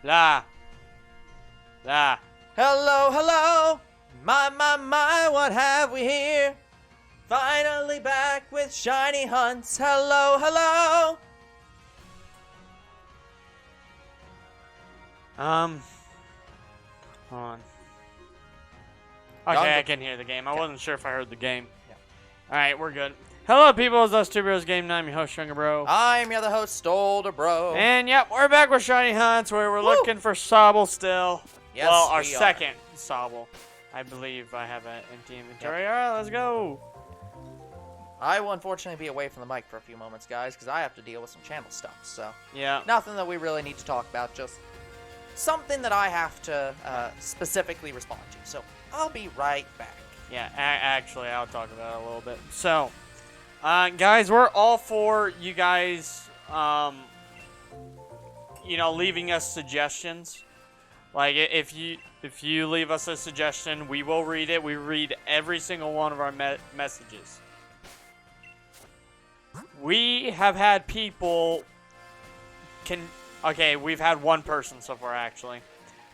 Blah. Blah. Hello, hello. My, what have we here? Finally back with shiny hunts. Hello, hello. Hold on. Okay, I can hear the game. I wasn't sure if I heard the game. Yeah. Alright, we're good. Hello, people. It's us, Two Bros Game Night. I'm your host, Younger Bro. I'm your other host, Sobble, bro. And, yep, we're back with Shiny Hunts, where we're looking for Sobble still. Yes, well, our we are. second Sobble. I believe I have an empty inventory. Yep. Alright, let's go. I will unfortunately be away from the mic for a few moments, guys, because I have to deal with some channel stuff, so. Yeah. Nothing that we really need to talk about, just something that I have to specifically respond to. So, I'll be right back. Yeah, actually, I'll talk about it a little bit. So, guys, we're all for you guys, leaving us suggestions. Like, if you leave us a suggestion, we will read it. We read every single one of our messages. We have had people we've had one person so far, actually,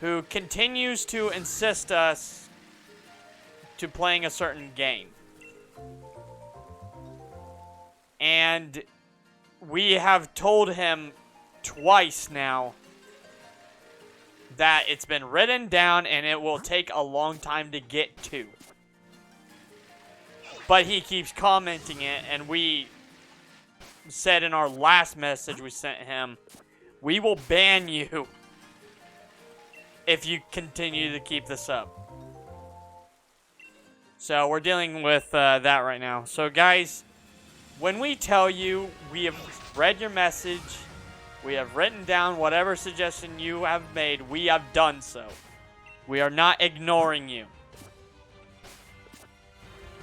who continues to insist us to playing a certain game. And we have told him twice now that it's been written down and it will take a long time to get to. But he keeps commenting it, and we said in our last message we sent him, we will ban you if you continue to keep this up. So we're dealing with that right now. So guys, when we tell you we have read your message, we have written down whatever suggestion you have made, we have done so. We are not ignoring you.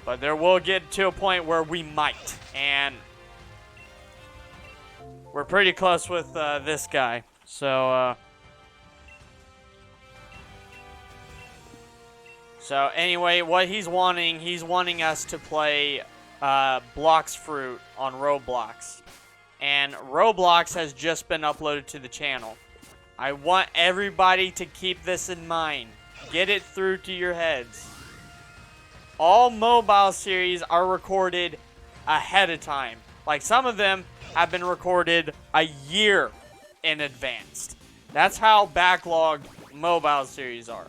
But there will get to a point where we might. And we're pretty close with this guy. So anyway, what he's wanting us to play Blox Fruit on Roblox. And Roblox has just been uploaded to the channel. I want everybody to keep this in mind. Get it through to your heads. All mobile series are recorded ahead of time. Like, some of them have been recorded a year in advance. That's how backlogged mobile series are.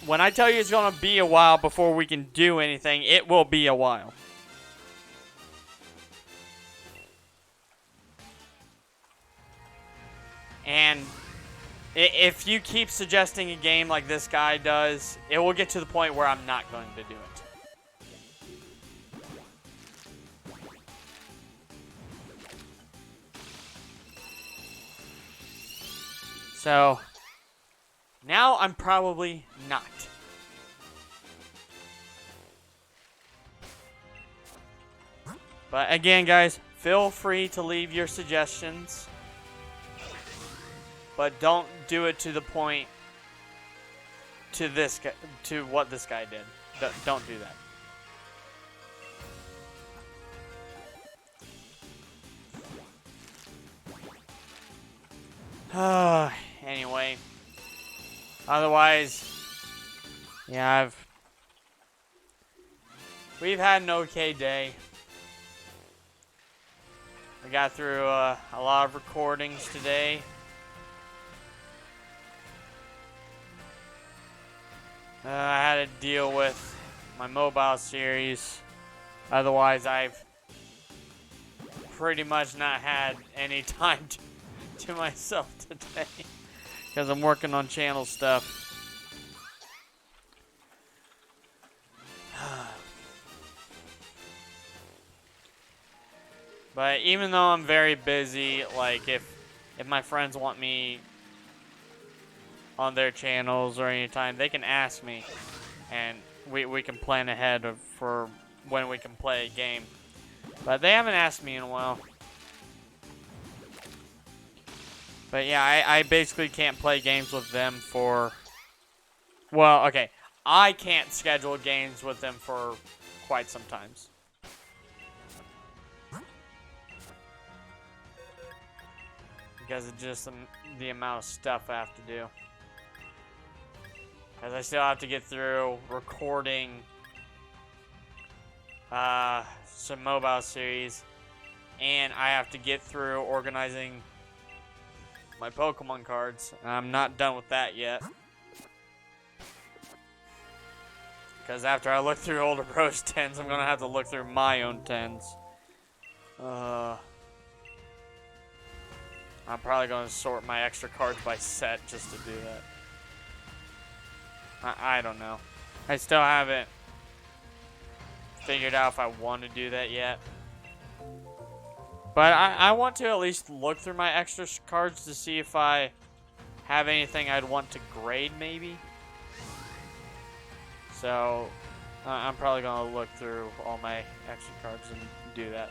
When I tell you it's going to be a while before we can do anything, it will be a while. And if you keep suggesting a game like this guy does, it will get to the point where I'm not going to do it. So, now I'm probably not. But again, guys, feel free to leave your suggestions. But don't do it to the point to this guy, to what this guy did. Don't do that. Anyway. Otherwise, yeah, we've had an okay day. We got through a lot of recordings today. I had to deal with my mobile series. Otherwise, I've pretty much not had any time to myself today. Because I'm working on channel stuff. But even though I'm very busy, like if my friends want me on their channels or anytime, they can ask me. And we can plan ahead for when we can play a game. But they haven't asked me in a while. But yeah, I basically can't play games with them for... Well, okay. I can't schedule games with them for quite some times. because of just the amount of stuff I have to do. Because I still have to get through recording some mobile series, and I have to get through organizing my Pokemon cards. I'm not done with that yet. Because after I look through older Bros 10s, I'm going to have to look through my own 10s. I'm probably going to sort my extra cards by set just to do that. I don't know. I still haven't figured out if I want to do that yet. But I want to at least look through my extra cards to see if I have anything I'd want to grade, maybe. So, I'm probably going to look through all my extra cards and do that.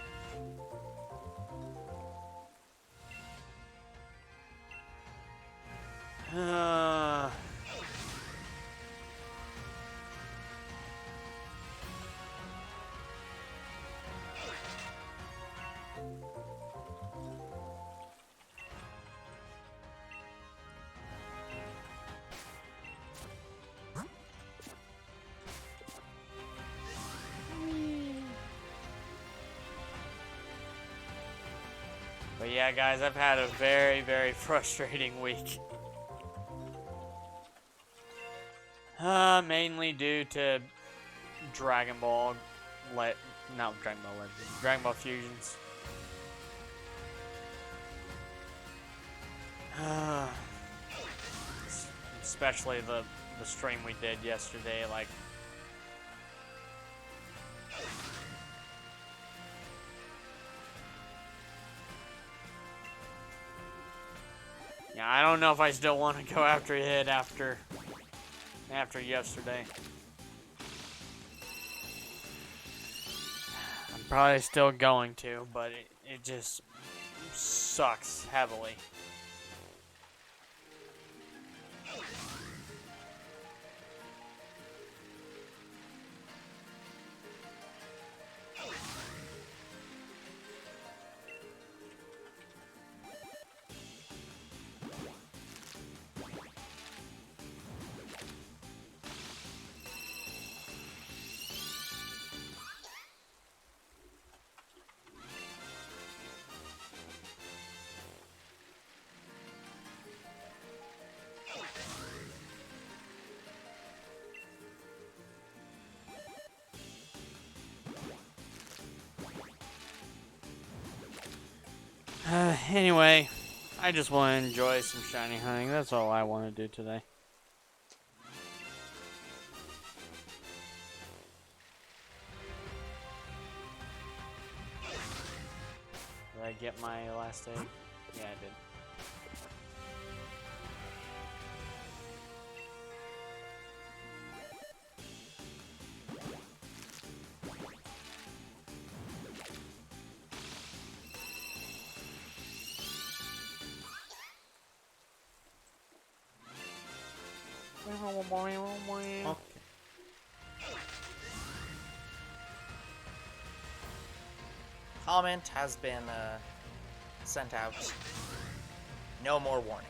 But yeah, guys, I've had a very, very frustrating week. Mainly due to Dragon Ball Dragon Ball Fusions. Especially the stream we did yesterday, like. Yeah, I don't know if I still want to go after it after yesterday. I'm probably still going to, but it just sucks heavily. Anyway, I just want to enjoy some shiny hunting. That's all I want to do today. Did I get my last egg? Yeah, I did. Okay. Comment has been sent out. No more warning.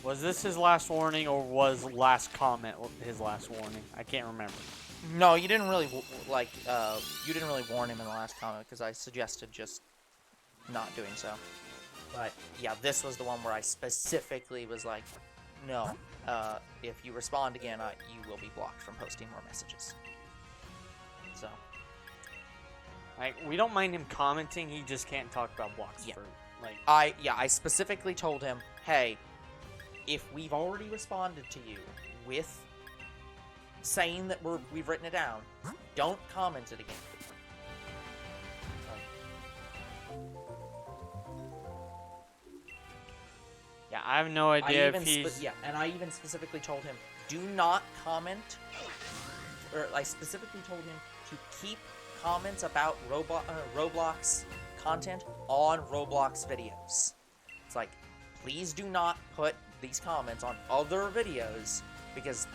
Was this his last warning, or was last comment his last warning? I can't remember. No, you didn't really you didn't really warn him in the last comment because I suggested just not doing so. But yeah, this was the one where I specifically was like, no, if you respond again, you will be blocked from posting more messages. So. Like, we don't mind him commenting, he just can't talk about blocks for, like... I specifically told him, hey, if we've already responded to you with saying that we've written it down, don't comment it again. Yeah, I have no idea if he's... and I even specifically told him, do not comment, or I specifically told him to keep comments about Roblox content on Roblox videos. It's like, please do not put these comments on other videos, because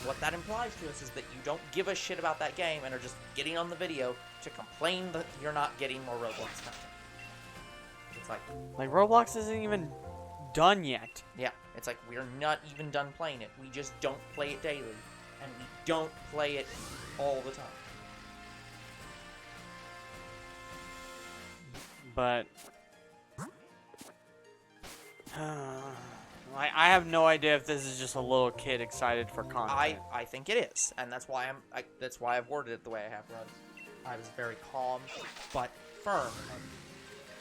what that implies to us is that you don't give a shit about that game and are just getting on the video to complain that you're not getting more Roblox content. It's like Roblox isn't even done yet. yeah, it's like we're not even done playing it. We just don't play it daily, and we don't play it all the time. But I have no idea if this is just a little kid excited for content. I think it is, and that's why that's why I've worded it the way I have. I was very calm but firm.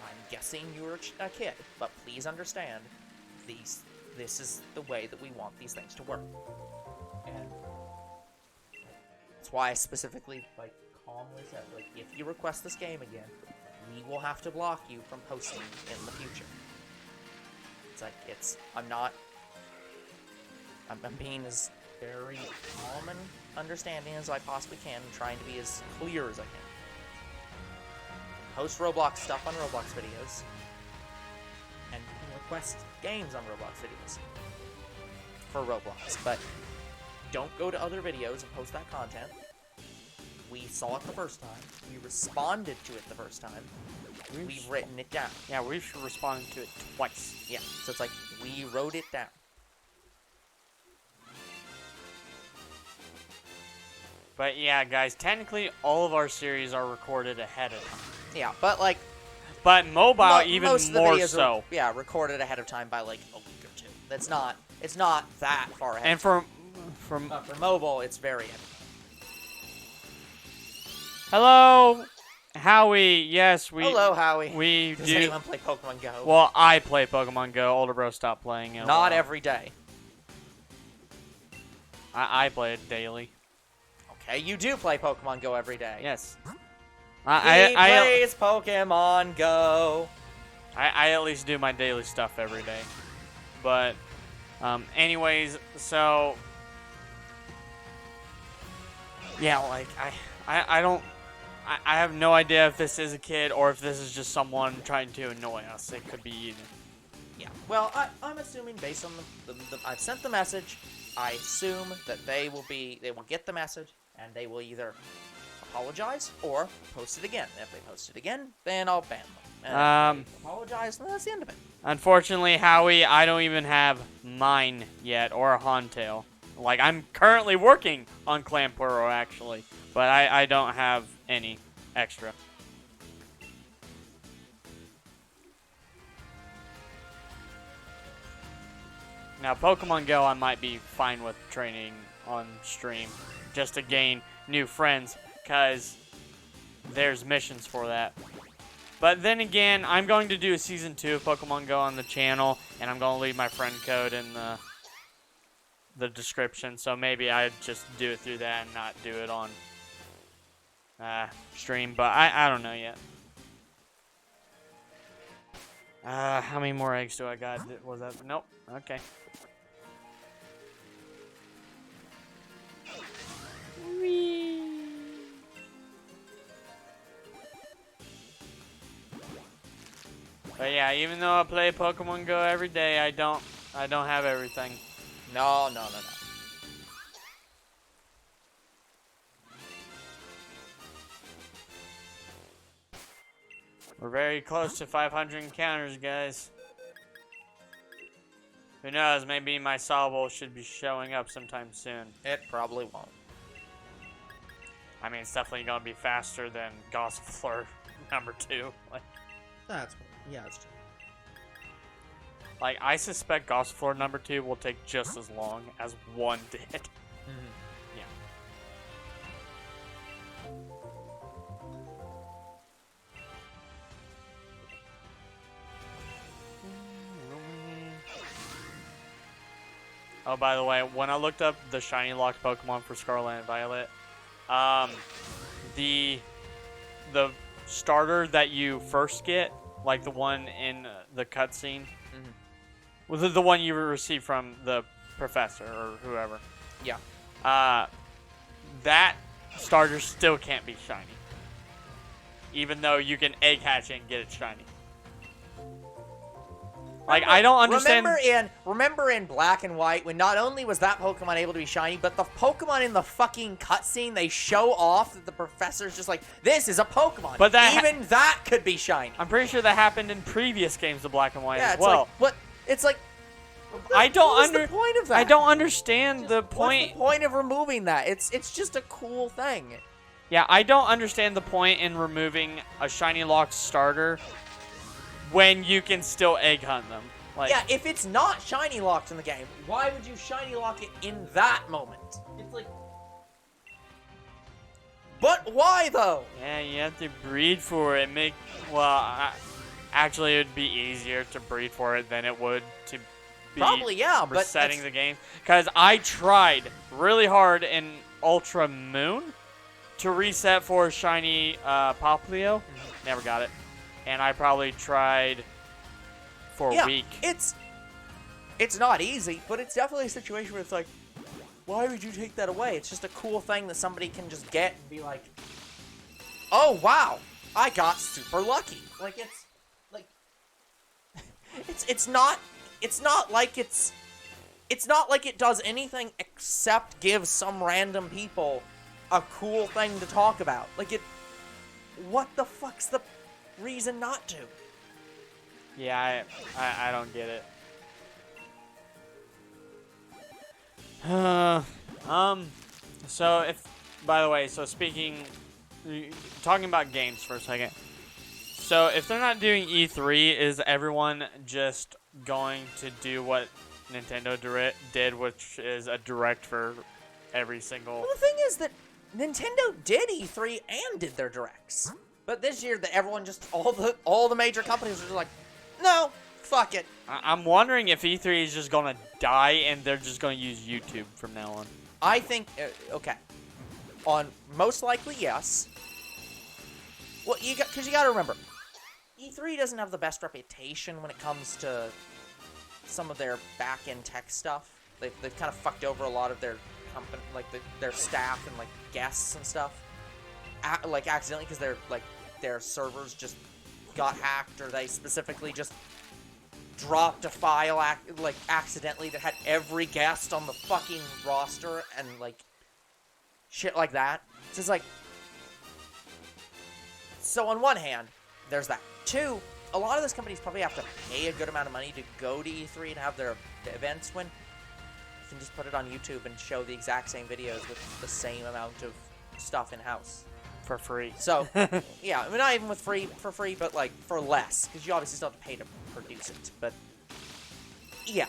I'm guessing you're a kid, but please understand, this is the way that we want these things to work, and that's why I specifically calmly said, if you request this game again, we will have to block you from posting in the future. I'm being as very calm and understanding as I possibly can, and trying to be as clear as I can. Post Roblox stuff on Roblox videos, and you can request games on Roblox videos for Roblox, but don't go to other videos and post that content. We saw it the first time. We responded to it the first time. We've written it down. Yeah, we've responded to it twice. Yeah, so it's like, we wrote it down. But yeah, guys, technically all of our series are recorded ahead of time. Yeah, but like... But mobile even most of the more videos so. Are recorded ahead of time by like a week or two. It's not that far ahead. And for mobile, it's very ahead. Hello, Howie. Yes, we. Hello, Howie. We Does do. anyone play Pokemon Go? Well, I play Pokemon Go. Older bro stopped playing it. Not every day. I play it daily. Okay, you do play Pokemon Go every day. Yes. He plays Pokemon Go. I at least do my daily stuff every day. But, anyways, so yeah, like I don't. I have no idea if this is a kid or if this is just someone trying to annoy us. It could be either. Yeah. Well, I'm assuming based on I've sent the message. I assume that they will get the message and they will either apologize or post it again. If they post it again, then I'll ban them. And if they apologize, then that's the end of it. Unfortunately, Howie, I don't even have mine yet or a Hontail. Like, I'm currently working on Clampuro, actually, but I don't have any extra. Now, Pokemon Go, I might be fine with training on stream just to gain new friends, because there's missions for that. But then again, I'm going to do a Season 2 of Pokemon Go on the channel, and I'm going to leave my friend code in the description, so maybe I'd just do it through that and not do it on stream, but I don't know yet. How many more eggs do I got? Was that? Nope. Okay. Whee. But yeah, even though I play Pokemon Go every day, I don't have everything. No. We're very close to 500 encounters, guys. Who knows, maybe my Sobble should be showing up sometime soon. It probably won't. I mean, it's definitely going to be faster than Gossifleur number 2. That's true. Like, I suspect Gossifleur number 2 will take just as long as 1 did. Mm-hmm. Yeah. Oh, by the way, when I looked up the shiny locked Pokemon for Scarlet and Violet, the starter that you first get, like the one in the cutscene, was the one you received from the professor or whoever. Yeah. That starter still can't be shiny, even though you can egg hatch it and get it shiny. Like, I don't understand. Remember in Black and White when not only was that Pokemon able to be shiny, but the Pokemon in the fucking cutscene, they show off that the professor's just like, this is a Pokemon. But even that could be shiny. I'm pretty sure that happened in previous games of Black and White as it's well. like, what? It's like, I don't what's the point of that? I don't understand the point. What's the point of removing that? It's just a cool thing. Yeah, I don't understand the point in removing a shiny locked starter when you can still egg hunt them. Like, yeah, if it's not shiny locked in the game, why would you shiny lock it in that moment? It's like, but why though? yeah, you have to breed for it. Actually, it would be easier to breed for it than it would to be probably, yeah, but resetting the game. Because I tried really hard in Ultra Moon to reset for shiny Poplio. Never got it. And I probably tried for a week. It's not easy, but it's definitely a situation where it's like, why would you take that away? It's just a cool thing that somebody can just get and be like, oh wow, I got super lucky. Like it's like it's not like it does anything except give some random people a cool thing to talk about. Like what the fuck's the reason not to? Yeah, I don't get it. So by the way, talking about games for a second. So if they're not doing E3, is everyone just going to do what Nintendo did, which is a direct for every single... Well, the thing is that Nintendo did E3 and did their directs. But this year, everyone just, all the major companies are just like, no, fuck it. I'm wondering if E3 is just going to die and they're just going to use YouTube from now on. I think, okay. Most likely, yes. Well, because you got to remember, E3 doesn't have the best reputation when it comes to some of their back-end tech stuff. They've kind of fucked over a lot of their company, like their staff and like guests and stuff. Like accidentally, because their servers just got hacked, or they specifically just dropped a file accidentally that had every guest on the fucking roster and like shit like that. It's just like, so on one hand, there's that. Two, a lot of those companies probably have to pay a good amount of money to go to E3 and have their events when you can just put it on YouTube and show the exact same videos with the same amount of stuff in-house. For free. So, yeah, I mean, not even for free, but like for less, because you obviously still have to pay to produce it. But yeah,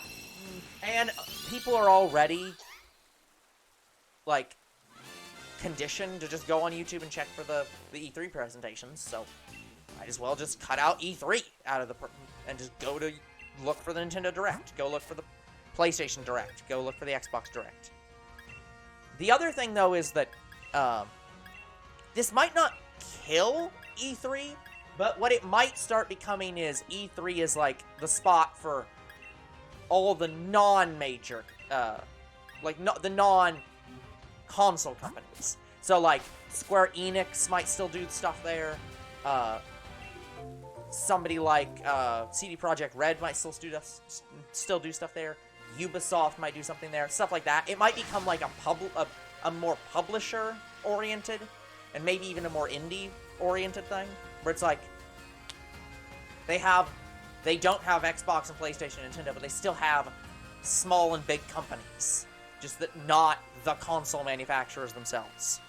and people are already like conditioned to just go on YouTube and check for the E3 presentations. So might as well just cut out E3 out of and just go to look for the Nintendo Direct. Go look for the PlayStation Direct. Go look for the Xbox Direct. The other thing though is that this might not kill E3, but what it might start becoming is E3 is like the spot for all the non-major, the non-console companies. So like Square Enix might still do stuff there. Somebody like CD Projekt Red might still do stuff there. Ubisoft might do something there. Stuff like that. It might become like a more publisher-oriented, and maybe even a more indie-oriented thing, where it's like, they don't have Xbox and PlayStation and Nintendo, but they still have small and big companies, just that not the console manufacturers themselves.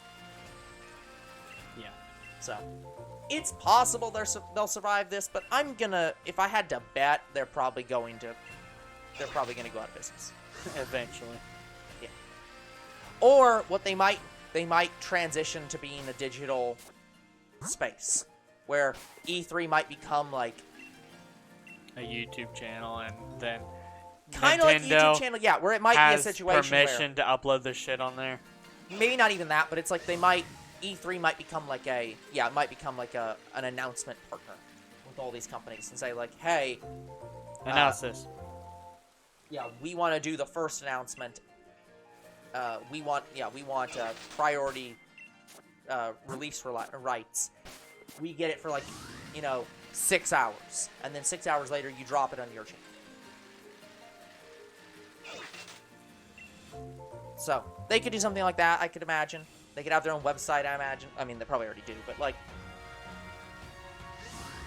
Yeah. So, it's possible they'll survive this, but if I had to bet, they're probably going to go out of business. Eventually. Yeah. Or what they might transition to being a digital space, where E3 might become like a YouTube channel, and then kind of like a YouTube channel, yeah, where it might be a situation permission to upload their shit on there. Maybe not even that, but it's like E3 might become like an announcement partner with all these companies and say like, hey, announce this. Yeah, we want to do the first announcement. We want priority release rights. We get it for 6 hours, and then 6 hours later you drop it on your channel. So they could do something like that. I could imagine. They could have their own website. I imagine. I mean, they probably already do, but like,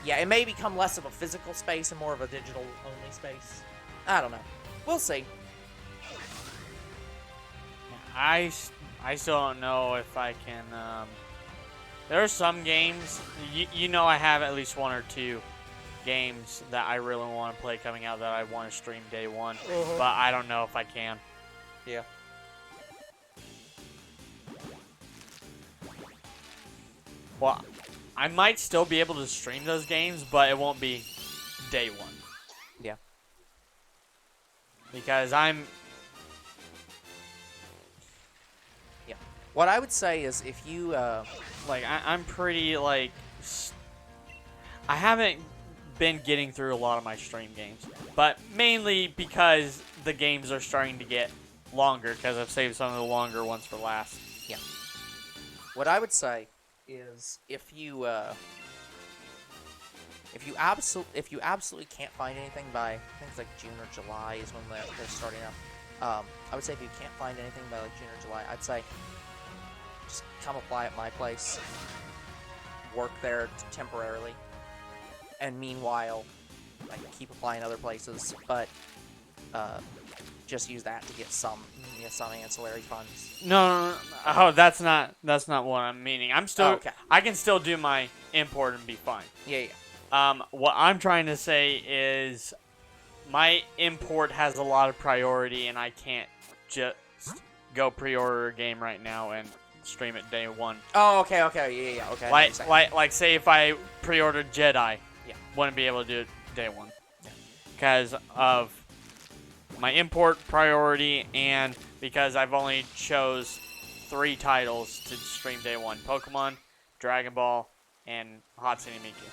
yeah, it may become less of a physical space and more of a digital only space. I don't know. We'll see. I still don't know if I can. There are some games, you know, I have at least 1 or 2 games that I really want to play coming out that I want to stream day one, but I don't know if I can. Yeah. Well, I might still be able to stream those games, but it won't be day one. Yeah. Because I'm... Yeah. What I would say is if you... Like, I'm pretty, like... I haven't been getting through a lot of my stream games, but mainly because the games are starting to get longer, because I've saved some of the longer ones for last. Yeah. What I would say is if you absolutely can't find anything by, I think it's like June or July is when they're starting up. I would say if you can't find anything by like June or July, I'd say just come apply at my place, work there temporarily, and meanwhile, like, keep applying other places, but just use that to get some ancillary funds. No. Oh, that's not what I'm meaning. I'm still... Oh, okay. I can still do my import and be fine. Yeah. What I'm trying to say is my import has a lot of priority, and I can't just go pre-order a game right now and stream it day one. Oh, okay, yeah, okay. Like say if I pre-ordered Jedi, yeah, wouldn't be able to do it day one because of my import priority and because I've only chose 3 titles to stream day one: Pokemon, Dragon Ball, and Hatsune Miku.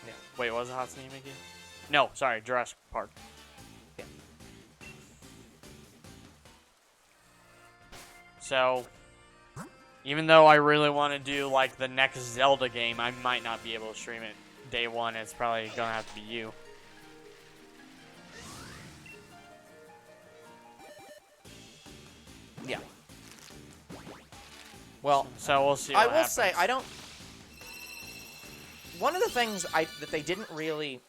Yeah. Wait, was it Hatsune Miku? No, sorry, Jurassic Park. Yeah. So, even though I really want to do like the next Zelda game, I might not be able to stream it day one. It's probably gonna have to be you. Yeah. Well, so we'll see. I will say I don't. One of the things that they didn't really.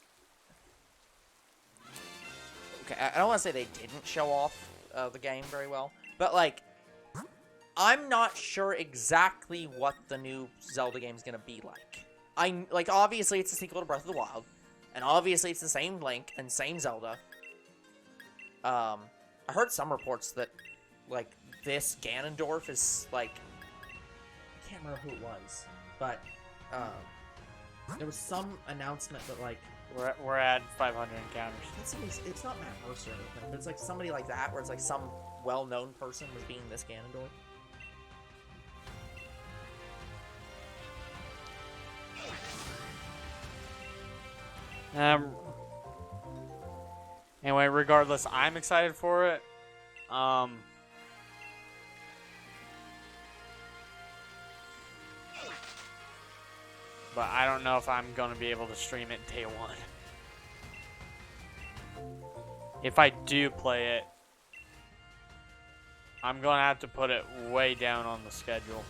Okay, I don't want to say they didn't show off the game very well, but like, I'm not sure exactly what the new Zelda game is gonna be like. Obviously it's a sequel to Breath of the Wild, and obviously it's the same Link and same Zelda. I heard some reports that like this Ganondorf is like, I can't remember who it was, but there was some announcement that like we're at 500 encounters. It's not Matt Mercer, but it's like somebody like that, where it's like some well-known person was being this Ganondorf. Anyway, regardless, I'm excited for it. But I don't know if I'm going to be able to stream it day one. If I do play it, I'm going to have to put it way down on the schedule.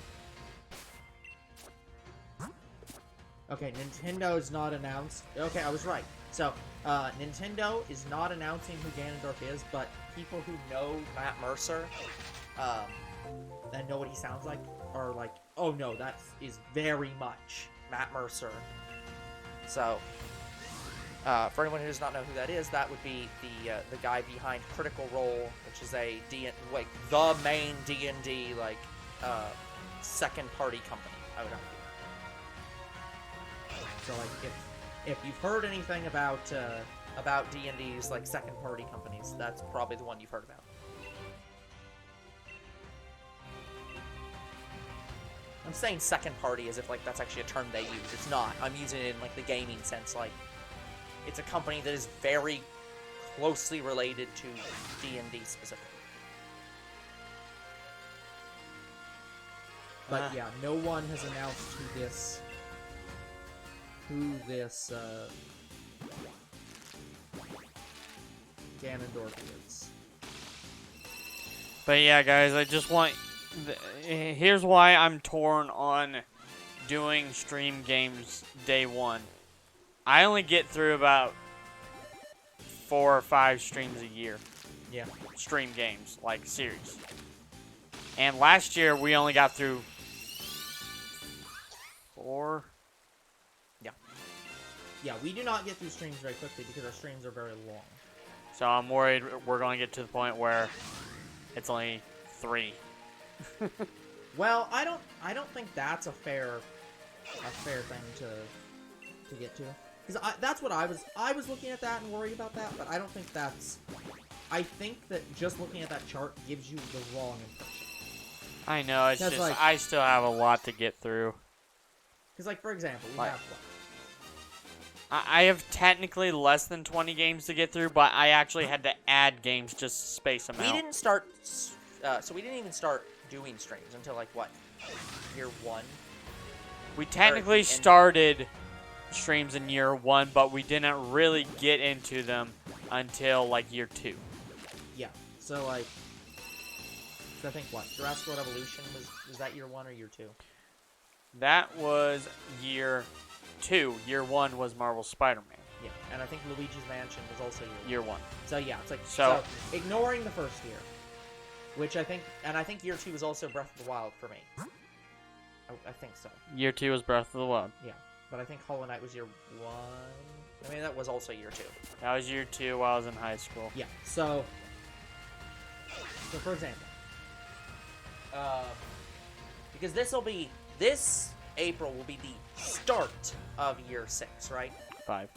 Okay, Nintendo is not announced. Okay, I was right. So, Nintendo is not announcing who Ganondorf is, but people who know Matt Mercer, and know what he sounds like, are like, oh no, that is very much Matt Mercer. So, for anyone who does not know who that is, that would be the guy behind Critical Role, which is the main D&D second party company, I would argue. So like if you've heard anything about D&D's like second party companies, that's probably the one you've heard about. I'm saying second party as if like that's actually a term they use. It's not. I'm using it in like the gaming sense. Like it's a company that is very closely related to D&D specifically. But yeah, no one has announced who this Ganondorf is. But yeah, guys, I just want. Here's why I'm torn on doing stream games day one. I only get through about 4 or 5 streams a year. Yeah. Stream games, like series. And last year we only got through 4. Yeah, we do not get through streams very quickly because our streams are very long. So I'm worried we're going to get to the point where it's only 3. Well, I don't think that's a fair thing to get to. Because that's what I was looking at that and worried about that, but I don't think that's. I think that just looking at that chart gives you the wrong impression. I know, it's just like, I still have a lot to get through. Because, like, for example, we have what? I have technically less than 20 games to get through, but I actually had to add games just to space them out. We didn't start, so we didn't even start doing streams until, like, what, year 1? We technically started streams in year 1, but we didn't really get into them until, like, year 2. Yeah, so, like, I think, what, Jurassic World Evolution, was that year 1 or year 2? That was year 2. Year 1 was Marvel's Spider-Man. Yeah, and I think Luigi's Mansion was also year 1. So yeah, it's like so ignoring the first year, which I think year 2 was also Breath of the Wild for me. I think so. Year 2 was Breath of the Wild. Yeah, but I think Hollow Knight was year 1. I mean, that was also year 2. That was year 2 while I was in high school. Yeah. So for example, because this April will be the start of year 6, right? 5.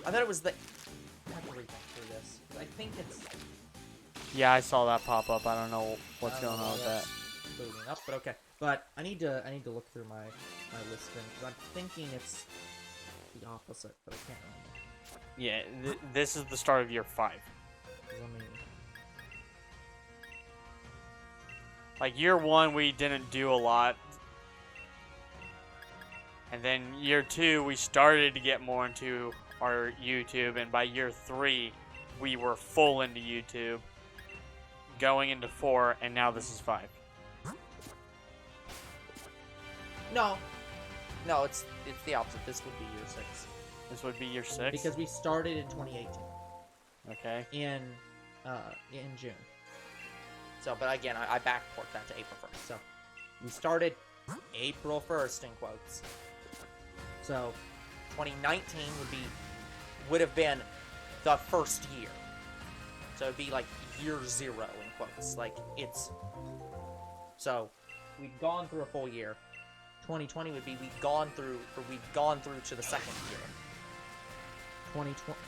I thought it was the. I have to read back through this. I think it's. Yeah, I saw that pop up. I don't know what's going on with that. Loading up, but okay. But I need to look through my listing because I'm thinking it's the opposite, but I can't remember. Yeah, this is the start of year 5. Let me. Like year 1, we didn't do a lot. And then year 2, we started to get more into our YouTube, and by year 3, we were full into YouTube, going into 4, and now this is 5. No, it's the opposite. This would be year 6. This would be year 6? Because we started in 2018. Okay. In June. So, but again, I backport that to April 1st. So, we started April 1st in quotes. So, 2019 would have been the first year. So it'd be like year 0 in quotes. Like it's. So, we'd gone through a full year. 2020 would be we'd gone through to the second year. 2020.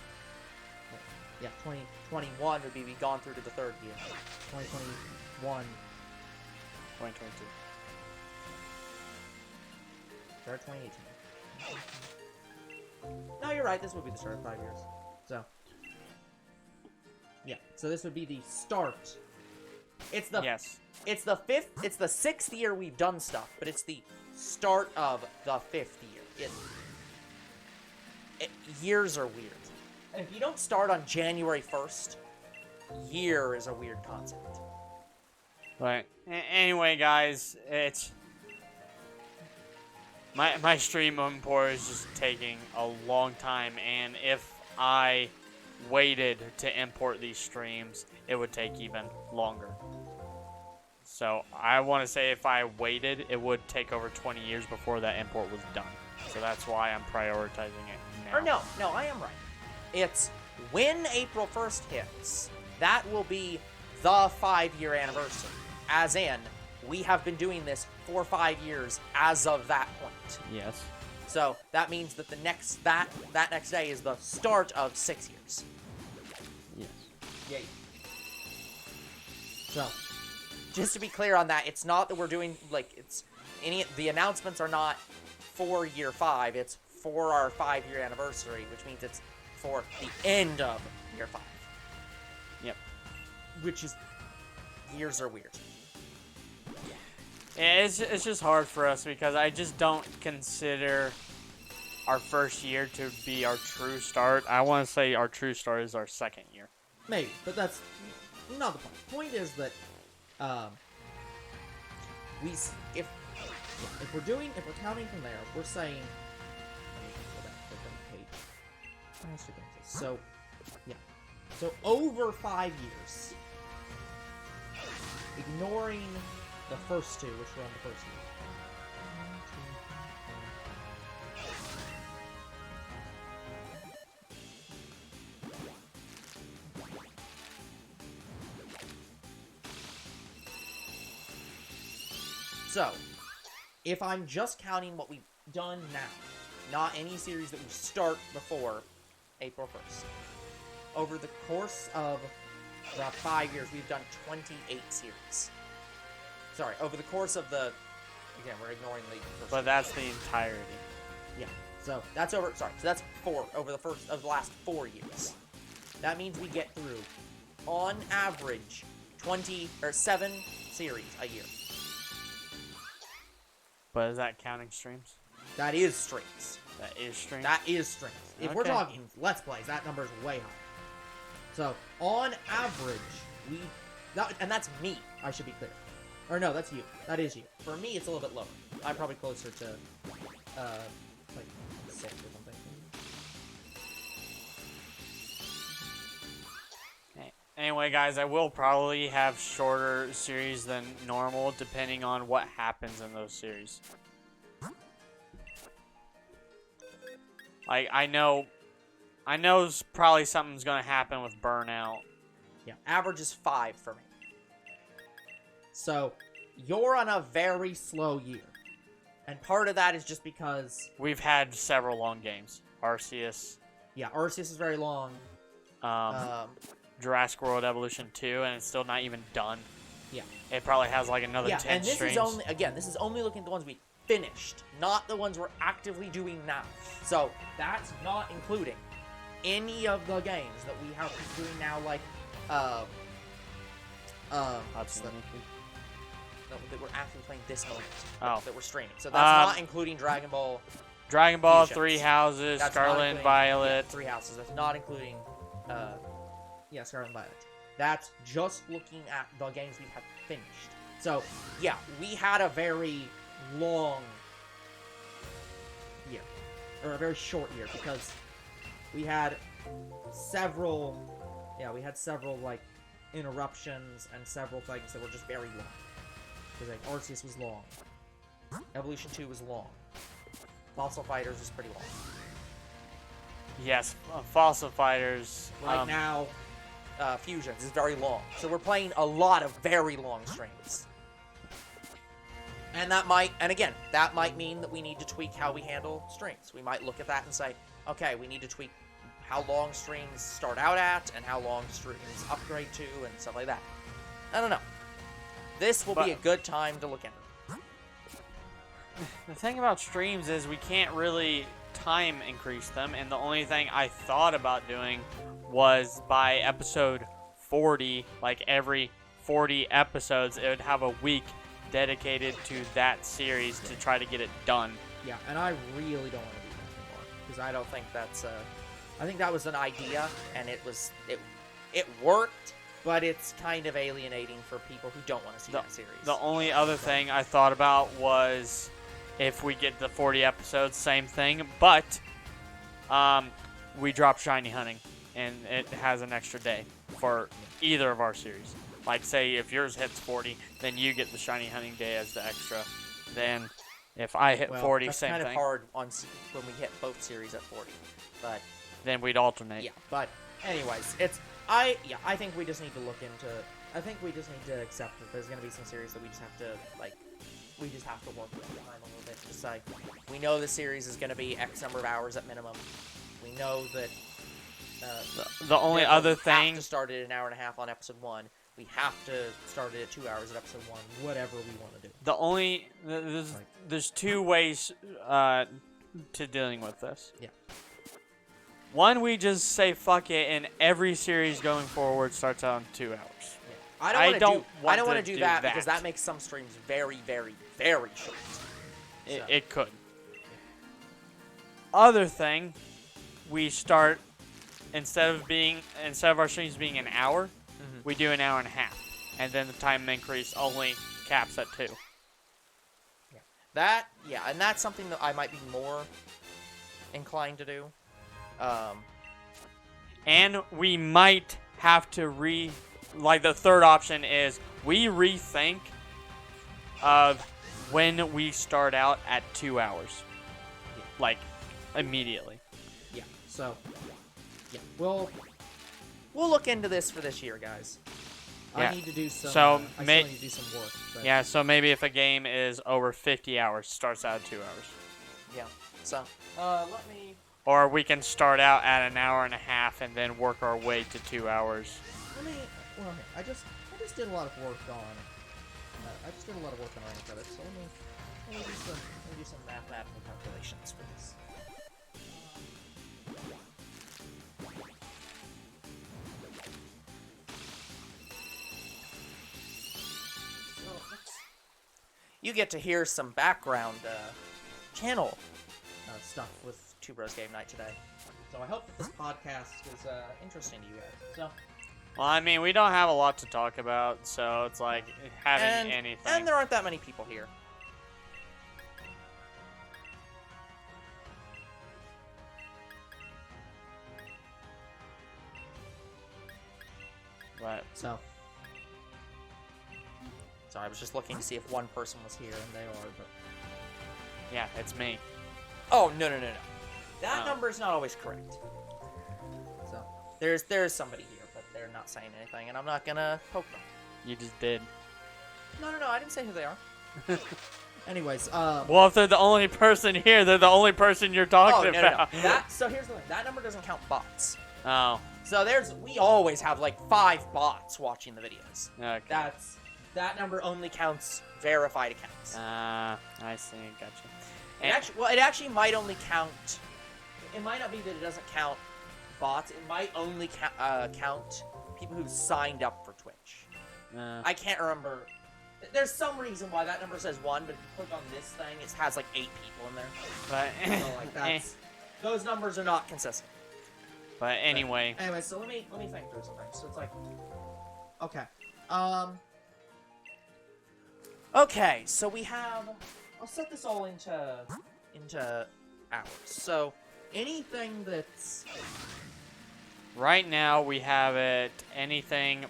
Yeah, 2021 would be we'd gone through to the third year. 2021. 2022. Start 2018. No, you're right. This would be the start of 5 years. So, yeah. So this would be the start. It's the It's the 6th year we've done stuff, but it's the start of the 5th year. Years are weird. And if you don't start on January 1st, year is a weird concept. Right. Anyway, guys, it's my stream import is just taking a long time, and if I waited to import these streams, it would take even longer. So I want to say if I waited, it would take over 20 years before that import was done. So that's why I'm prioritizing it now. Or no, I am right. It's when April 1st hits, that will be the 5-year anniversary. As in, we have been doing this for 5 years as of that point. Yes. So that means that that next day is the start of 6 years. Yes. Yay. So, just to be clear on that, it's not that we're doing the announcements are not for year 5. It's for our 5-year anniversary, which means it's for the end of year 5. Yep. Which is years are weird. Yeah, it's just hard for us because I just don't consider our first year to be our true start. I want to say our true start is our second year. Maybe, but that's not the point. The point is that if we're counting from there, we're saying. Let me go back to the page. So, yeah. So over 5 years, ignoring the first two, which were on the first year. So, if I'm just counting what we've done now, not any series that we start before April 1st, over the course of the 5 years, we've done 28 series. Sorry, over the course of the... Again, we're ignoring the first. But that's the entirety. Yeah, so that's over... Sorry, so that's 4 over the last 4 years. That means we get through, on average, 7 series a year. But is that counting streams? That is streams. That is streams? That is streams. If we're talking Let's Plays, that number is way higher. So, on average, and that's me, I should be clear. Or no, that's you. That is you. For me, it's a little bit lower. I'm probably closer to, like, 6 or something. Anyway, guys, I will probably have shorter series than normal, depending on what happens in those series. Like, I know probably something's gonna happen with Burnout. Yeah, average is 5 for me. So, you're on a very slow year. And part of that is just because... We've had several long games. Arceus. Yeah, Arceus is very long. Jurassic World Evolution 2, and it's still not even done. Yeah. It probably has like another 10 and this streams. is only, again, this is only looking at the ones we finished, not the ones we're actively doing now. So, that's not including any of the games that we have doing now, like, that we're actually playing this moment. That we're streaming. So that's not including Dragon Ball. Dragon Ball, Fusions. 3 Houses, Scarlet and Violet. Yeah, 3 Houses. That's not including, Scarlet and Violet. That's just looking at the games we have finished. So, yeah, we had a very long year. Or a very short year, because we had several, like, interruptions and several things that were just very long. Because, like, Arceus was long. Evolution 2 was long. Fossil Fighters was pretty long. Yes, Fossil Fighters. Right now, Fusions is very long. So we're playing a lot of very long streams. And that might mean that we need to tweak how we handle streams. We might look at that and say, okay, we need to tweak how long streams start out at and how long streams upgrade to and stuff like that. I don't know. This will be a good time to look at it. The thing about streams is we can't really time increase them, and the only thing I thought about doing was by episode 40, like every 40 episodes, it would have a week dedicated to that series to try to get it done. Yeah, and I really don't want to do that anymore, because I don't think that's I think that was an idea, and it worked, but it's kind of alienating for people who don't want to see that series. The only other thing I thought about was if we get the 40 episodes, same thing, but we drop Shiny Hunting, and it has an extra day for either of our series. Like, say, if yours hits 40, then you get the Shiny Hunting day as the extra. Then, if I hit 40, that's same kind thing. of hard when we hit both series at 40, but... Then we'd alternate. Yeah, but anyways, I think we just need to look into... I think we just need to accept that there's going to be some series that we just have to, like... We just have to work with the time a little bit. Just like, we know the series is going to be X number of hours at minimum. We know that... the only other thing... We have to start it an hour and a half on episode 1. We have to start it at 2 hours at episode 1. Whatever we want to do. The only... There's two ways to dealing with this. Yeah. One, we just say fuck it, and every series going forward starts out in 2 hours. Yeah. I don't want to do that because that makes some streams very, very, very short. It could. Other thing, we start instead of our streams being an hour, we do an hour and a half. And then the time increase only caps at 2. And that's something that I might be more inclined to do. And we might have to like the third option is we rethink of when we start out at 2 hours. Like, immediately. Yeah. So, yeah, we'll We'll look into this for this year, guys. Yeah. I need to do some. So, I still need to do some work. But Yeah, so maybe if a game is over 50 hours, starts out at 2 hours. Yeah. So, let me. Or we can start out at an hour and a half and then work our way to 2 hours. Well, I just did a lot of work on. I just did a lot of work on Ranked Credits. So let me do some mathematical calculations for this. You get to hear some background channel stuff with Two Bros Game Night today. So I hope that this podcast is interesting to you guys. So. Well, I mean, we don't have a lot to talk about, so it's like having anything. And there aren't that many people here. But So. Sorry, I was just looking to see if one person was here, and they are, but... yeah, it's me. Oh, no. That Oh. number is not always correct. So. There's somebody here, but they're not saying anything, and I'm not gonna poke them. You just did. No, I didn't say who they are. Anyways, Well, if they're the only person here, they're the only person you're talking about. So here's the thing. That number doesn't count bots. Oh, So we always have like 5 bots watching the videos. okay. That number only counts verified accounts. I see. Gotcha. It actually might only count. It might not be that it doesn't count bots. It might only count people who signed up for Twitch. I can't remember. There's some reason why that number says 1, but if you click on this thing, it has like 8 people in there. But, So like those numbers are not consistent. but anyway. anyway, so let me think through something. So it's like, okay, Okay, so we have. I'll set this all into hours. So anything that's Right now, we have it anything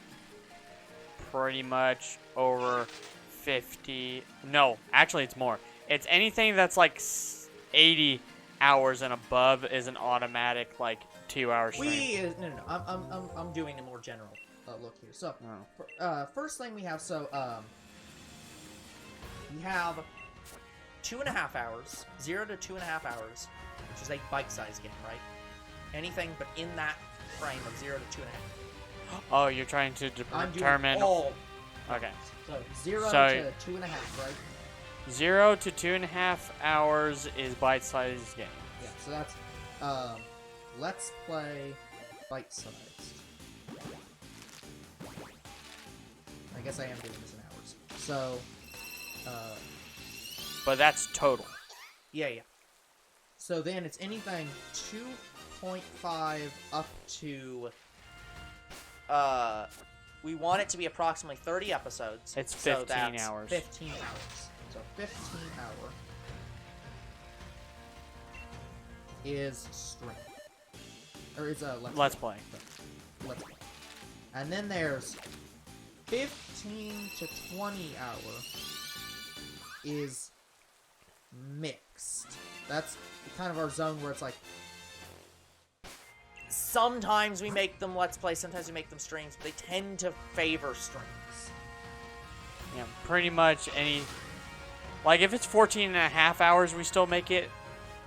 pretty much over 50. No, actually, it's more. It's anything that's like 80 hours and above is an automatic like 2-hour stream. no. I'm doing a more general look here. So, first thing we have. So, we have 2.5 hours, 0 to 2.5 hours, which is a bite-sized game, right? Anything but in that frame of 0 to 2.5. Oh, you're trying to I'm determine. doing all. Okay. So 0 So- to 2.5, right? 0 to 2.5 hours is bite-sized game. Yeah. So that's let's play bite-sized. I guess I am doing this in hours. So, But that's total. Yeah. so then it's anything 2.5 up to. We want it to be approximately 30 episodes. It's so 15 that's hours. 15 hours. So 15 hour is stream. Or is Let's play. Let's play. And then there's 15 to 20 hour is mixed. That's kind of our zone where it's like Sometimes we make them Let's Play, sometimes we make them streams, but they tend to favor streams. Yeah, pretty much any. Like, if it's 14.5 hours, we still make it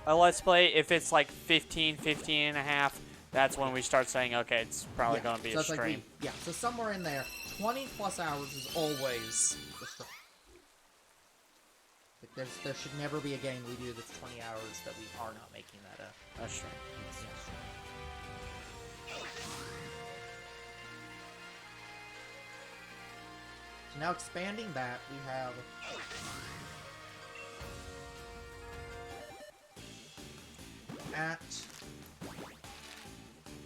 a Let's Play. If it's like 15 and a half, that's when we start saying, okay, it's probably going to be so a it's like stream. so somewhere in there, 20 plus hours is always the stream. Like there should never be a game we do that's 20 hours that we are not making that A stream. So now expanding that, we have at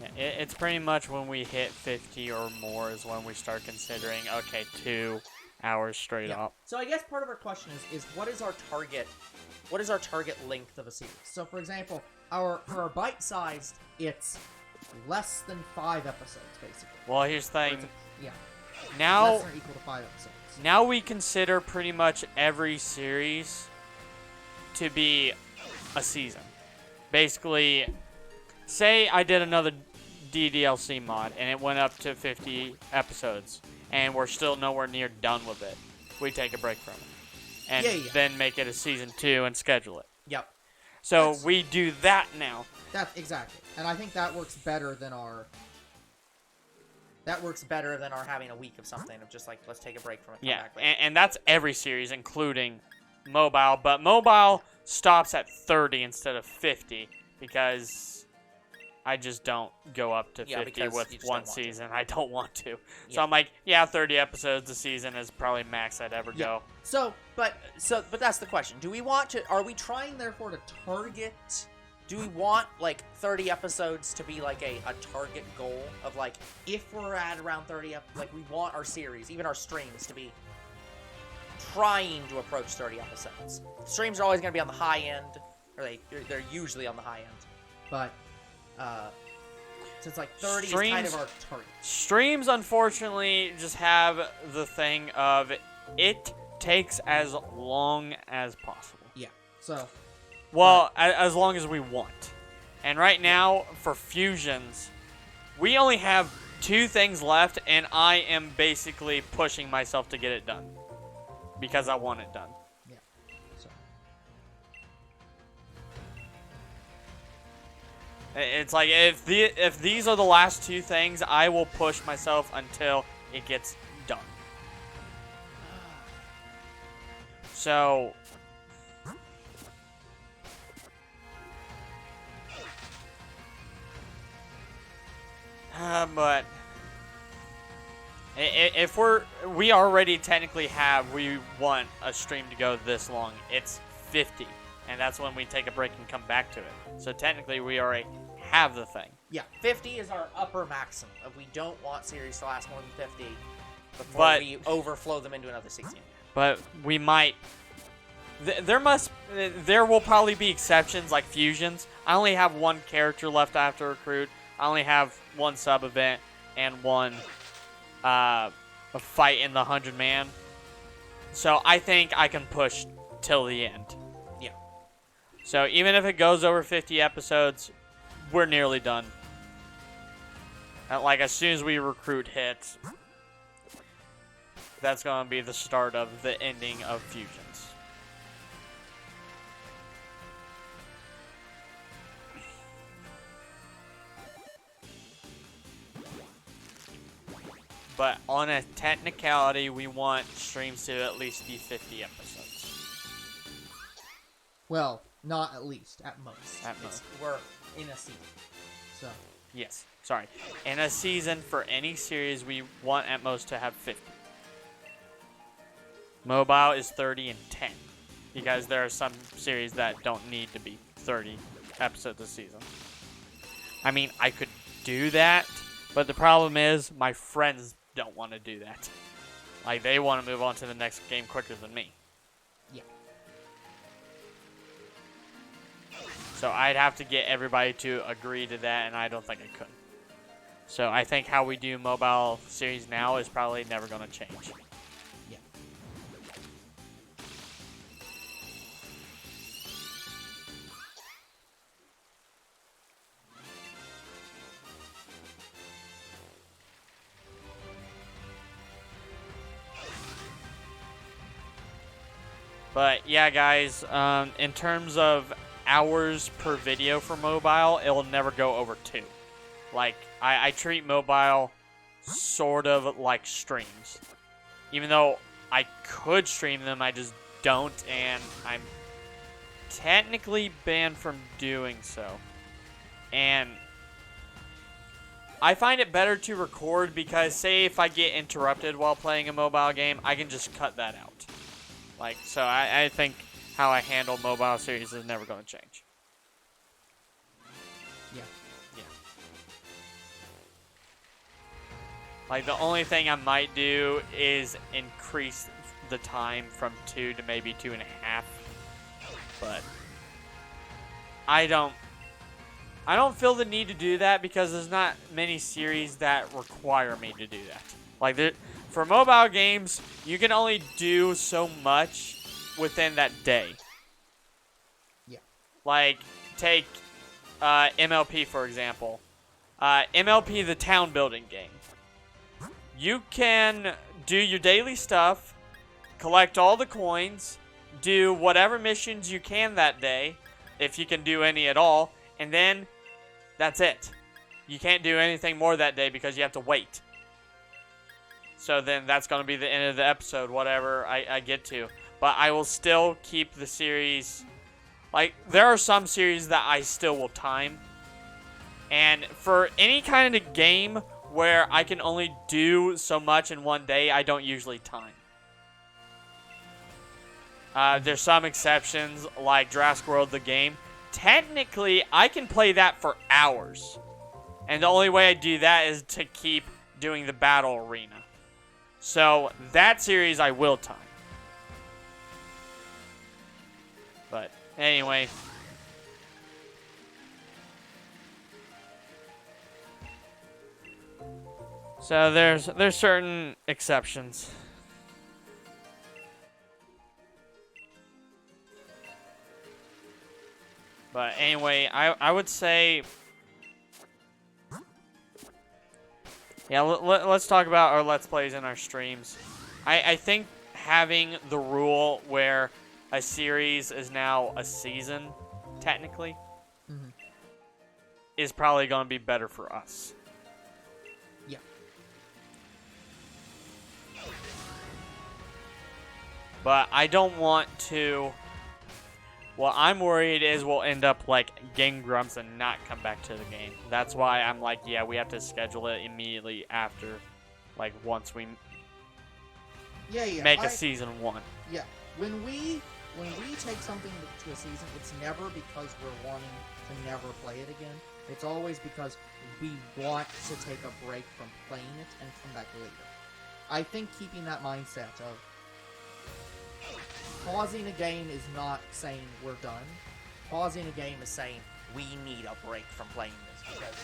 Yeah, it's pretty much when we hit 50 or more is when we start considering, okay, 2 hours straight up. So I guess part of our question is what is our target? What is our target length of a series? So for example, for our bite-sized, it's less than 5 episodes, basically. Well, here's the Or thing. it's less Now, than or equal to 5 episodes. now we consider pretty much every series to be a season. Basically, say I did another DDLC mod and it went up to 50 episodes and we're still nowhere near done with it. We take a break from it. And then make it a season 2 and schedule it. Yep. So we do that now. That's exactly. And I think that works better than our having a week of something of just like, let's take a break from it. Yeah, Back later. and that's every series, including mobile. But mobile stops at 30 instead of 50 because I just don't go up to 50 with one season. I don't want to. So I'm like, 30 episodes a season is probably max I'd ever go. So, but that's the question. Are we trying therefore to target, do we want like 30 episodes to be like a target goal of like, if we're at around 30, like we want our series, even our streams to be trying to approach 30 episodes. Streams are always going to be on the high end, or they're usually on the high end. But, since like 30 is kind of our target. Streams, unfortunately, just have the thing of it takes as long as possible. Yeah, so... Well, as long as we want. And right now, for fusions, we only have 2 things left, and I am basically pushing myself to get it done. Because I want it done. Yeah, so... It's like, if these are the last 2 things, I will push myself until it gets done. So... but... If we already technically we want a stream to go this long. It's 50. And that's when we take a break and come back to it. So technically, we already have the thing. Yeah, 50 is our upper maximum. We don't want series to last more than 50 before we overflow them into another 16. But we might... There will probably be exceptions, like fusions. I only have 1 character left after recruit. I only have 1 sub-event and 1... a fight in the 100-man. So I think I can push till the end. Yeah. So even if it goes over 50 episodes, we're nearly done. Like, as soon as we recruit hits, that's going to be the start of the ending of fusions. But on a technicality, we want streams to at least be 50 episodes. Well, not at least, at most. At most. We're in a season. So. Yes, sorry. In a season for any series, we want at most to have 50. Mobile is 30 and 10. Because there are some series that don't need to be 30 episodes a season. I mean, I could do that, but the problem is my friends don't want to do that. Like, they want to move on to the next game quicker than me. Yeah. So I'd have to get everybody to agree to that, and I don't think I could. So I think how we do mobile series now is probably never going to change. Yeah. But yeah, guys, in terms of hours per video for mobile, it will never go over 2. Like, I treat mobile sort of like streams. Even though I could stream them, I just don't, and I'm technically banned from doing so. And I find it better to record because, say, if I get interrupted while playing a mobile game, I can just cut that out. Like, so I think how I handle mobile series is never going to change. Yeah. Yeah. Like, the only thing I might do is increase the time from 2 to maybe 2.5. But I don't feel the need to do that because there's not many series that require me to do that. Like, for mobile games, you can only do so much within that day. Yeah. Like, take MLP, for example. MLP, the town building game. You can do your daily stuff, collect all the coins, do whatever missions you can that day, if you can do any at all, and then that's it. You can't do anything more that day because you have to wait. So then that's going to be the end of the episode, whatever I get to. But I will still keep the series. Like, there are some series that I still will time. And for any kind of game where I can only do so much in one day, I don't usually time. There's some exceptions, like Jurassic World the game. Technically, I can play that for hours. And the only way I do that is to keep doing the battle arena. So, that series I will time. But, anyway. So, there's certain exceptions. But anyway, I would say... Yeah, let's talk about our Let's Plays and our streams. I think having the rule where a series is now a season, technically, is probably going to be better for us. Yeah. But I don't want to... What I'm worried is we'll end up like Game Grumps and not come back to the game. That's why I'm like, yeah, we have to schedule it immediately after, like, once we make a season 1. Yeah. When we take something to a season, it's never because we're wanting to never play it again. It's always because we want to take a break from playing it and come back later. I think keeping that mindset of pausing a game is not saying we're done. Pausing a game is saying we need a break from playing this because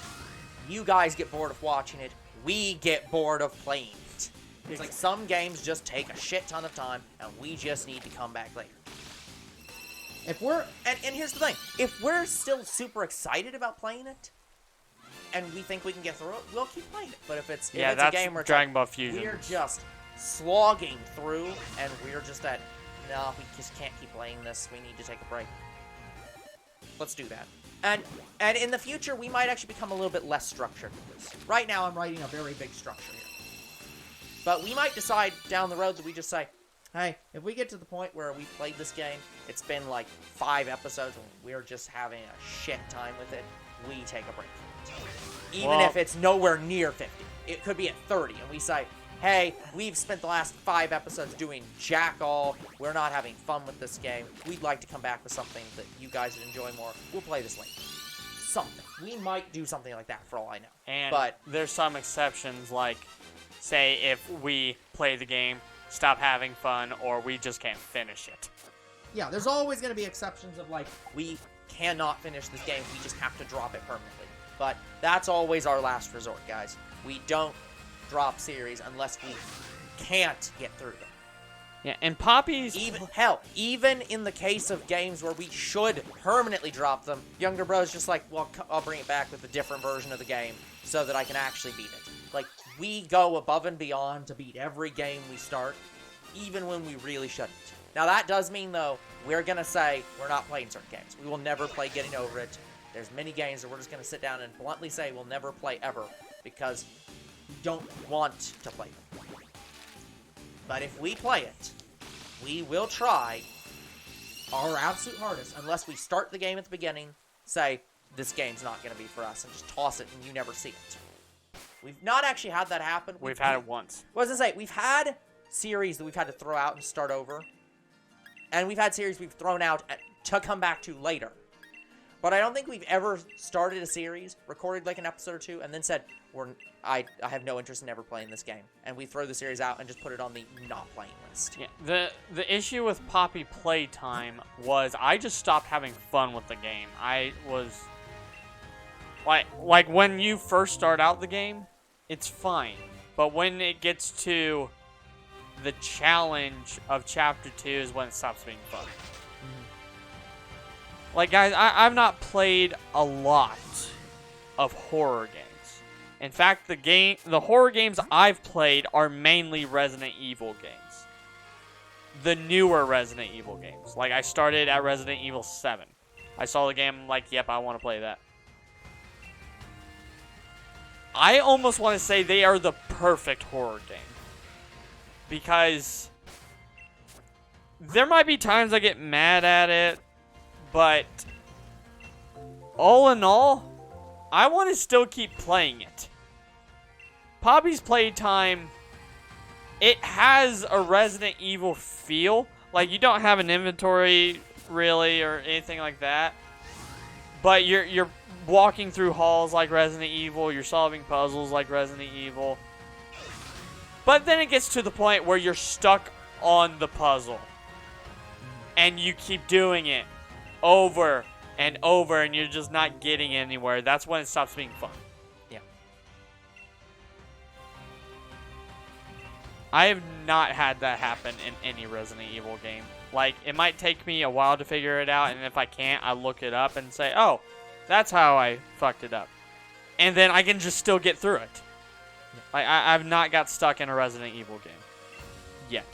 you guys get bored of watching it, we get bored of playing it. It's like some games just take a shit ton of time and we just need to come back later. If we're and here's the thing, if we're still super excited about playing it and we think we can get through it, we'll keep playing it. But if it's that's a game where Dragon Ball Fusion. we're just slogging through and we're just at no, we just can't keep playing this. We need to take a break. Let's do that. And in the future, we might actually become a little bit less structured with this. right now, I'm writing a very big structure here. But we might decide down the road that we just say, hey, if we get to the point where we played this game, it's been like 5 episodes, and we're just having a shit time with it, we take a break from it. Even if it's nowhere near 50. It could be at 30, and we say, hey, we've spent the last 5 episodes doing jack all. We're not having fun with this game. We'd like to come back with something that you guys would enjoy more. We'll play this later. Something. We might do something like that for all I know. But there's some exceptions, like, say, if we play the game, stop having fun, or we just can't finish it. Yeah, there's always going to be exceptions of, like, we cannot finish this game. We just have to drop it permanently. But that's always our last resort, guys. We don't drop series unless we can't get through them. Yeah, and Poppy's... Even in the case of games where we should permanently drop them, Younger Bro's just like, well, I'll bring it back with a different version of the game so that I can actually beat it. Like, we go above and beyond to beat every game we start, even when we really shouldn't. Now, that does mean, though, we're going to say we're not playing certain games. We will never play Getting Over It. There's many games that we're just going to sit down and bluntly say we'll never play ever because we don't want to play them. But if we play it, we will try our absolute hardest, unless we start the game at the beginning, say, this game's not going to be for us, and just toss it and you never see it. We've not actually had that happen. We've had it once. What was I say? We've had series that we've had to throw out and start over. And we've had series we've thrown out to come back to later. But I don't think we've ever started a series, recorded like an episode or two, and then said, I have no interest in ever playing this game. And we throw the series out and just put it on the not playing list. Yeah, the issue with Poppy playtime was I just stopped having fun with the game. I was... Like when you first start out the game, it's fine. But when it gets to the challenge of Chapter 2 is when it stops being fun. Like, guys, I've not played a lot of horror games. In fact, the horror games I've played are mainly Resident Evil games. The newer Resident Evil games. Like, I started at Resident Evil 7. I saw the game, I'm like, yep, I want to play that. I almost want to say they are the perfect horror game. Because there might be times I get mad at it, but all in all, I want to still keep playing it. Poppy's playtime, it has a Resident Evil feel. Like, you don't have an inventory, really, or anything like that. But you're walking through halls like Resident Evil. You're solving puzzles like Resident Evil. But then it gets to the point where you're stuck on the puzzle. And you keep doing it over and over, and you're just not getting anywhere. That's when it stops being fun. Yeah. I have not had that happen in any Resident Evil game. Like, it might take me a while to figure it out, and if I can't, I look it up and say, oh, that's how I fucked it up. And then I can just still get through it. Like, I've not got stuck in a Resident Evil game. Yet.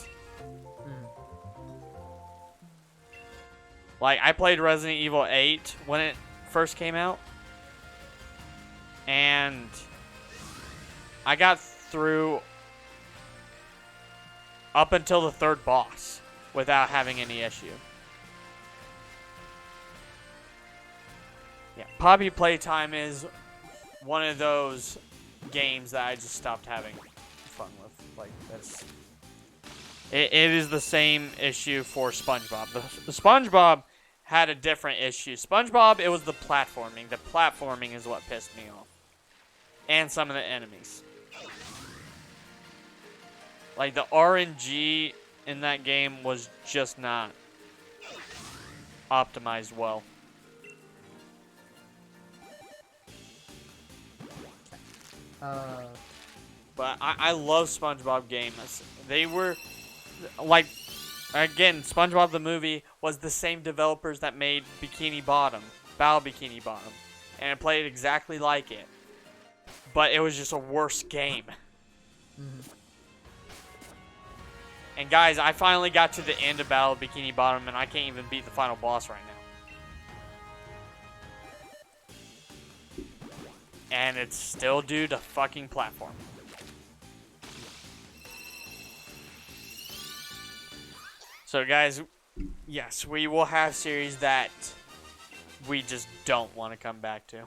Like, I played Resident Evil 8 when it first came out. And I got through up until the third boss without having any issue. Yeah, Poppy Playtime is one of those games that I just stopped having fun with. Like, that's... It is the same issue for SpongeBob. The SpongeBob had a different issue. SpongeBob, it was the platforming. The platforming is what pissed me off. And some of the enemies. Like, the RNG in that game was just not optimized well. But I love SpongeBob games. They were, like, again, SpongeBob the movie was the same developers that made Bikini Bottom, Battle Bikini Bottom. And it played exactly like it. But it was just a worse game. And guys, I finally got to the end of Battle Bikini Bottom, and I can't even beat the final boss right now. And it's still due to fucking platform. So guys, yes, we will have series that we just don't want to come back to.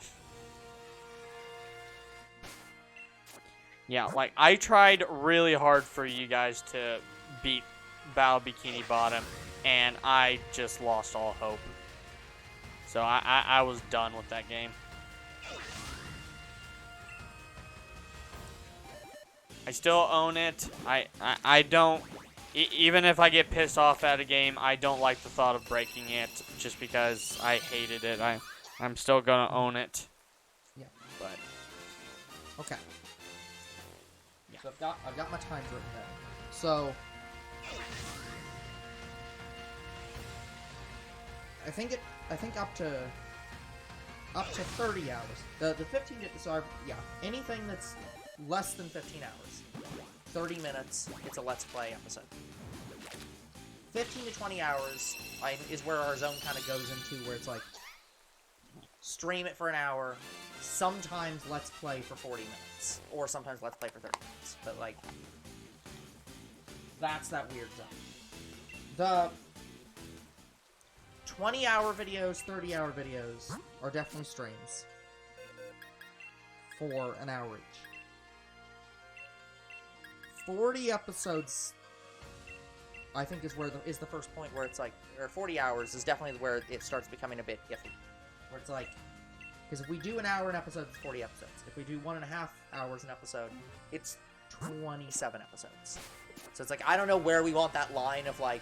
Yeah, like, I tried really hard for you guys to beat Battle Bikini Bottom, and I just lost all hope. So I was done with that game. I still own it. I don't... Even if I get pissed off at a game, I don't like the thought of breaking it just because I hated it. I'm still gonna own it. Yeah. But okay. Yeah. So I've got my times written down. So I think up to 30 hours. The 15 so yeah, anything that's less than 15 hours. 30 minutes, it's a Let's Play episode. 15 to 20 hours is where our zone kind of goes into, where it's like, stream it for an hour, sometimes Let's Play for 40 minutes, or sometimes Let's Play for 30 minutes, but like, that's that weird zone. The 20-hour videos, 30-hour videos are definitely streams for an hour each. 40 episodes, I think, is where is the first point where it's like, or 40 hours is definitely where it starts becoming a bit iffy. Where it's like, because if we do an hour an episode, it's 40 episodes. If we do 1.5 hours an episode, it's 27 episodes. So it's like, I don't know where we want that line of like,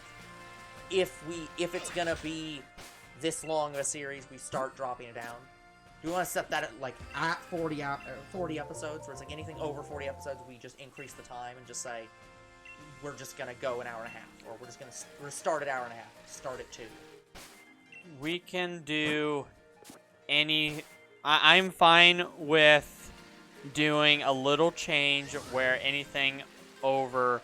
if it's gonna be this long of a series, we start dropping it down. Do we want to set that at like at 40 episodes, where it's like anything over 40 episodes, we just increase the time and just say we're just gonna go an hour and a half, or we're gonna start at hour and a half, start at 2. We can do any. I'm fine with doing a little change where anything over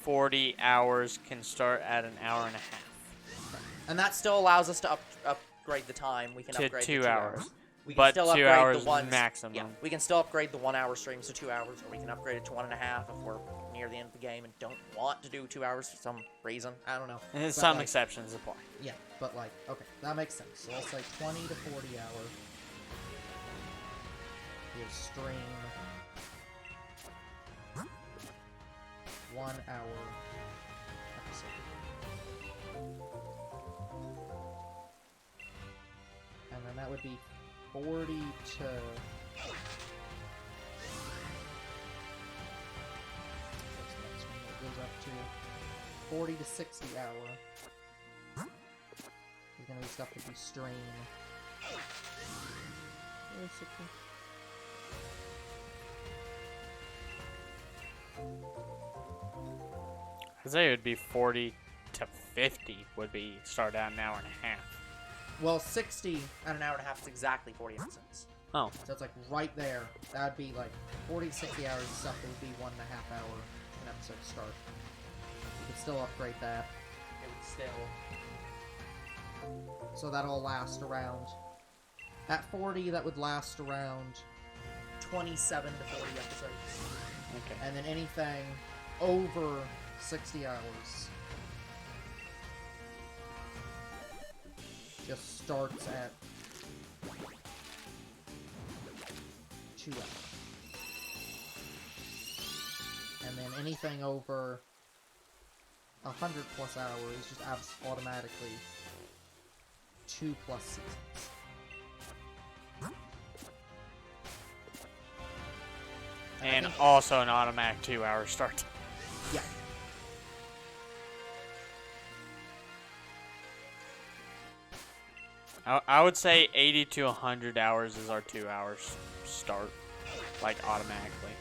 40 hours can start at an hour and a half. And that still allows us to upgrade the time. We can To upgrade 2 to 2 hours. We can But still 2 upgrade hours the ones, maximum. Yeah, we can still upgrade the 1 hour streams to 2 hours, or we can upgrade it to 1.5 if we're near the end of the game and don't want to do 2 hours for some reason. I don't know. And But, some like, exceptions apply. Yeah, but like, okay, that makes sense. So I'll say 20 to 40 hours. We'll stream 1 hour episode. And then that would be 40 to... What's the next one? It goes up to 40 to 60 hour. There's gonna be stuff to be streamed. 60. I'd say it would be 40 to 50 would be start out an hour and a half. Well, 60 at an hour and a half is exactly 40 episodes. Oh. So it's like right there. That would be like 40 to 60 hours of stuff that would be 1.5 hour an episode start. You could still upgrade that. It would still... So that'll last around... At 40, that would last around 27 to 40 episodes. Okay. And then anything over 60 hours just starts at 2 hours. And then anything over 100 plus hours just automatically 2+ seasons. And also an automatic 2 hour start. Yeah. I would say 80 to 100 hours is our 2 hours start, like automatically.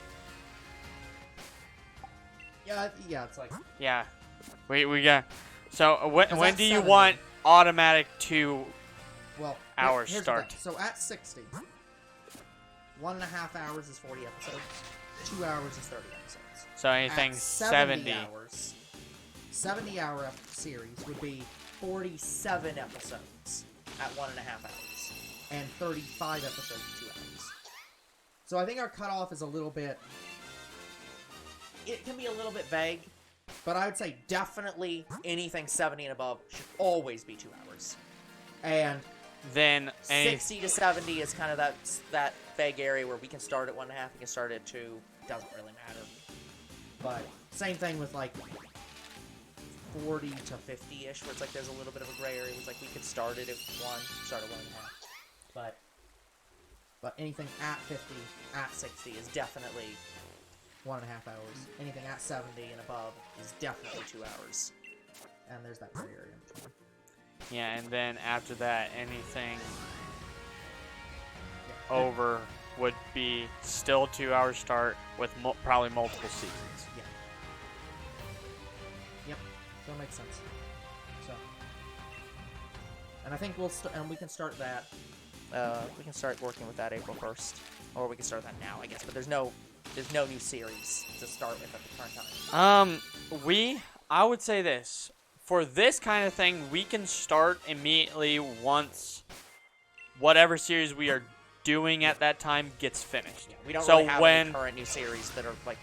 Yeah, it's like... Yeah, we got. So when that's do you 70. want automatic 2 Well, hours here's the start? thing. So at 60, 1.5 hours is 40 episodes, 2 hours is 30 episodes. So anything At 70. hours, 70-hour series would be 47 episodes at 1.5 hours, and 35 episodes at 2 hours. So I think our cutoff is a little bit... It can be a little bit vague, but I would say definitely anything 70 and above should always be 2 hours. And Then 60 to 70 is kind of that vague area where we can start at 1.5, we can start at 2, doesn't really matter. But same thing with like 40 to 50-ish, where it's like there's a little bit of a gray area. It's like we could start it at 1, start at 1.5. But anything at 50, at 60 is definitely 1.5 hours. Anything at 70 and above is definitely 2 hours. And there's that gray area in between. yeah, and then after that, anything Yeah. over would be still 2 hour start with probably multiple seasons. Yeah. Yep. So it makes sense. So, and I think we can start that. We can start working with that April 1st, or we can start that now, I guess. But there's no new series to start with at the current time. I would say this. For this kind of thing, we can start immediately once whatever series we are doing at that time gets finished. Yeah, we don't so really have when any current new series that are like.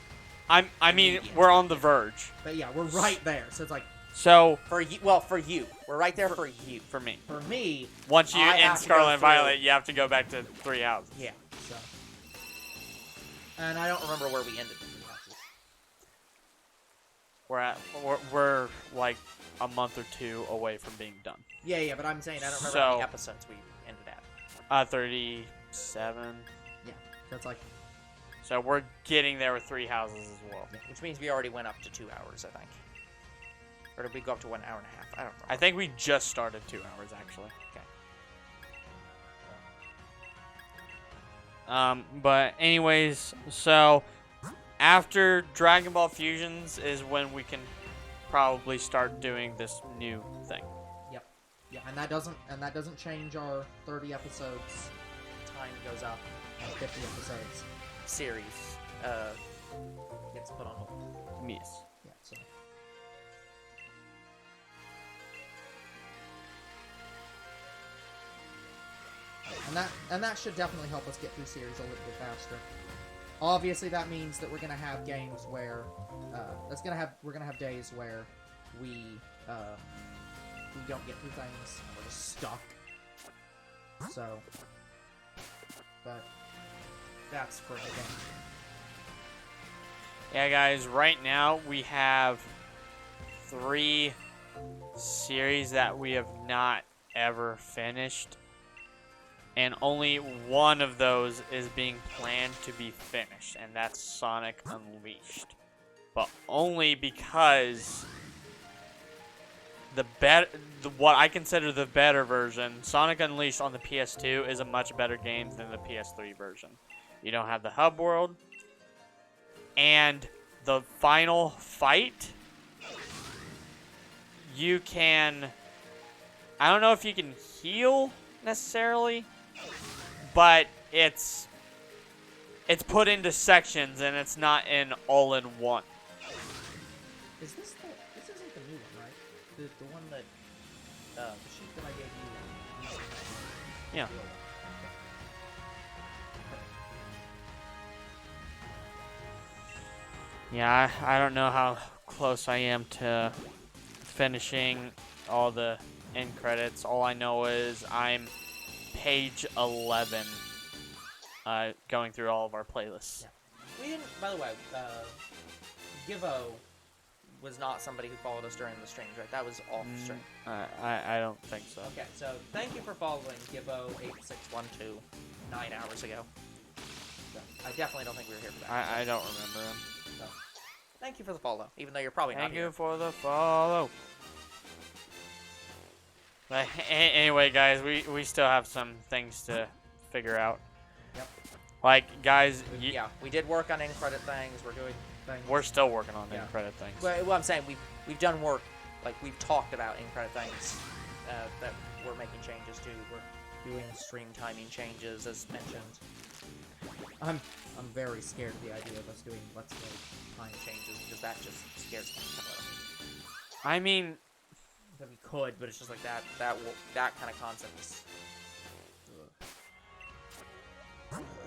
I mean, immediate. we're on the verge. But yeah, we're right there. So it's like So for you, we're right there for you. for me, For me, once you I end have to go Scarlet and through- Violet, you have to go back to 3 houses. yeah. So, and I don't remember where we ended. we're like a month or two away from being done. Yeah, but I'm saying I don't remember how many So- episodes we ended at. 37. Yeah, that's like, So we're getting there with 3 houses as well. Which means we already went up to 2 hours, I think. Or did we go up to 1 hour and a half? I don't remember. I think we just started 2 hours actually. Okay. But anyways, so after Dragon Ball Fusions is when we can probably start doing this new thing. yeah, and that doesn't change our 30 episodes Time goes up. and 50 episodes. Series gets put on hold. Yes. Yeah, so. And that should definitely help us get through series a little bit faster. Obviously, that means that we're gonna have games where we're gonna have days where we don't get through things and we're just stuck. So, but that's for the game. Yeah, guys, right now we have 3 series that we have not ever finished. And only one of those is being planned to be finished, and that's Sonic Unleashed. But only because what I consider the better version, Sonic Unleashed on the PS2, is a much better game than the PS3 version. You don't have the hub world, and the final fight, you can, I don't know if you can heal necessarily, but it's put into sections and it's not in all in one. This isn't the new one, right? The one that the sheet that I gave you. Yeah. Yeah, I don't know how close I am to finishing all the end credits. All I know is I'm page 11 going through all of our playlists. Yeah. We didn't, by the way, Givo was not somebody who followed us during the streams, right? That was off stream. I don't think so. Okay, so thank you for following Givo8612 9 hours ago. So, I definitely don't think we were here for that. I don't remember him. So, thank you for the follow, even though you're probably not Thank here. you for the follow. But anyway, guys, we still have some things to figure out. Yep. Like, guys, Yeah, we did work on end credit things. We're doing things. we're still working on the Yeah. credit things. Well, I'm saying we've done work, like we've talked about in credit things that we're making changes to. We're doing stream timing changes, as mentioned. I'm very scared of the idea of us doing Let's Play Time changes because that just scares me. I mean, That we could, but it's just like that kind of concept is.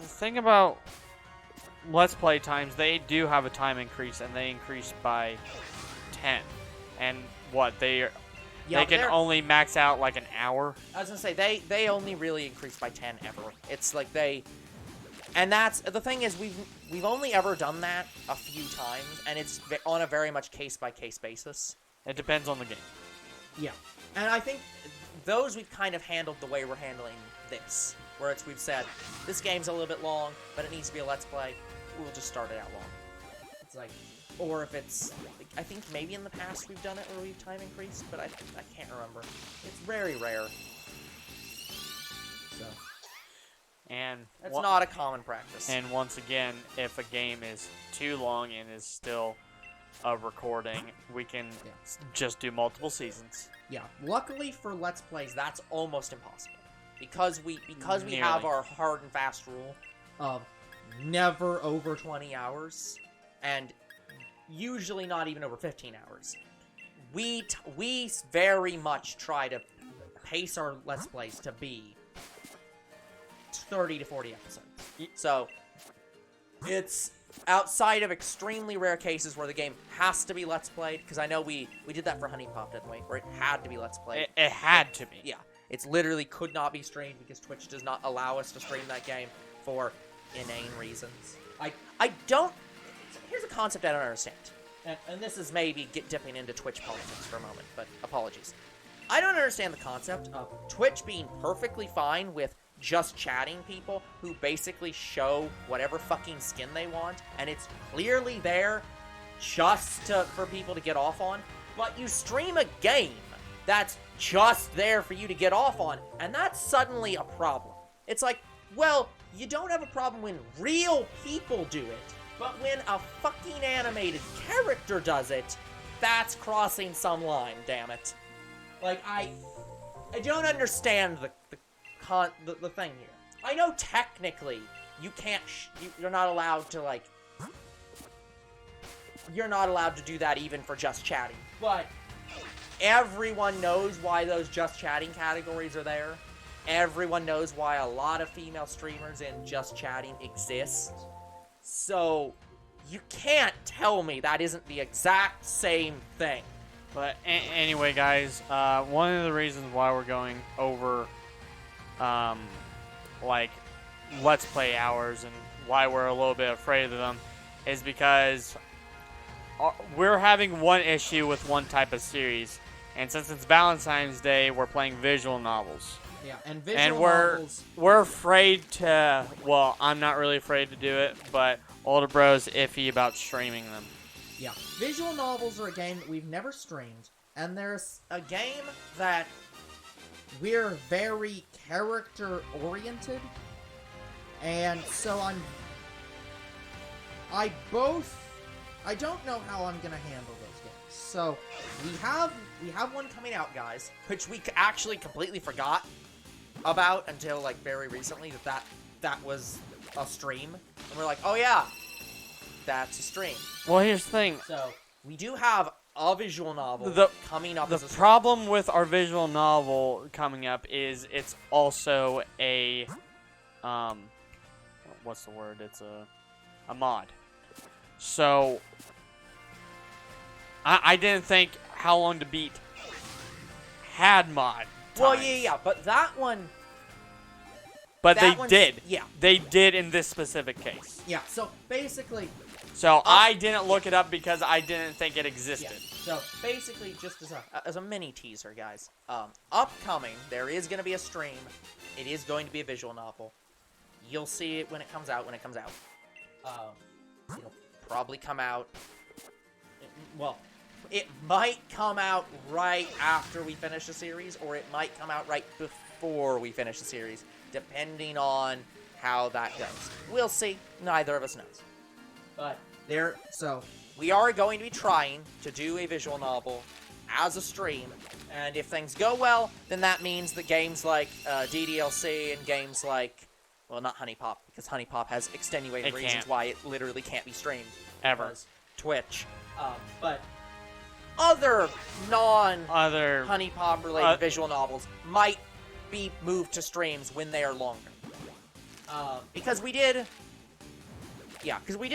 think about Let's Play times. They do have a time increase, and they increase by 10. And what, they can only max out like an hour? I was gonna say they only really increase by 10 ever. It's like and that's the thing is we've only ever done that a few times, and it's on a very much case by case basis. It depends on the game. Yeah. And I think those we've kind of handled the way we're handling this, where we've said this game's a little bit long, but it needs to be a Let's Play. We'll just start it out long. It's like, or if it's, like, I think maybe in the past we've done it where we've time increased, but I can't remember. It's very rare. So. And It's not a common practice. And once again, if a game is too long and is still a recording, we can just do multiple seasons. Yeah. Luckily for Let's Plays, That's almost impossible because we Nearly. have our hard and fast rule of never over 20 hours, and usually not even over 15 hours. We very much try to pace our Let's Plays to be 30 to 40 episodes. So, it's outside of extremely rare cases where the game has to be Let's Played, because I know we did that for Honey Pop, didn't we? Where it had to be Let's Played. It had to be. Yeah. It's literally could not be streamed because Twitch does not allow us to stream that game for inane reasons. I don't... Here's a concept I don't understand. and this is maybe dipping into Twitch politics for a moment, but apologies. I don't understand the concept of Twitch being perfectly fine with just chatting people who basically show whatever fucking skin they want, and it's clearly there just for people to get off on, but you stream a game that's just there for you to get off on, and that's suddenly a problem. It's like, well, you don't have a problem when real people do it, but when a fucking animated character does it, that's crossing some line, damn it. Like, I don't understand the thing here. I know technically you can't, you're not allowed to, like, you're not allowed to do that even for just chatting, but everyone knows why those just chatting categories are there. Everyone knows why a lot of female streamers in just chatting exist. So, you can't tell me that isn't the exact same thing. But anyway, guys, one of the reasons why we're going over, like, Let's Play hours and why we're a little bit afraid of them is because we're having one issue with one type of series. And since it's Valentine's Day, we're playing visual novels. Yeah, and visual novels... we're afraid to... Well, I'm not really afraid to do it, but Older Bro's iffy about streaming them. Yeah, visual novels are a game that we've never streamed, and there's a game that we're very character-oriented, and so I don't know how I'm gonna handle those games. So, we have one coming out, guys, which we actually completely forgot about until, like, very recently, that was a stream. And we're like, oh yeah, that's a stream. Well, here's the thing. So, we do have a visual novel coming up. The problem with our visual novel coming up is it's also a, what's the word? It's a mod. So, I didn't think How Long to Beat had mod times. Well, yeah, but that one... But they did. Yeah. They did in this specific case. Yeah, so basically... So I didn't look it up because I didn't think it existed. Yeah. So basically, just as a mini teaser, guys, upcoming, there is going to be a stream. It is going to be a visual novel. You'll see it when it comes out. It'll probably come out... Well, it might come out right after we finish the series, or it might come out right before we finish the series, depending on how that goes. We'll see. Neither of us knows. But we are going to be trying to do a visual novel as a stream, and if things go well, then that means that games like DDLC and games like, well, not Honey Pop, because Honey Pop has extenuating reasons why it literally can't be streamed. Ever. Twitch. But other non-Honey Pop related visual novels might be moved to streams when they are longer. Because we did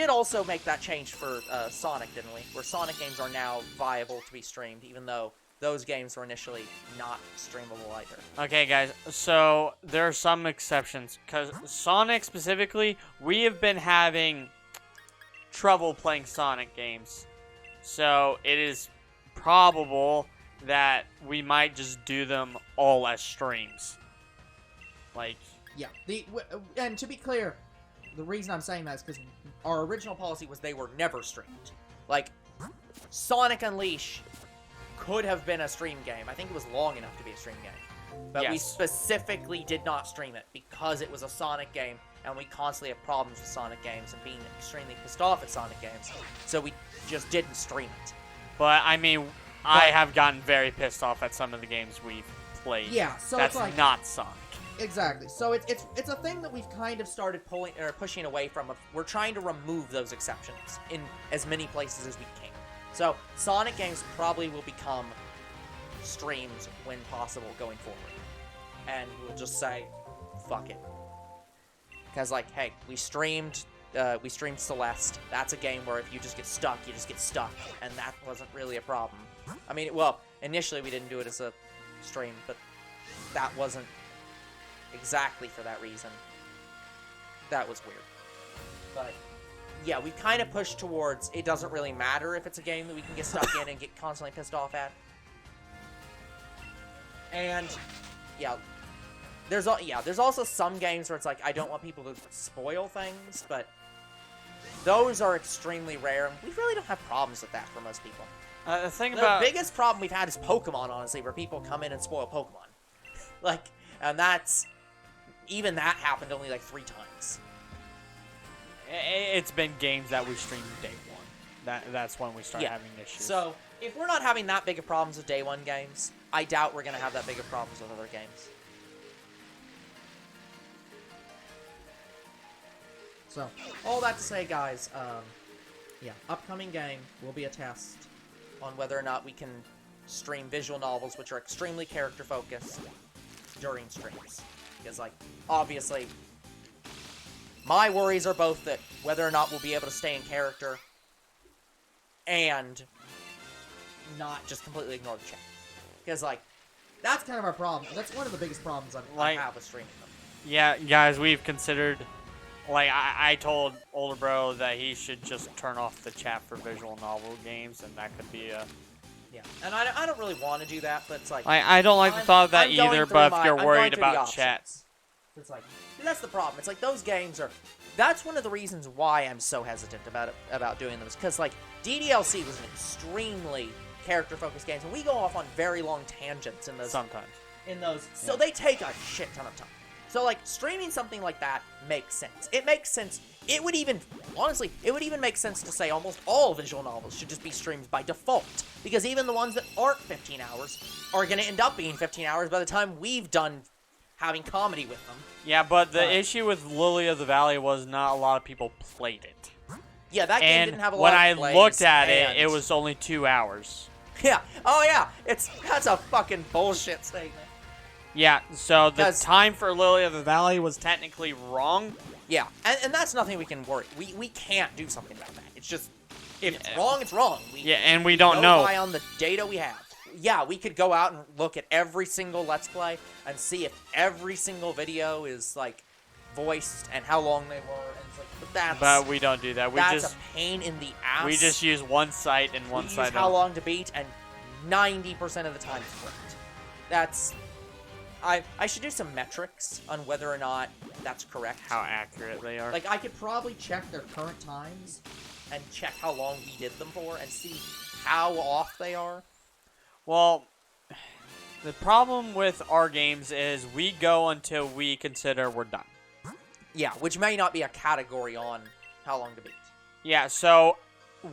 also make that change for Sonic, didn't we? Where Sonic games are now viable to be streamed, even though those games were initially not streamable either. Okay, guys, so there are some exceptions, because Sonic specifically, we have been having trouble playing Sonic games. So it is probable that we might just do them all as streams. Like... Yeah, and to be clear, the reason I'm saying that is because our original policy was they were never streamed. Like, Sonic Unleashed could have been a stream game. I think it was long enough to be a stream game. But we specifically did not stream it because it was a Sonic game, and we constantly have problems with Sonic games and being extremely pissed off at Sonic games. So we just didn't stream it. But, I mean, I have gotten very pissed off at some of the games we've played. Yeah, so that's it's like... not Sonic. Exactly. So it's a thing that we've kind of started pushing away from. We're trying to remove those exceptions in as many places as we can. So Sonic games probably will become streams when possible going forward, and we'll just say, fuck it. Because like, hey, we streamed Celeste. That's a game where if you just get stuck, you just get stuck, and that wasn't really a problem. I mean, well, initially we didn't do it as a stream, but that wasn't exactly for that reason. That was weird. But yeah, we've kind of pushed towards it doesn't really matter if it's a game that we can get stuck in and get constantly pissed off at. And yeah, there's also some games where it's like I don't want people to spoil things, but those are extremely rare, and we really don't have problems with that for most people. The thing The about biggest problem we've had is Pokemon, honestly, where people come in and spoil Pokemon. Like, and even that happened only like 3 times. it's been games that we streamed day one. That's when we start having issues. So, if we're not having that big of problems with day one games, I doubt we're going to have that big of problems with other games. So, all that to say, guys, yeah, upcoming game will be a test. On whether or not we can stream visual novels, which are extremely character-focused, during streams. Because, like, obviously, my worries are both that whether or not we'll be able to stay in character and not just completely ignore the chat. Because, like, That's kind of our problem. That's one of the biggest problems I have with streaming them. Yeah, guys, we've considered. Like, I told Older Bro that he should just turn off the chat for visual novel games, and that could be a... Yeah, and I don't really want to do that, but it's like... I don't like the thought of that I'm going either, through but if I'm you're going worried through the about options. chat... It's like, that's the problem. It's like, those games are... That's one of the reasons why I'm so hesitant about doing them, because, like, DDLC was an extremely character-focused game, and we go off on very long tangents in those... Sometimes. So they take a shit ton of time. So, like, streaming something like that makes sense. It makes sense. It would even, honestly, it would even make sense to say almost all visual novels should just be streamed by default. Because even the ones that aren't 15 hours are going to end up being 15 hours by the time we've done having comedy with them. Yeah, but the issue with Lily of the Valley was not a lot of people played it. Yeah, that game And didn't have a lot when of I plays, looked at and- it, it was only 2 hours. Yeah. Oh, yeah. That's a fucking bullshit statement. Yeah, so the 'Cause- time for Lily of the Valley was technically wrong. Yeah, and that's nothing we can worry. We can't do something about that. It's just, if it's Yeah. wrong, it's wrong. Yeah, and we don't go know. by on the data we have. Yeah, we could go out and look at every single Let's Play and see if every single video is, like, voiced and how long they were. And it's like, But we don't do that. We that's just a pain in the ass. we just use one site and one We use site how only. long to beat, and 90% of the time it's correct. That's... I should do some metrics on whether or not that's correct. How accurate they are. Like, I could probably check their current times and check how long we did them for and see how off they are. Well, the problem with our games is we go until we consider we're done. Yeah, which may not be a category on how long to beat. Yeah, so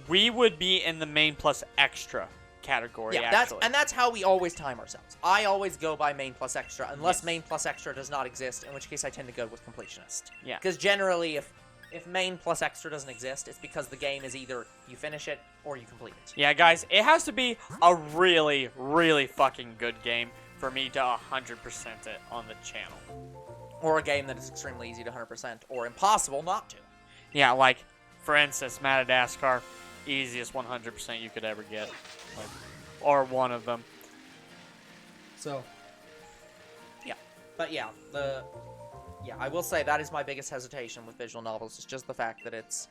we would be in the main plus extra category, Yeah, actually. that's how we always time ourselves. I always go by main plus extra, unless Yes. main plus extra does not exist, in which case I tend to go with completionist. Yeah. Because generally, if main plus extra doesn't exist, it's because the game is either you finish it or you complete it. Yeah, guys, it has to be a really, really fucking good game for me to 100% it on the channel. Or a game that is extremely easy to 100%, or impossible not to. Yeah, like, for instance, Madagascar, easiest 100% you could ever get. Like, or one of them. So, Yeah, but yeah, I will say that is my biggest hesitation with visual novels. It's just the fact that it's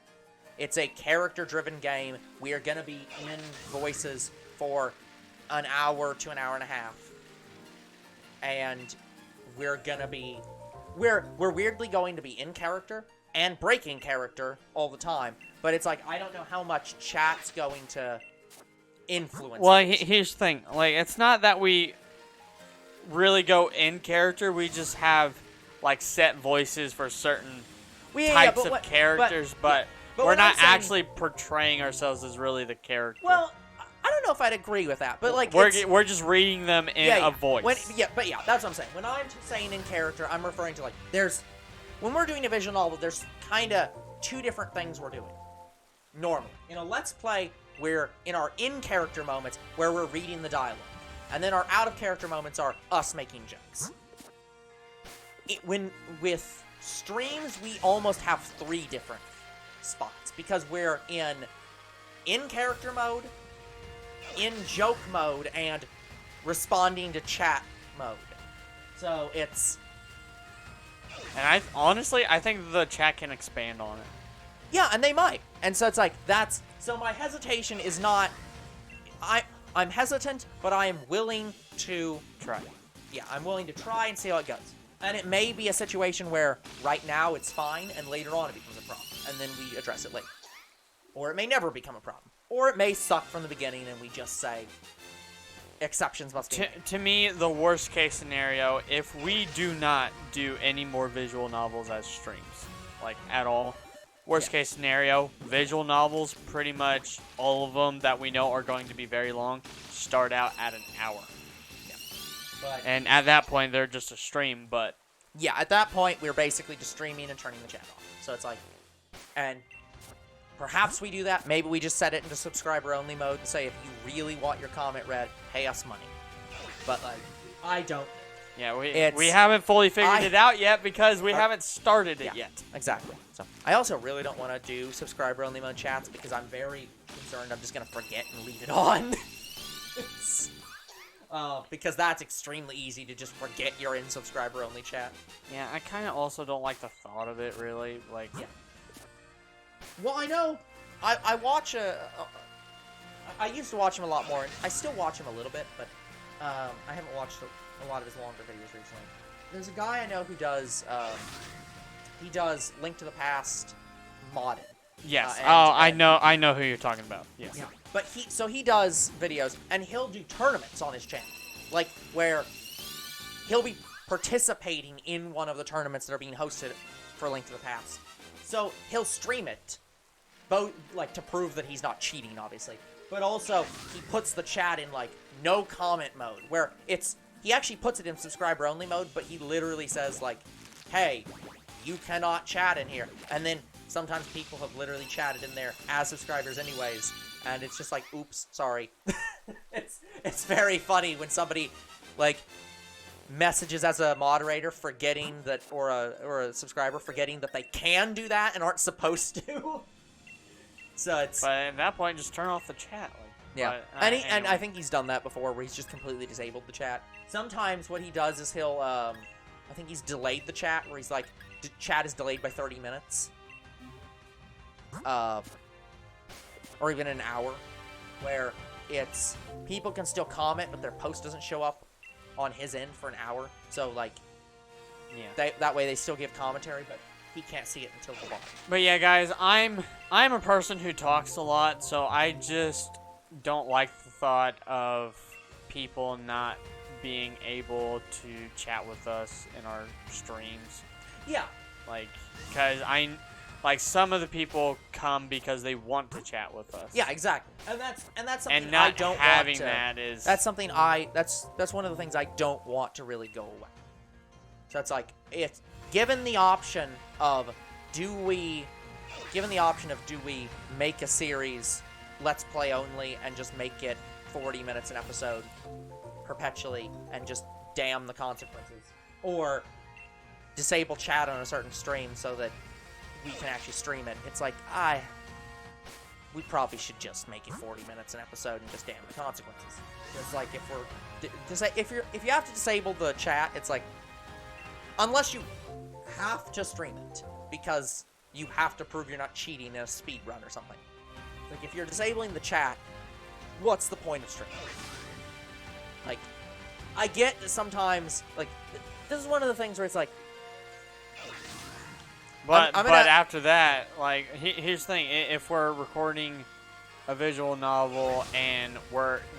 a character-driven game. We are gonna be in voices for an hour to an hour and a half, and we're weirdly going to be in character and breaking character all the time. But it's like I don't know how much chat's going to influence. Well, it. here's the thing. Like, it's not that we really go in character. We just have, like, set voices for certain types of characters, but but we're what I'm not saying- actually portraying ourselves as really the character. Well, I don't know if I'd agree with that, but like we're just reading them in a voice. But that's what I'm saying. When I'm saying in character, I'm referring to, like, when we're doing a visual novel, there's kind of 2 different things we're doing. Normally, in a Let's Play, we're in our in-character moments where we're reading the dialogue, and then our out-of-character moments are us making jokes. With streams, we almost have 3 different spots because we're in character mode, in joke mode, and responding to chat mode. So it's... And honestly, I think the chat can expand on it. Yeah, and they might. And so it's like, that's... So my hesitation is not... I'm hesitant, but I am willing to... Try. Yeah, I'm willing to try and see how it goes. And it may be a situation where right now it's fine, and later on it becomes a problem. And then we address it later. Or it may never become a problem. Or it may suck from the beginning, and we just say... Exceptions must be made. To me, the worst case scenario, if we do not do any more visual novels as streams, like at all, worst case scenario, visual novels, pretty much all of them that we know are going to be very long, start out at an hour. But, And at that point, they're just a stream, but... yeah, at that point, we're basically just streaming and turning the chat off. So it's like... And perhaps we do that. Maybe we just set it into subscriber-only mode and say, if you really want your comment read, pay us money. But, like... I don't. Yeah, we It's- haven't fully figured it out yet because we haven't started it yeah. yet. Exactly. So I also really don't want to do subscriber-only mode chats because I'm very concerned I'm just going to forget and leave it on. Because that's extremely easy to just forget you're in subscriber-only chat. Yeah, I kind of also don't like the thought of it, really. Like, Yeah. Well, I know. I watch I used to watch him a lot more, and I still watch him a little bit, but I haven't watched a lot of his longer videos recently. There's a guy I know who does he does Link to the Past modded. yes. And- I know who you're talking about. Yes. Yeah. But he does videos, and he'll do tournaments on his channel, like where he'll be participating in one of the tournaments that are being hosted for Link to the Past. So he'll stream it, both like to prove that he's not cheating, obviously, but also he puts the chat in like no comment mode, where he actually puts it in subscriber only mode, but he literally says like, "Hey, you cannot chat in here," and then sometimes people have literally chatted in there as subscribers anyways. And it's just like, oops, sorry. it's very funny when somebody, like, messages as a moderator forgetting that, or a subscriber forgetting that they can do that and aren't supposed to. So it's... But at that point, just turn off the chat. Like, Yeah, but, and anyway. I think he's done that before, where he's just completely disabled the chat. Sometimes what he does is he'll, I think he's delayed the chat, where he's like, chat is delayed by 30 minutes. Or even an hour, where it's people can still comment, but their post doesn't show up on his end for an hour. So like, yeah. that way they still give commentary, but he can't see it until the bottom. But yeah, guys, I'm a person who talks a lot, so I just don't like the thought of people not being able to chat with us in our streams. Yeah. Like, because some of the people come because they want to chat with us. Yeah, exactly. And that's something And not I don't having want to, that is... That's something that's one of the things I don't want to really go away. So it's like, it's given the option of do we make a series Let's Play only and just make it 40 minutes an episode perpetually and just damn the consequences, or disable chat on a certain stream so that we can actually stream it. It's like, we probably should just make it 40 minutes an episode and just damn the consequences. It's like, if you have to disable the chat, it's like, unless you have to stream it because you have to prove you're not cheating in a speed run or something. Like, if you're disabling the chat, what's the point of streaming? Like, I get that sometimes, like, this is one of the things where it's like, But I'm but gonna- after that, like, here's the thing: if we're recording a visual novel and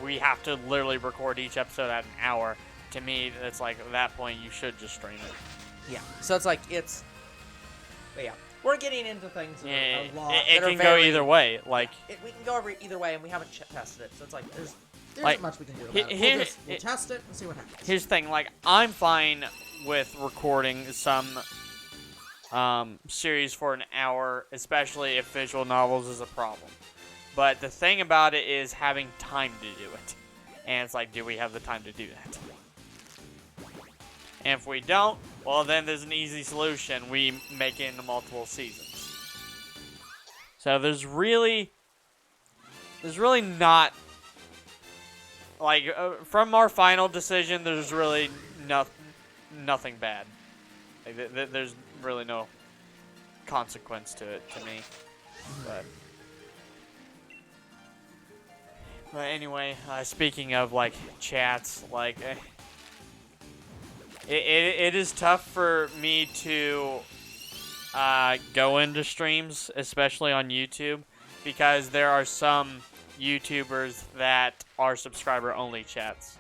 we have to literally record each episode at an hour, to me, it's like at that point you should just stream it. yeah. So it's like, but yeah, we're getting into things that Yeah, are a lot. it that are can go very- either way. Like, we can go either way, and we haven't tested it. So it's like, There's Like, not much we can do about it. here- We'll test it and see what happens. here's the thing: like, I'm fine with recording some series for an hour, especially if visual novels is a problem. But the thing about it is having time to do it. And it's like, do we have the time to do that? And if we don't, well, then there's an easy solution. We make it into multiple seasons. So there's really not, like, from our final decision, there's really nothing bad. Like, there's really no consequence to it, to me. But But anyway, speaking of like chats, like it is tough for me to go into streams, especially on YouTube, because there are some YouTubers that are subscriber only chats.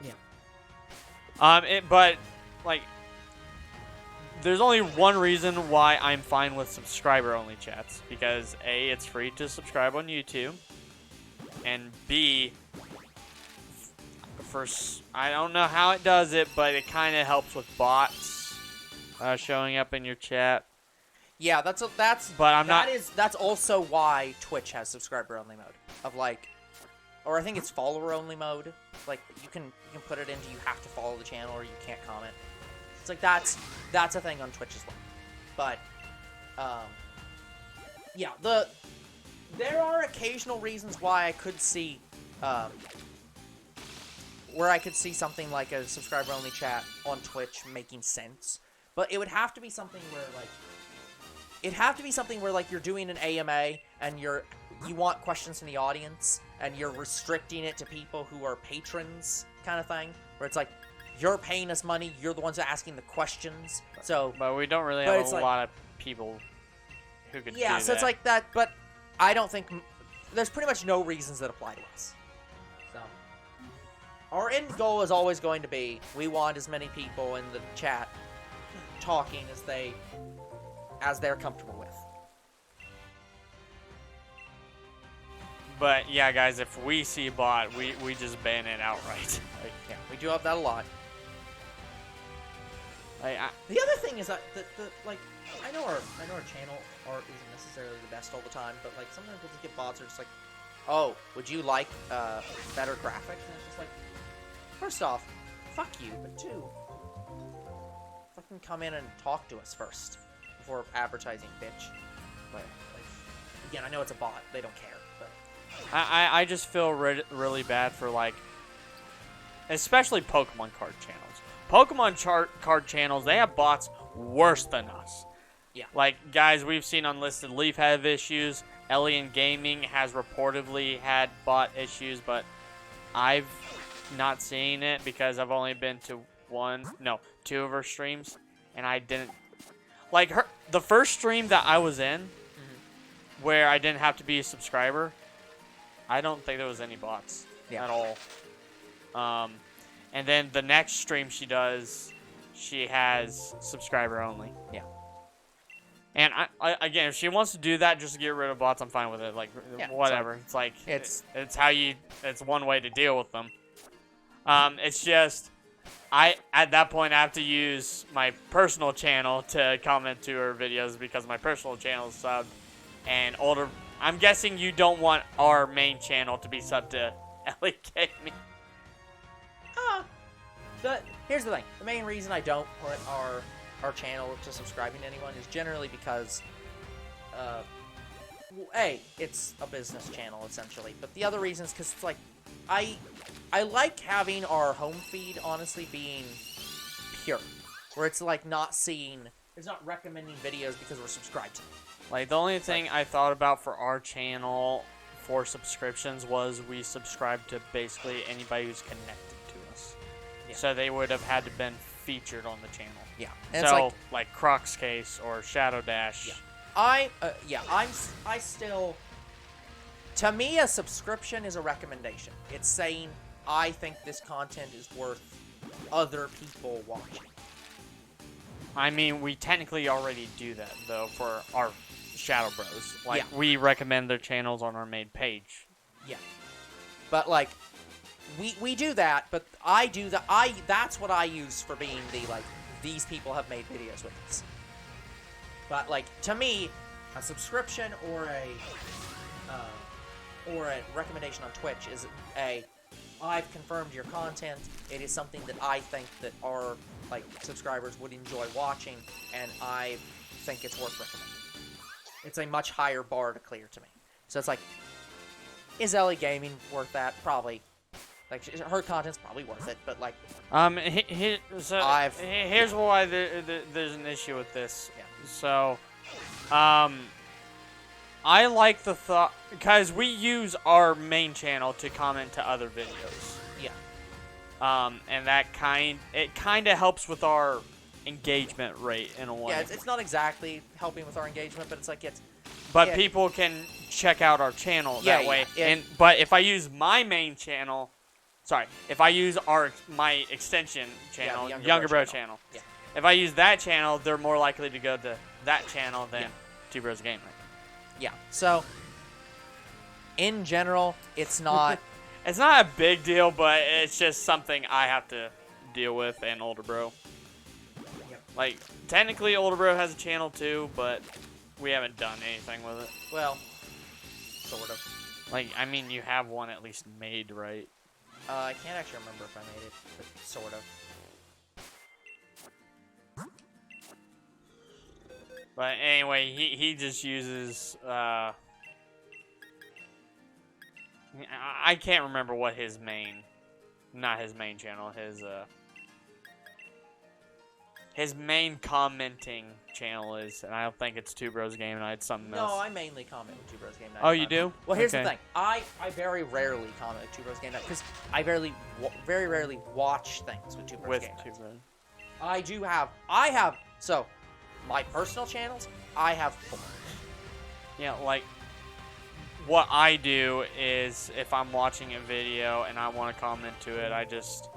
Yeah. But like, there's only one reason why I'm fine with subscriber only chats, because A, it's free to subscribe on YouTube, and B, I don't know how it does it, but it kind of helps with bots showing up in your chat. Yeah, that's also why Twitch has subscriber only mode of like, or I think it's follower only mode. Like you can put it into you have to follow the channel or you can't comment. It's like that's a thing on Twitch as well. But yeah, there are occasional reasons why I could see where I could see something like a subscriber only chat on Twitch making sense. But it would have to be something where like you're doing an AMA and you want questions from the audience and you're restricting it to people who are patrons kind of thing, where it's like you're paying us money, you're the ones asking the questions. So but we don't really have a lot of people who could do that. So it's like that, but I don't think there's pretty much no reasons that apply to us. So our end goal is always going to be we want as many people in the chat talking as they're comfortable with. But yeah, guys, if we see a bot, we just ban it outright. Like, yeah, we do have that a lot. The other thing is that like I know our channel art isn't necessarily the best all the time, but like sometimes we'll just get bots that are just like, oh, would you like better graphics? And it's just like, first off, fuck you, but two, fucking come in and talk to us first before advertising, bitch. But like, again, I know it's a bot; they don't care. But I just feel really bad for like, especially Pokemon card channels. Pokemon card channels, they have bots worse than us. Yeah. Like, guys, we've seen Unlisted Leaf have issues. Alien Gaming has reportedly had bot issues, but I've not seen it because I've only been to two of her streams, and I didn't like the first stream that I was in, where I didn't have to be a subscriber. I don't think there was any bots at all. And then the next stream she does, she has subscriber only. Yeah. And I again, if she wants to do that just to get rid of bots, I'm fine with it. Like, whatever. It's like it's one way to deal with them. It's just at that point I have to use my personal channel to comment to her videos because my personal channel is subbed and older. I'm guessing you don't want our main channel to be subbed to Ellie Gaming. Here's the thing. The main reason I don't put our channel to subscribing to anyone is generally because, A, it's a business channel, essentially. But the other reason is because it's like, I like having our home feed, honestly, being pure. Where it's like it's not recommending videos because we're subscribed to them. Like, the only thing I thought about for our channel for subscriptions was we subscribe to basically anybody who's connected to us. Yeah. So they would have had to been featured on the channel. Yeah. And so, like Croc's Case or Shadow Dash. Yeah. I still... To me, a subscription is a recommendation. It's saying, I think this content is worth other people watching. I mean, we technically already do that, though, for our Shadow Bros. Like, we recommend their channels on our main page. Yeah. But, like, we do that, but I do that. That's what I use for being the, like, these people have made videos with us. But, like, to me, a subscription or a recommendation on Twitch is I've confirmed your content. It is something that I think that our subscribers would enjoy watching, and I think it's worth recommending. It's a much higher bar to clear to me. So it's like, is Ellie Gaming worth that? Probably. Like, her content's probably worth it, but like... here's why there's an issue with this. Yeah. So, I like the thought because we use our main channel to comment to other videos. Yeah. And that kind of helps with our engagement rate in a way. Yeah, it's not exactly helping with our engagement, but it's like But yeah. people can check out our channel Yeah, that way. yeah. But if I use my main channel, if I use my extension channel, the Younger Bro channel. Yeah. If I use that channel, they're more likely to go to that channel than Yeah. Two Bros Game Night. Yeah. So, in general, it's not. It's not a big deal, but it's just something I have to deal with, and Older Bro. Yep. Like, technically, Older Bro has a channel too, but we haven't done anything with it. Well, sort of. Like, I mean, you have one at least made, right? I can't actually remember if I made it, but sort of. But anyway, he just uses, I can't remember what his not his main channel, his main commenting channel is, and I don't think it's Two Bros Game Night, it's something else. No, I mainly comment with Two Bros Game Night. Oh, you do? Well, here's Okay. the thing. I very rarely comment with Two Bros Game Night because I very rarely watch things with Two Bros With Game Two Night. Bros. So, my personal channels, I have 4. Yeah, like, what I do is, if I'm watching a video and I want to comment to it, I just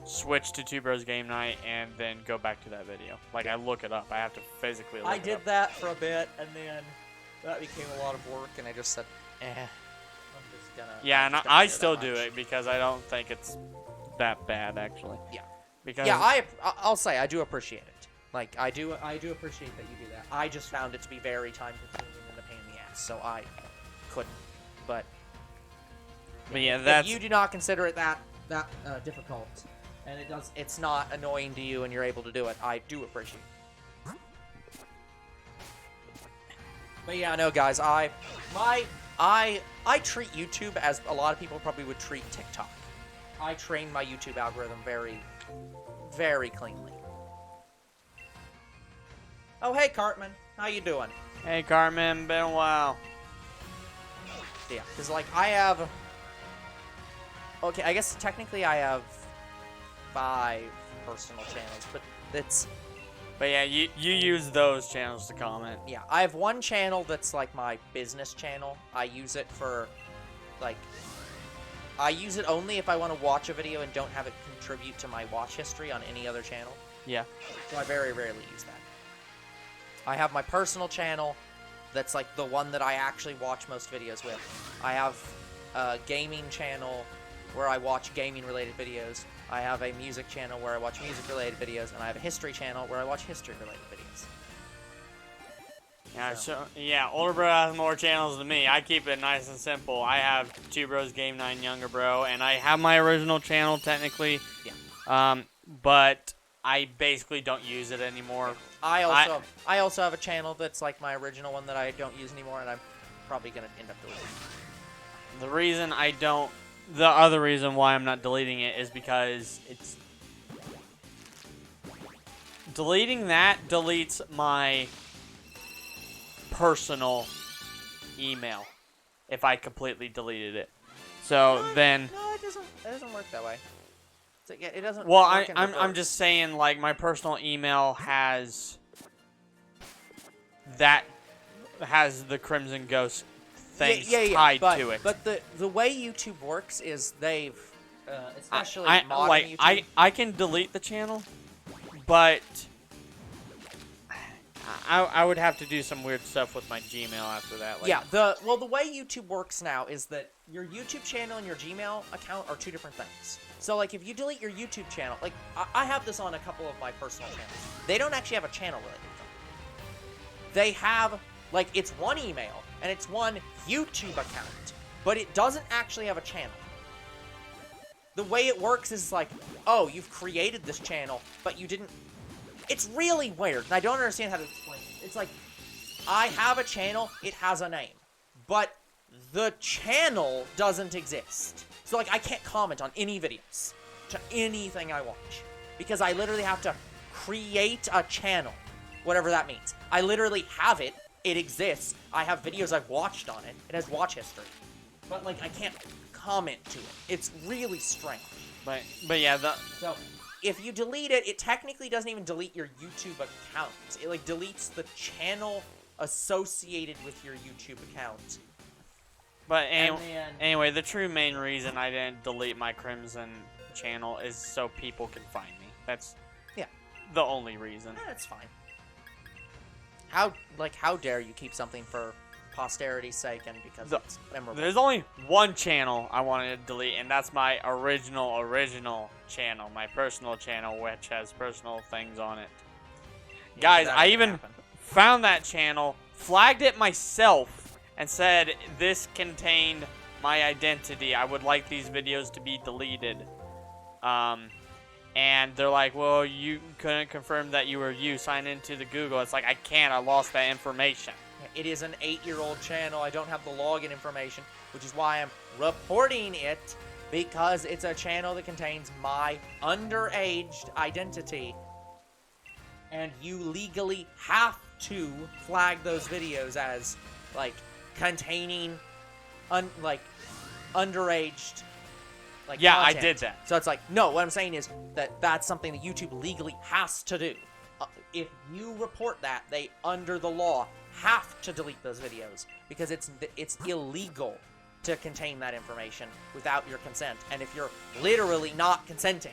switch to Two Bros Game Night and then go back to that video. Like, I look it up. I have to physically look it up. I did that for a bit, and then that became a lot of work, and I just said, I'm just gonna... Yeah, I'm and just gonna I do that still do much. it because I don't think it's that bad, actually. Yeah. Because Yeah, I'll say I do appreciate it. Like, I do appreciate that you do that. I just found it to be very time-consuming and a pain in the ass, so I couldn't. But yeah, if that's... you do not consider it that difficult, and it's not annoying to you, and you're able to do it, I do appreciate it. But yeah, no, guys, I treat YouTube as a lot of people probably would treat TikTok. I train my YouTube algorithm very, very cleanly. Oh, hey, Cartman. How you doing? Hey, Carmen, been a while. Yeah, because, like, I have... Okay, I guess technically I have 5 personal channels, but it's... But yeah, you use those channels to comment. Yeah, I have one channel that's, like, my business channel. I use it for, like... I use it only if I want to watch a video and don't have it contribute to my watch history on any other channel. Yeah. So I very rarely use that. I have my personal channel that's like the one that I actually watch most videos with. I have a gaming channel where I watch gaming related videos. I have a music channel where I watch music related videos, and I have a history channel where I watch history related videos. Yeah, yeah, Older Bro has more channels than me. I keep it nice and simple. I have Two Bros Game Night, Younger Bro, and I have my original channel technically. Yeah. But I basically don't use it anymore. Yeah. I also have a channel that's like my original one that I don't use anymore, and I'm probably gonna end up deleting. The other reason why I'm not deleting it is because it's deleting that deletes my personal email if I completely deleted it. So then, no, it doesn't work that way. It doesn't. well, work in I'm reverse. just saying, like, my personal email has the Crimson Ghost things tied to it. But the way YouTube works is they've, especially modern like YouTube. I can delete the channel, but I would have to do some weird stuff with my Gmail after that. Like, Yeah, the way YouTube works now is that your YouTube channel and your Gmail account are 2 different things. So, like, if you delete your YouTube channel, like, I have this on a couple of my personal channels. They don't actually have a channel related to them. They have, like, it's one email, and it's one YouTube account, but it doesn't actually have a channel. The way it works is like, oh, you've created this channel, but you didn't... It's really weird, and I don't understand how to explain it. It's like, I have a channel, it has a name, but the channel doesn't exist. So, like, I can't comment on any videos to anything I watch because I literally have to create a channel, whatever that means. I literally have it, It exists. I have videos I've watched on it. It has watch history. But, like, I can't comment to it. It's really strange. But yeah, So, if you delete it, it technically doesn't even delete your YouTube account. It, like, deletes the channel associated with your YouTube account. But And then- anyway, the true main reason I didn't delete my Crimson channel is so people can find me. That's the only reason. That's fine. How dare you keep something for posterity's sake and because it's memorable? There's only one channel I wanted to delete, and that's my original channel, my personal channel, which has personal things on it. Yeah, Guys, that I didn't even happen. found that channel, flagged it myself, and said this contained my identity. I would like these videos to be deleted. And they're like, well, you couldn't confirm that you were you. Sign into the Google. It's like, I can't. I lost that information. It is an 8-year-old channel. I don't have the login information, which is why I'm reporting it, because it's a channel that contains my underage identity. And you legally have to flag those videos as, like, containing, underaged, like, Yeah, I content. did that. So it's like, no, what I'm saying is that that's something that YouTube legally has to do. If you report that, they, under the law, have to delete those videos because it's illegal to contain that information without your consent. And if you're literally not consenting,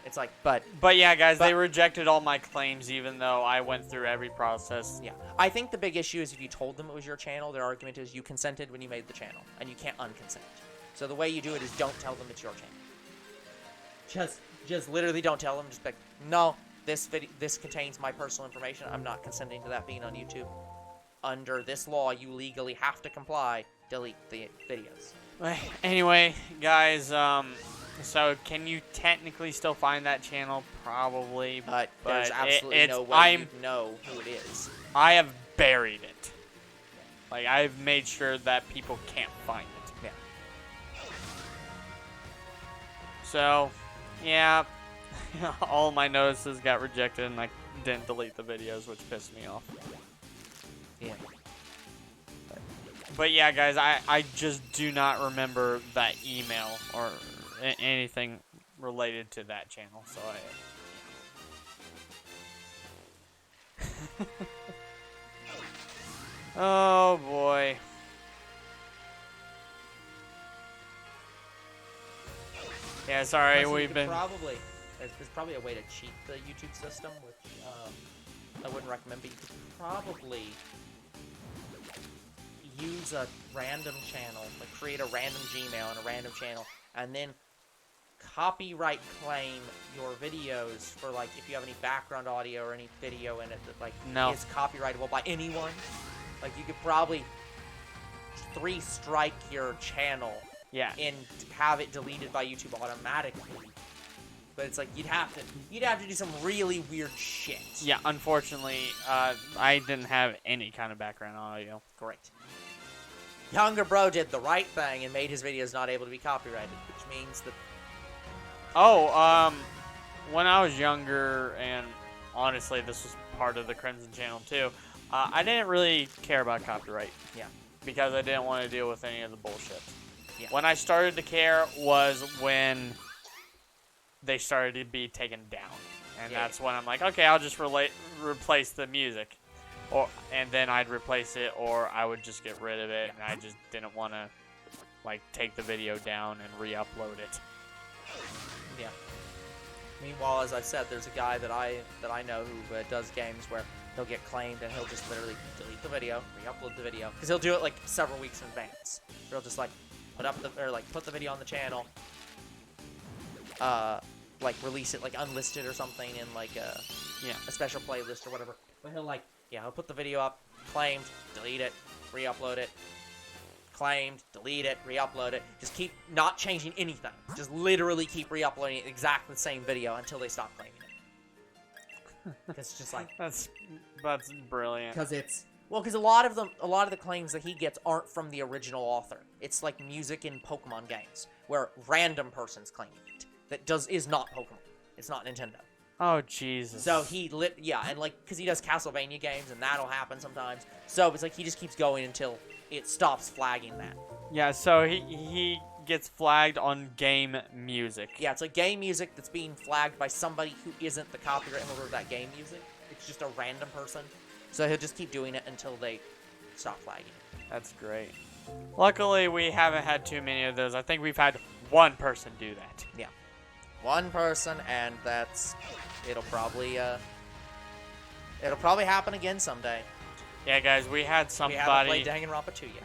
it's like, But yeah, guys, they rejected all my claims, even though I went through every process. yeah. I think the big issue is if you told them it was your channel, their argument is you consented when you made the channel, and you can't unconsent. So the way you do it is don't tell them it's your channel. Just literally don't tell them. Just be like, no, this contains my personal information. I'm not consenting to that being on YouTube. Under this law, you legally have to comply. Delete the videos. Anyway, guys, so can you technically still find that channel? Probably, But there's absolutely no way you'd know who it is. I have buried it. Like, I've made sure that people can't find it. Yeah. So, yeah, all my notices got rejected, and I didn't delete the videos, which pissed me off. Yeah. But yeah, guys, I just do not remember that email or anything related to that channel, so oh boy. Yeah, sorry, Plus, you we've could been... there's probably a way to cheat the YouTube system, which I wouldn't recommend, but you could probably use a random channel, like create a random Gmail and a random channel, and then copyright claim your videos for, like, if you have any background audio or any video in it that, like, is copyrightable by anyone. Like, you could probably 3-strike your channel. Yeah. And have it deleted by YouTube automatically. But it's like you'd have to do some really weird shit. Yeah, unfortunately, I didn't have any kind of background audio. Great. Younger bro did the right thing and made his videos not able to be copyrighted, which means that... Oh, when I was younger, and honestly, this was part of the Crimson channel too, I didn't really care about copyright. Yeah. Because I didn't want to deal with any of the bullshit. Yeah. When I started to care was when they started to be taken down. And that's when I'm like, okay, I'll just replace the music. And then I'd replace it, or I would just get rid of it, and I just didn't want to, like, take the video down and re-upload it. Yeah. Meanwhile, as I said, there's a guy that I know who does games where he'll get claimed and he'll just literally delete the video, re-upload the video, because he'll do it, like, several weeks in advance. He'll just, like, put the video on the channel, like, release it, like, unlisted or something in, like, a special playlist or whatever. But he'll put the video up, claimed, delete it, re-upload it, claimed, delete it, re-upload it. Just keep not changing anything. Just literally keep re-uploading exactly the same video until they stop claiming it. It's just like... That's brilliant. Because a lot of the claims that he gets aren't from the original author. It's like music in Pokemon games, where random person's claiming it. That is not Pokemon. It's not Nintendo. Oh, Jesus. So and like, because he does Castlevania games, and that'll happen sometimes. So it's like he just keeps going until it stops flagging that. Yeah, so he gets flagged on game music. Yeah, it's like game music that's being flagged by somebody who isn't the copyright holder of that game music. It's just a random person. So he'll just keep doing it until they stop flagging it. That's great. Luckily, we haven't had too many of those. I think we've had one person do that. Yeah. One person, and it'll probably happen again someday. Yeah, guys, we had We somebody... haven't played Danganronpa 2 yet.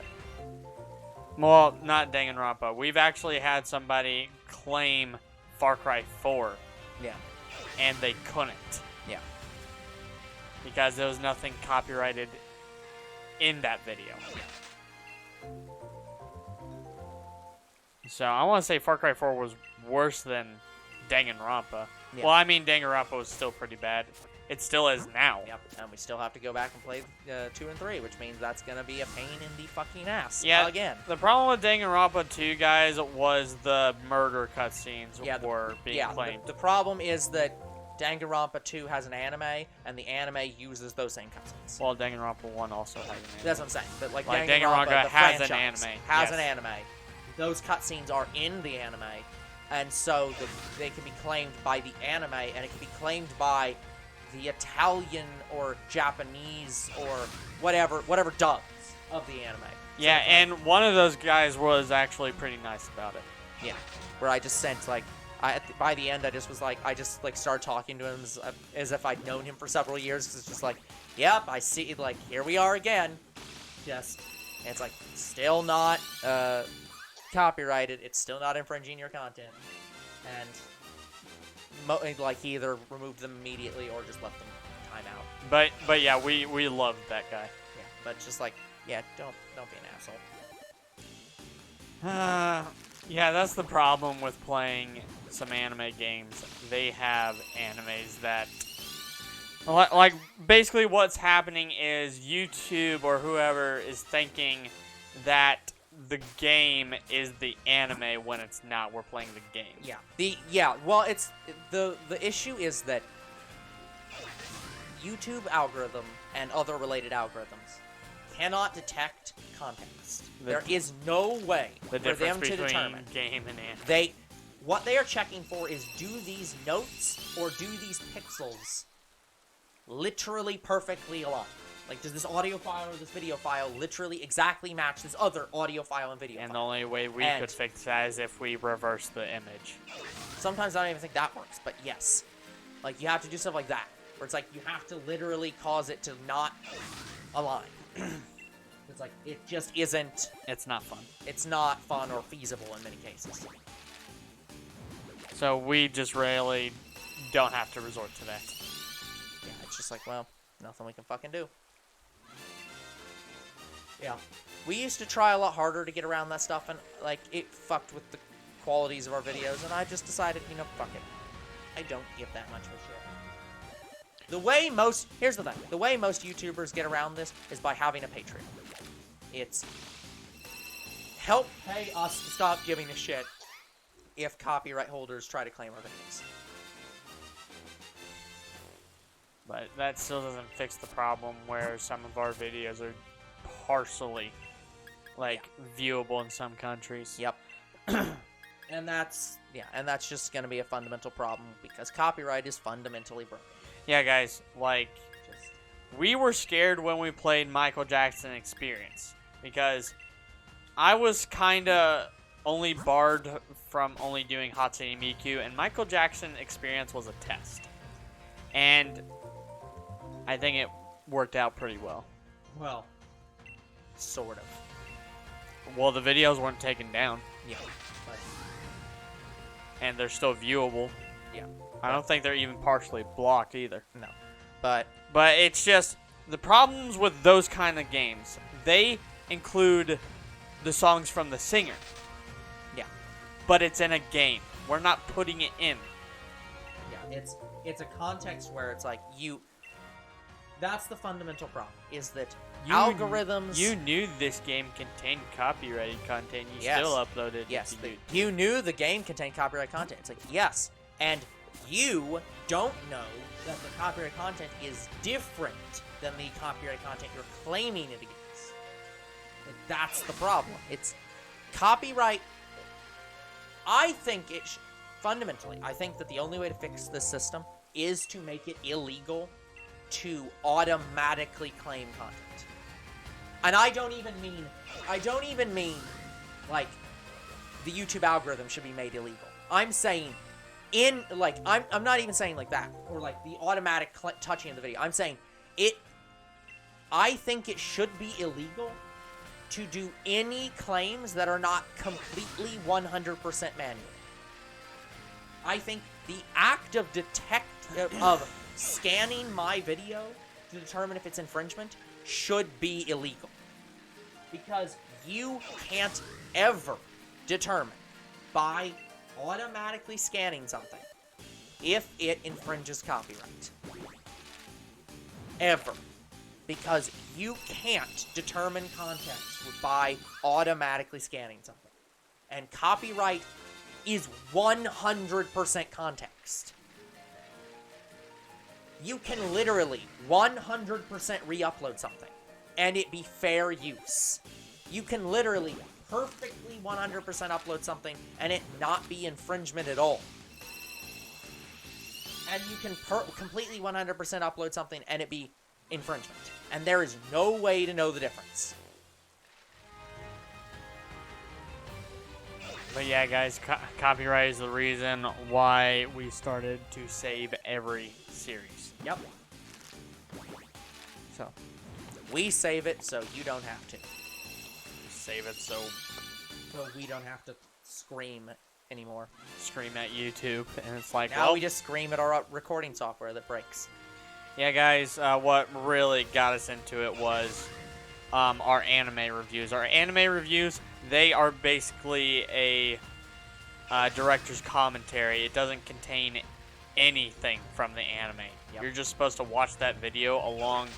Well, not Danganronpa. We've actually had somebody claim Far Cry 4, Yeah. and they couldn't. Yeah. Because there was nothing copyrighted in that video. So I want to say Far Cry 4 was worse than Danganronpa. Yeah. Well, I mean, Danganronpa was still pretty bad. It still is now. Yep, and we still have to go back and play 2 and 3, which means that's going to be a pain in the fucking ass again. The problem with Danganronpa 2, guys, was the murder cutscenes were being claimed. The problem is that Danganronpa 2 has an anime, and the anime uses those same cutscenes. Well, Danganronpa 1 also has an anime. That's what I'm saying. But like Danganronpa the has an franchise anime. Has Yes. an anime. Those cutscenes are in the anime, and so they can be claimed by the anime, and it can be claimed by the Italian or Japanese or whatever dubs of the anime. Yeah, and one of those guys was actually pretty nice about it. Yeah, where I just sent by the end I just started talking to him as if I'd known him for several years. 'Cause it's just like, yep, I see. Like, here we are again. And it's like still not copyrighted. It's still not infringing your content, and he either removed them immediately or just left them time out. But yeah, we loved that guy. Yeah, but just like, yeah, don't be an asshole. Yeah, that's the problem with playing some anime games. They have animes that, like, basically what's happening is YouTube or whoever is thinking that the game is the anime when it's not. We're playing the game. Well, it's the issue is that YouTube algorithm and other related algorithms cannot detect context. There is no way for them to determine game and anime. What they are checking for is, do these notes or do these pixels literally perfectly align? Like, does this audio file or this video file literally exactly match this other audio file and video file? And the only way we could fix that is if we reverse the image. Sometimes I don't even think that works, but yes. Like, you have to do stuff like that, where it's like you have to literally cause it to not align. It's like, it just isn't... It's not fun. It's not fun or feasible in many cases. So we just really don't have to resort to that. Yeah, it's just like, well, nothing we can fucking do. Yeah. We used to try a lot harder to get around that stuff, and, like, it fucked with the qualities of our videos, and I just decided, fuck it. I don't give that much of a shit. Here's the thing. The way most YouTubers get around this is by having a Patreon. It's help pay us to stop giving a shit if copyright holders try to claim our videos. But that still doesn't fix the problem where some of our videos are partially, viewable in some countries. Yep. And that's just going to be a fundamental problem because copyright is fundamentally broken. Yeah, guys, we were scared when we played Michael Jackson Experience because I was kind of only barred from only doing Hatsune Miku, and Michael Jackson Experience was a test. And I think it worked out pretty well. Well, sort of. Well, the videos weren't taken down. Yeah. But... And they're still viewable. Yeah. I don't think they're even partially blocked either. No. But it's just the problems with those kind of games. They include the songs from the singer. Yeah. But it's in a game. We're not putting it in. Yeah, it's a context where it's like that's the fundamental problem, is that algorithms... You knew this game contained copyrighted content. You still uploaded it to YouTube. You knew the game contained copyrighted content. It's like, yes. And You don't know that the copyright content is different than the copyright content you're claiming it against. Like, that's the problem. It's copyright. I think fundamentally, I think that the only way to fix this system is to make it illegal to automatically claim content. And I don't even mean like the YouTube algorithm should be made illegal. I'm saying I'm not even saying like that, or like the automatic touching of the video. I'm saying I think it should be illegal to do any claims that are not completely 100% manual. I think the act of scanning my video to determine if it's infringement should be illegal. Because you can't ever determine by automatically scanning something if it infringes copyright. Ever. Because you can't determine context by automatically scanning something. And copyright is 100% context. You can literally 100% re-upload something and it be fair use. You can literally perfectly 100% upload something and it not be infringement at all. And you can completely 100% upload something and it be infringement. And there is no way to know the difference. But yeah, guys, copyright is the reason why we started to save every series. Yep. So, we save it so you don't have to. Save it so we don't have to scream anymore. Scream at YouTube, and it's like, now well, we just scream at our recording software that breaks. Yeah, guys, what really got us into it was our anime reviews. Our anime reviews, they are basically a director's commentary. It doesn't contain anything from the anime. Yep. You're just supposed to watch that video along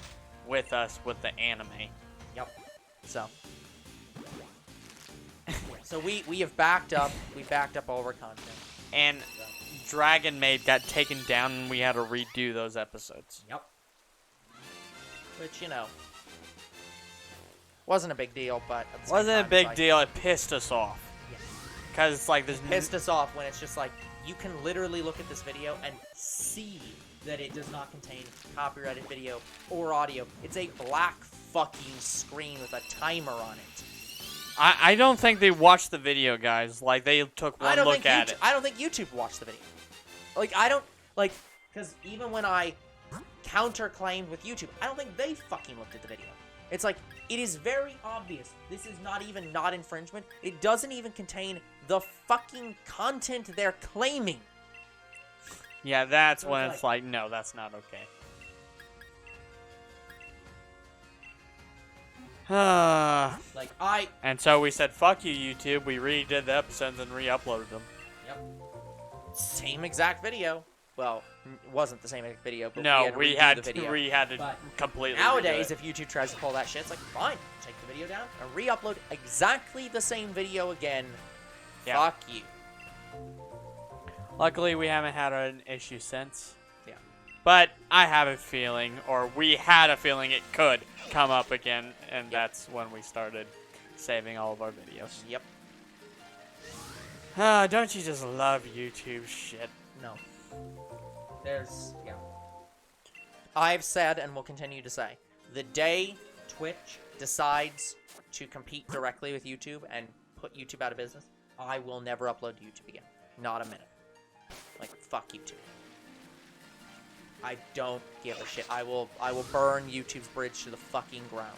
with us with the anime. Yep. So we have backed up. We backed up all of our content. And Dragon Maid got taken down, and we had to redo those episodes. Yep. Which, you know, wasn't a big deal, but at the same Wasn't a time, big it's like, deal. It pissed us off. Yeah. Because it's like, there's Pissed us off when it's just like, you can literally look at this video and see that it does not contain copyrighted video or audio. It's a black fucking screen with a timer on it. I don't think they watched the video, guys. Like, they took one look at it. I don't think YouTube watched the video. Like, I don't, like, because even when I counterclaimed with YouTube, I don't think they fucking looked at the video. It's like, it is very obvious. This is not even not infringement. It doesn't even contain the fucking content they're claiming. Yeah, that's So when it's it's like, no, that's not okay. And so we said, fuck you, YouTube. We redid the episodes and re-uploaded them. Yep. Same exact video. Well, it wasn't the same exact video, but No, we had to to completely nowadays, redo it. if YouTube tries to pull that shit, it's like, fine, take the video down and re-upload exactly the same video again. Yeah. Fuck you. Luckily, we haven't had an issue since. Yeah. But I have a feeling, or we had a feeling it could come up again, and that's when we started saving all of our videos. Yep. Don't you just love YouTube shit? No. Yeah. I've said and will continue to say, the day Twitch decides to compete directly with YouTube and put YouTube out of business, I will never upload to YouTube again. Not a minute. Like, fuck YouTube. I don't give a shit. I will burn YouTube's bridge to the fucking ground.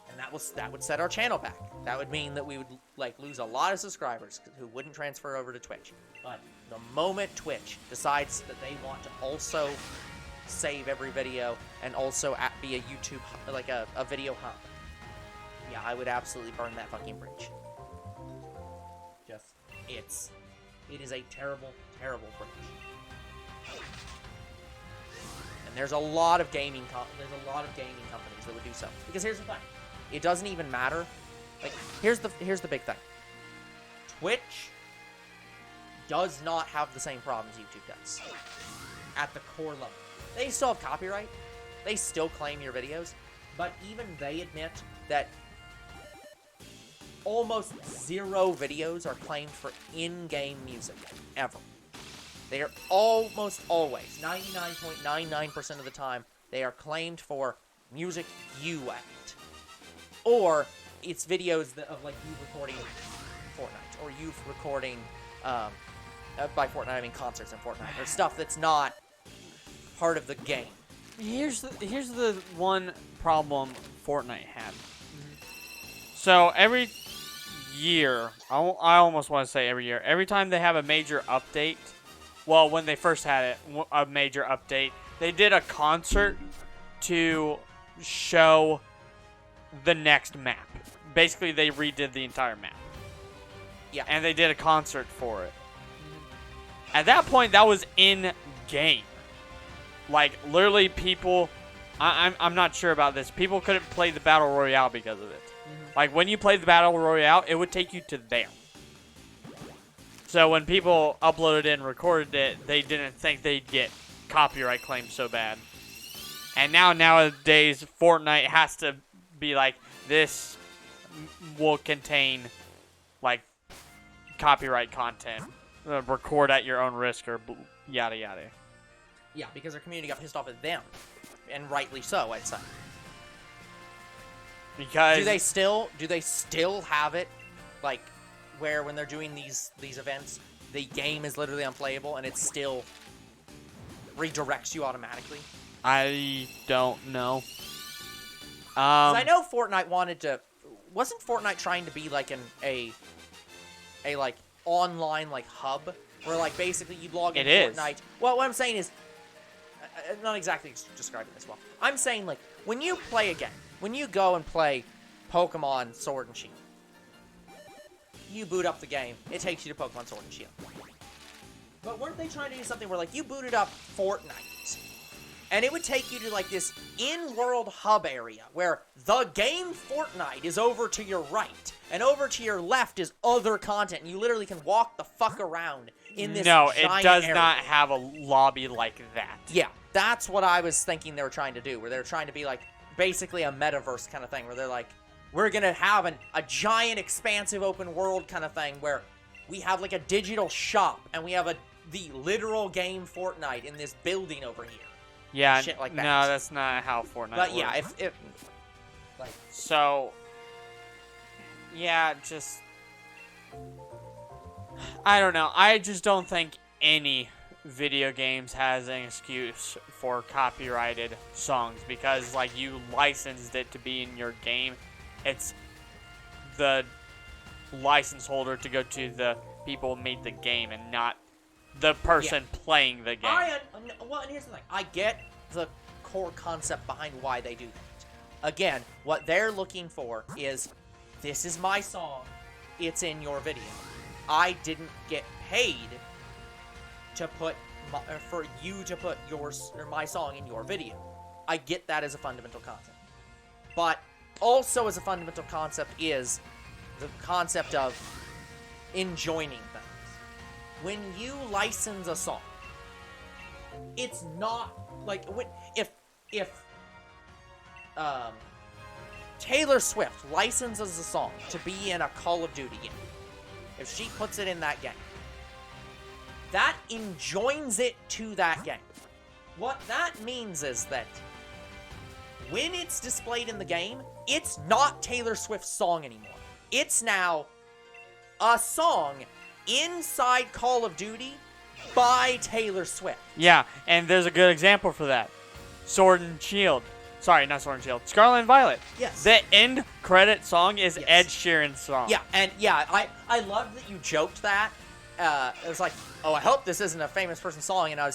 And that would set our channel back. That would mean that we would like lose a lot of subscribers who wouldn't transfer over to Twitch. But the moment Twitch decides that they want to also save every video and also be a YouTube, like a video hub, yeah, I would absolutely burn that fucking bridge. It is a terrible, terrible bridge. And there's a lot of gaming companies that would do so. Because here's the thing. It doesn't even matter. Like, here's the big thing. Twitch does not have the same problems YouTube does. At the core level. They still have copyright. They still claim your videos. But even they admit that almost 0 videos are claimed for in-game music, ever. They are almost always, 99.99% of the time, they are claimed for music you act. Or it's videos of like you recording Fortnite, or you recording, by Fortnite I mean concerts in Fortnite, or stuff that's not part of the game. Here's the one problem Fortnite had. So every year, I almost want to say every year, every time they have a major update, well, when they first had it, a major update, they did a concert to show the next map. Basically, they redid the entire map. Yeah. And they did a concert for it. At that point, that was in-game. Like, literally, people... I'm not sure about this. People couldn't play the Battle Royale because of it. Like, when you played the Battle Royale, it would take you to there. So when people uploaded it and recorded it, they didn't think they'd get copyright claims so bad. And nowadays, Fortnite has to be like, this will contain, like, copyright content. Record at your own risk or yada yada. Yeah, because their community got pissed off at them. And rightly so, I'd say. Because do they still have it, like, where when they're doing these events, the game is literally unplayable and it still redirects you automatically? I don't know. 'Cause I know Fortnite wanted to. Wasn't Fortnite trying to be like a like online like hub where like basically you log in Fortnite? Well, what I'm saying is, not exactly describing this well. I'm saying like when you play a game, when you go and play Pokemon Sword and Shield, you boot up the game, it takes you to Pokemon Sword and Shield. But weren't they trying to do something where like you booted up Fortnite, and it would take you to like this in-world hub area where the game Fortnite is over to your right, and over to your left is other content, and you literally can walk the fuck around in this No, giant it does area. not have a lobby like that. Yeah, that's what I was thinking they were trying to do, where they were trying to be like basically a metaverse kind of thing, where they're like, we're gonna have a giant expansive open world kind of thing where we have like a digital shop and we have the literal game Fortnite in this building over here. Yeah, shit like that. No, that's not how Fortnite But works. yeah, if like so, yeah, just I don't know. I just don't think any video games has an excuse for copyrighted songs because, like, you licensed it to be in your game. It's the license holder to go to the people who made the game and not the person playing the game. Well, and here's the thing. I get the core concept behind why they do that. Again, what they're looking for is, this is my song, it's in your video. I didn't get paid to put for you to put yours or my song in your video. I get that as a fundamental concept. But also as a fundamental concept is the concept of enjoining things. When you license a song, it's not like if Taylor Swift licenses a song to be in a Call of Duty game, if she puts it in that game, that enjoins it to that game. What that means is that when it's displayed in the game, it's not Taylor Swift's song anymore. It's now a song inside Call of Duty by Taylor Swift. Yeah, and there's a good example for that. Sword and Shield. Sorry, not Sword and Shield. Scarlet and Violet. Yes. The end credit song is Ed Sheeran's song. Yeah, and yeah, I love that you joked that. It was like, oh, I hope this isn't a famous person's song, and I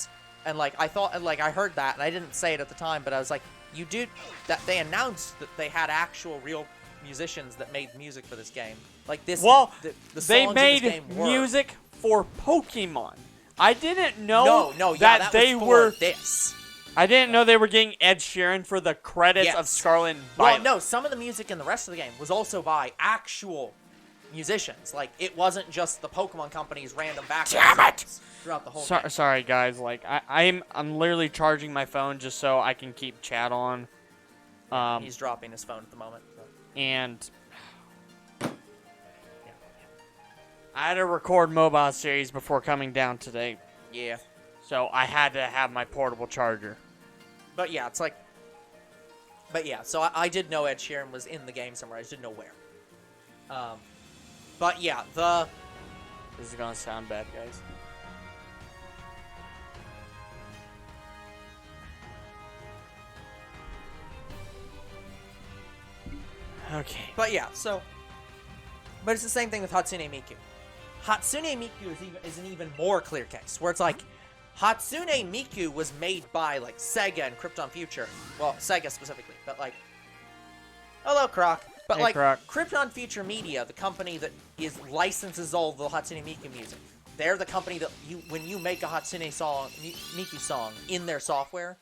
thought, I heard that, and I didn't say it at the time, but I was like, you do that. They announced that they had actual real musicians that made music for this game. Like this. Well, the they songs made in this game were. music for Pokemon. I didn't know that they was for were. this. I didn't know they were getting Ed Sheeran for the credits of Scarlet and Violet. Well, no, some of the music in the rest of the game was also by actual musicians. Like, it wasn't just the Pokemon Company's random background Damn it! songs throughout the whole game. Sorry, guys. Like, I'm literally charging my phone just so I can keep chat on. He's dropping his phone at the moment. So. And I had to record mobile series before coming down today, Yeah. so I had to have my portable charger. But yeah, it's like... But yeah, so I did know Ed Sheeran was in the game somewhere. I just didn't know where. But yeah, This is gonna sound bad, guys. Okay. But yeah, so... But it's the same thing with Hatsune Miku. Hatsune Miku is an even more clear case, where it's like, Hatsune Miku was made by, like, Sega and Krypton Future. Well, Sega specifically, but, like... Hello, Croc. But, Hey, like, Croc. Krypton Future Media, the company that licenses all the Hatsune Miku music, they're the company that, when you make a Hatsune Miku song in their software,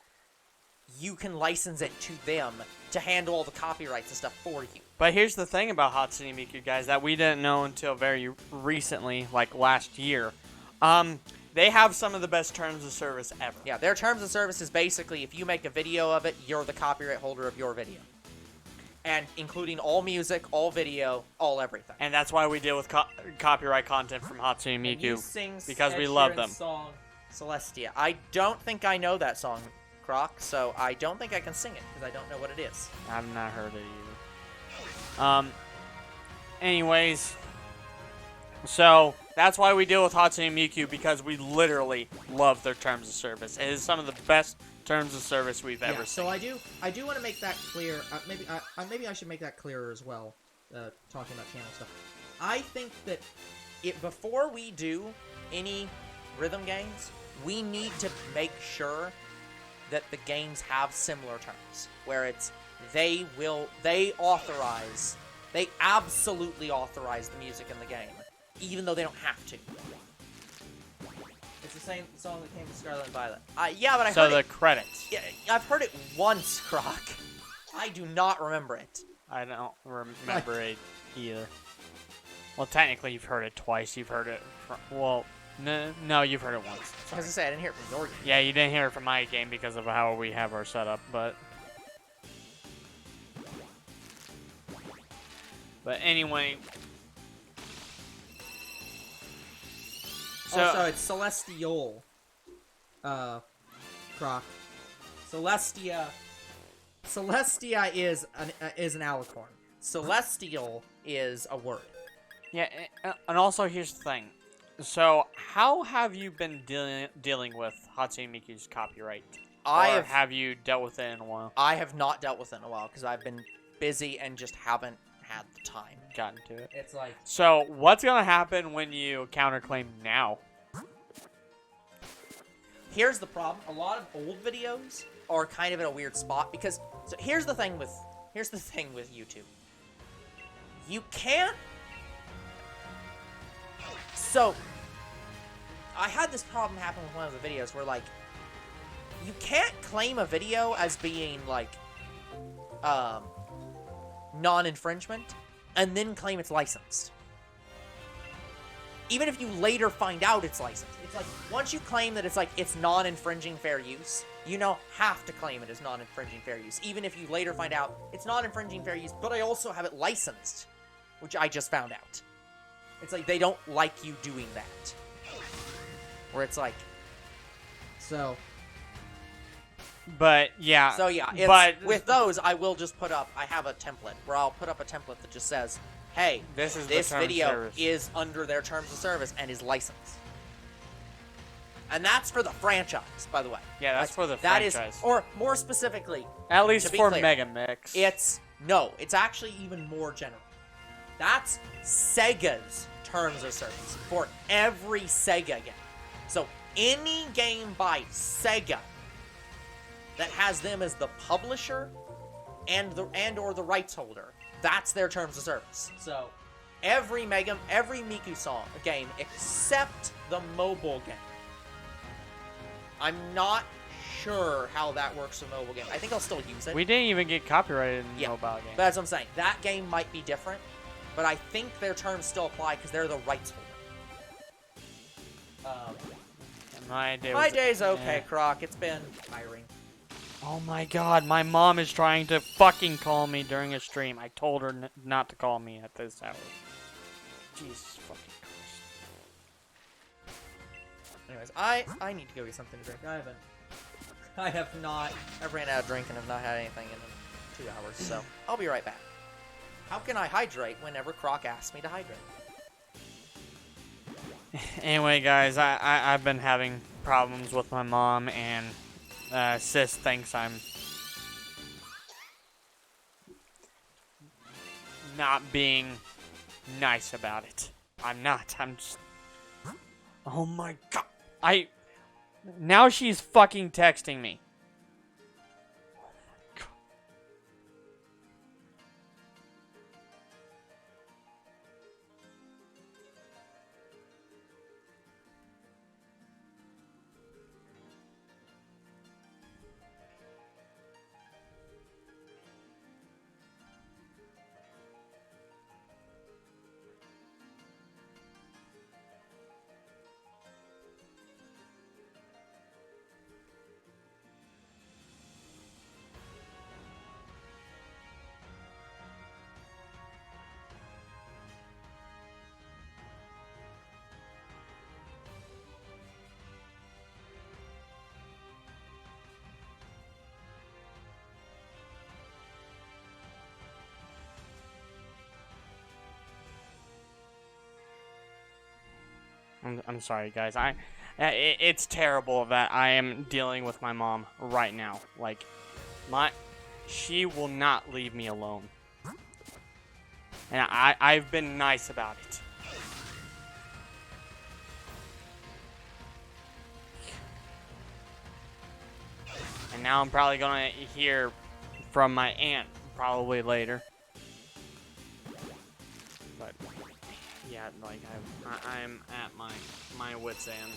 you can license it to them to handle all the copyrights and stuff for you. But here's the thing about Hatsune Miku, guys, that we didn't know until very recently, like last year. They have some of the best terms of service ever. Yeah, their terms of service is basically if you make a video of it, you're the copyright holder of your video. And including all music, all video, all everything. And that's why we deal with copyright content from Hatsune And you Miku, sing because Ed we love Sheeran's them. Song Celestia. I don't think I know that song, Croc, so I don't think I can sing it because I don't know what it is. I've not heard it either. Anyways, so that's why we deal with Hatsune Miku, because we literally love their terms of service. It is some of the best terms of service we've ever seen. So I do want to make that clear. Maybe I should make that clearer as well. Talking about channel stuff. I think that Before we do any rhythm games, we need to make sure that the games have similar terms, where it's they absolutely authorize the music in the game, even though they don't have to. It's the same song that came to Scarlet and Violet. Yeah, but I So heard the it. credits. Yeah, I've heard it once, Croc. I do not remember it. I don't remember it either. Well, technically, you've heard it twice. You've heard it from... Well, no, you've heard it once. I was Sorry. gonna say I didn't hear it from your game. Yeah, you didn't hear it from my game because of how we have our setup, but... But anyway... So, also it's Celestial. Croc. Celestia is an alicorn. Celestial is a word. yeah, and also here's the thing. So, how have you been dealing with Hatsune Miku's copyright? Or have you dealt with it in a while? I have not dealt with it in a while because I've been busy and just haven't had the time. Gotten to it. It's like So, what's gonna happen when you counterclaim now? Here's the problem: a lot of old videos are kind of in a weird spot because. So here's the thing with YouTube. You can't. So I had this problem happen with one of the videos where like you can't claim a video as being like non-infringement and then claim it's licensed. Even if you later find out it's licensed. It's like, once you claim that it's non-infringing fair use, you now have to claim it as non-infringing fair use. Even if you later find out it's non-infringing fair use, but I also have it licensed, which I just found out. It's like, they don't like you doing that. Where it's like... so. But, yeah. So yeah, with those, I will just put up, I have a template, where I'll put up a template that just says, hey, This is this the terms of video service. is under their terms of service and is licensed. And that's for the franchise, by the way. Yeah, that's for the that franchise. Is, or more specifically, At least to be for clear, Mega Mix. it's actually even more general. That's Sega's terms of service for every Sega game. So any game by Sega that has them as the publisher and or the rights holder, that's their terms of service. So every Miku song game except the mobile game. I'm not sure how that works with mobile game. I think I'll still use it. We didn't even get copyrighted in Yeah, mobile game. But that's what I'm saying. That game might be different. but I think their terms still apply because they're the rights holder. My day My was- day's okay, eh. Croc. It's been tiring. Oh my god, my mom is trying to fucking call me during a stream. I told her not to call me at this hour. Jesus fucking Christ. Anyways, I need to go get something to drink. I have not. I've ran out of drink and have not had anything in 2 hours, so I'll be right back. How can I hydrate whenever Croc asks me to hydrate? Anyway, guys, I've been having problems with my mom, and Sis thinks I'm not being nice about it. I'm not. I'm just... Oh my god. Now she's fucking texting me. I'm sorry, guys. It's terrible that I am dealing with my mom right now. Like, she will not leave me alone. And I've been nice about it. And now I'm probably gonna hear from my aunt probably later. But yeah, like I'm at my wit's end.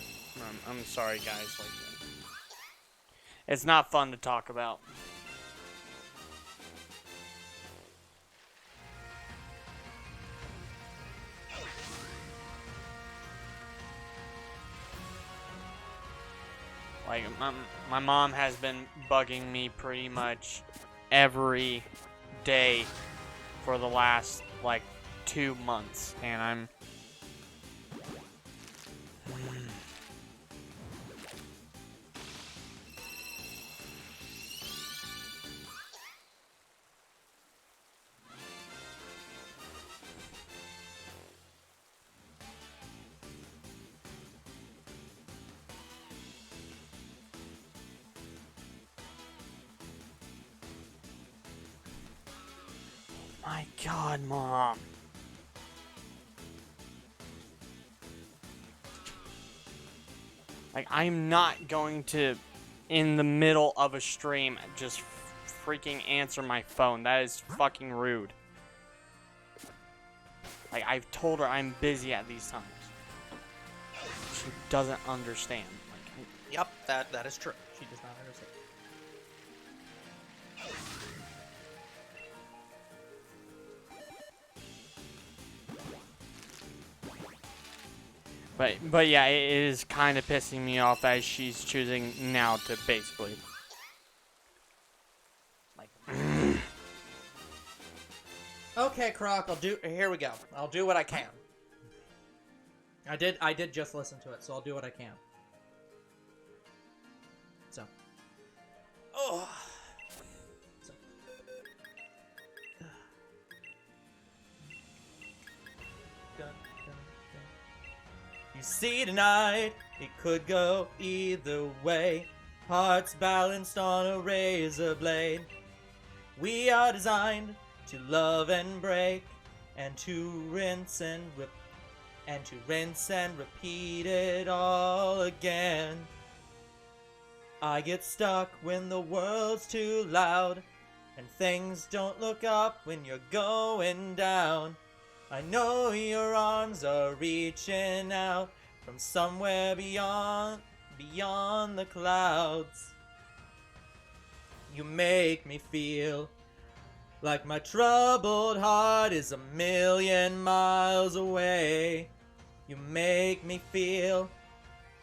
I'm sorry, guys. Like, it's not fun to talk about. Like, my mom has been bugging me pretty much every day for the last, like, 2 months, and I'm... My God, Mom. Like, I'm not going to, in the middle of a stream, just freaking answer my phone. That is fucking rude. Like, I've told her I'm busy at these times. She doesn't understand. Like, Yep, that is true. She does not understand. But yeah, it is kind of pissing me off as she's choosing now to basically, like, Okay, Croc, here we go. I'll do what I can. I did just listen to it, so I'll do what I can. So. Oh. So. You see tonight, it could go either way. Hearts balanced on a razor blade. We are designed to love and break, and to rinse and repeat it all again. I get stuck when the world's too loud, and things don't look up when you're going down. I know your arms are reaching out from somewhere beyond the clouds. You make me feel Like my troubled heart is a million miles away. You make me feel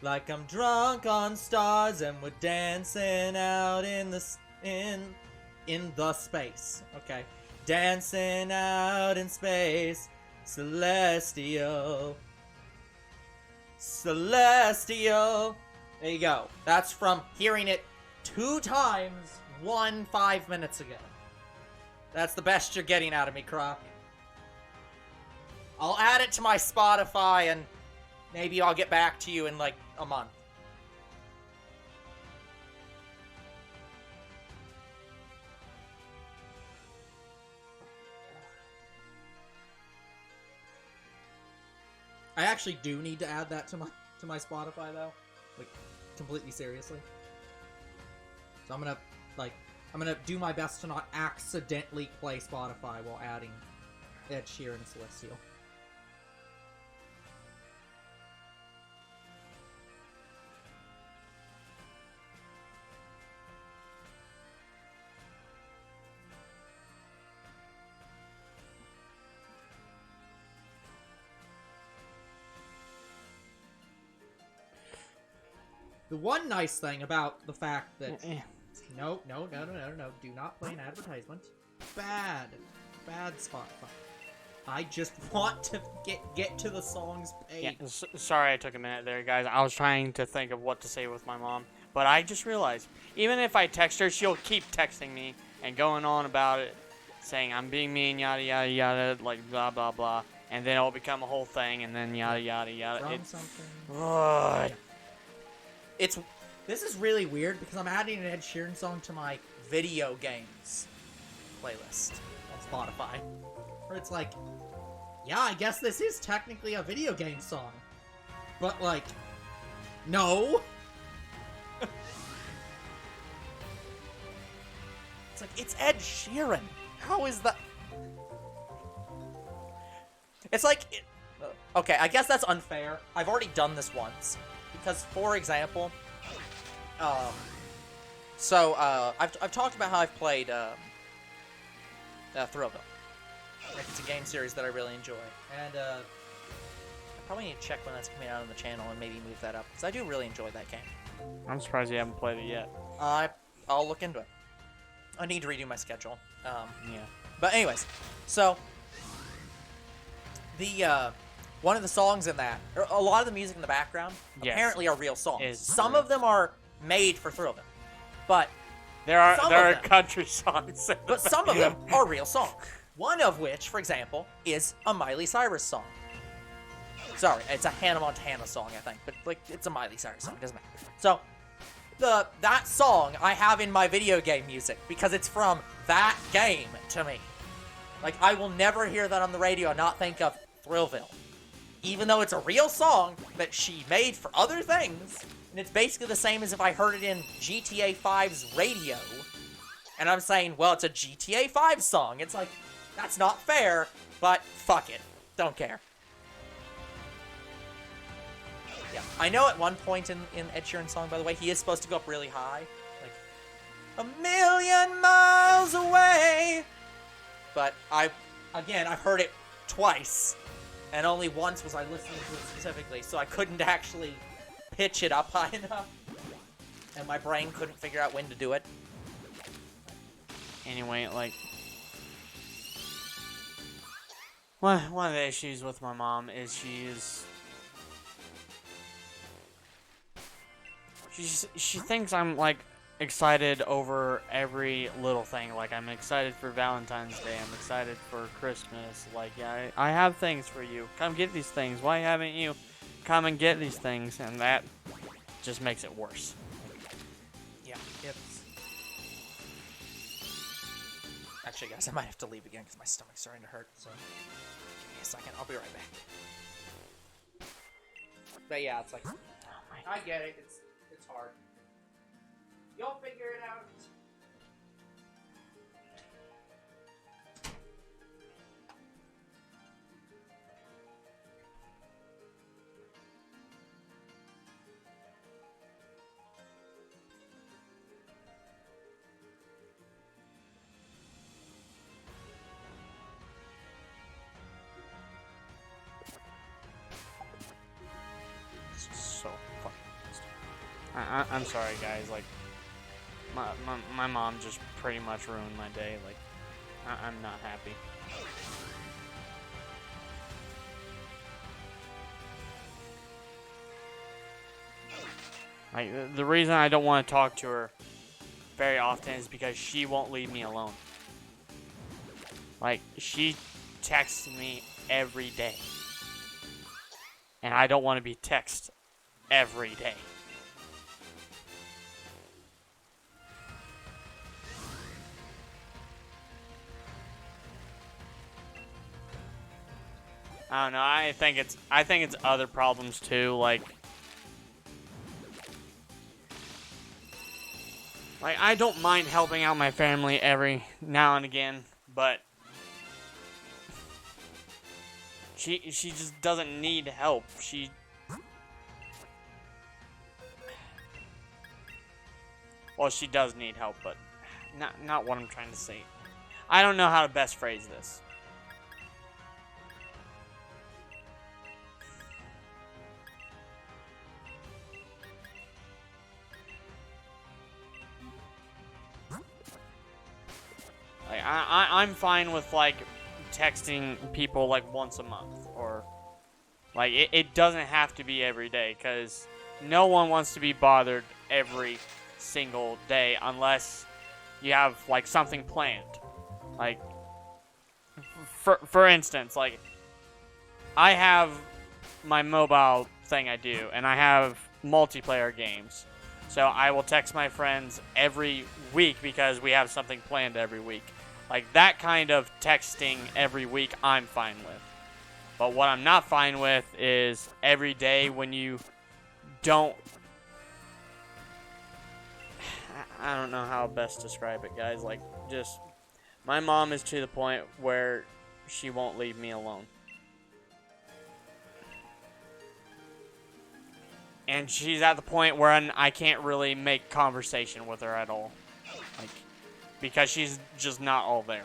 like I'm drunk on stars and we're dancing out in the space. Okay. Dancing out in space. Celestial. Celestial. There you go. That's from hearing it 2 times 5 minutes ago. That's the best you're getting out of me, Croc. I'll add it to my Spotify and maybe I'll get back to you in like a month. I actually do need to add that to my Spotify though, like completely seriously. So I'm gonna do my best to not accidentally play Spotify while adding Ed Sheeran and Celestial. The one nice thing about the fact that... No, do not play an advertisement. Bad Spotify. I just want to get to the songs paid. Yeah, sorry I took a minute there, guys. I was trying to think of what to say with my mom. But I just realized, even if I text her, she'll keep texting me and going on about it, saying I'm being mean, yada, yada, yada, like blah, blah, blah. And then it'll become a whole thing, and then yada, yada, yada. From something. Ugh. This is really weird because I'm adding an Ed Sheeran song to my video games playlist on Spotify. Where it's like, yeah, I guess this is technically a video game song. But like, no. It's like, it's Ed Sheeran. How is that? It's like, okay, I guess that's unfair. I've already done this once. Because, for example, I've talked about how I've played Thrillville. Like, it's a game series that I really enjoy, and I probably need to check when that's coming out on the channel and maybe move that up because I do really enjoy that game. I'm surprised you haven't played it yet. I'll look into it. I need to redo my schedule. Yeah. But anyways, so the one of the songs in that, or a lot of the music in the background, yes, apparently are real songs. is Some real. of them are made for Thrillville, but There are them. country songs. But some of them are real songs. One of which, for example, is a Miley Cyrus song. Sorry, it's a Hannah Montana song, I think, but like it's a Miley Cyrus song. It doesn't matter. So that song I have in my video game music because it's from that game to me. Like I will never hear that on the radio and not think of Thrillville, even though it's a real song that she made for other things. And it's basically the same as if I heard it in GTA 5's radio. And I'm saying, well, it's a GTA 5 song. It's like, that's not fair, but fuck it. Don't care. Yeah. I know at one point in Ed Sheeran's song, by the way, he is supposed to go up really high. Like, 1,000,000 miles away. But I've heard it twice. And only once was I listening to it specifically, so I couldn't actually pitch it up high enough. And my brain couldn't figure out when to do it. Anyway, like, one of the issues with my mom is she thinks I'm like excited over every little thing. Like I'm excited for Valentine's Day. I'm excited for Christmas. Like yeah, I have things for you. Come get these things. Why haven't you come and get these things? And that just makes it worse. Yeah, it's... Actually, guys, I might have to leave again because my stomach's starting to hurt, so... Give me a second, I'll be right back. But yeah, it's like... I get it, it's hard. You'll figure it out. I'm sorry, guys. Like, my mom just pretty much ruined my day. Like, I'm not happy. Like, the reason I don't want to talk to her very often is because she won't leave me alone. Like, she texts me every day. And I don't want to be texted every day. I don't know. I think it's other problems too. Like I don't mind helping out my family every now and again, but she just doesn't need help. Well, she does need help, but not what I'm trying to say. I don't know how to best phrase this. Like, I'm fine with, like, texting people, like, once a month. Or, like, it doesn't have to be every day. Because no one wants to be bothered every single day. Unless you have, like, something planned. Like, for instance, like, I have my mobile thing I do. And I have multiplayer games. So I will text my friends every week because we have something planned every week. Like, that kind of texting every week, I'm fine with. But what I'm not fine with is every day when you don't... I don't know how best to describe it, guys. Like, just... My mom is to the point where she won't leave me alone. And she's at the point where I can't really make conversation with her at all. Like... Because she's just not all there.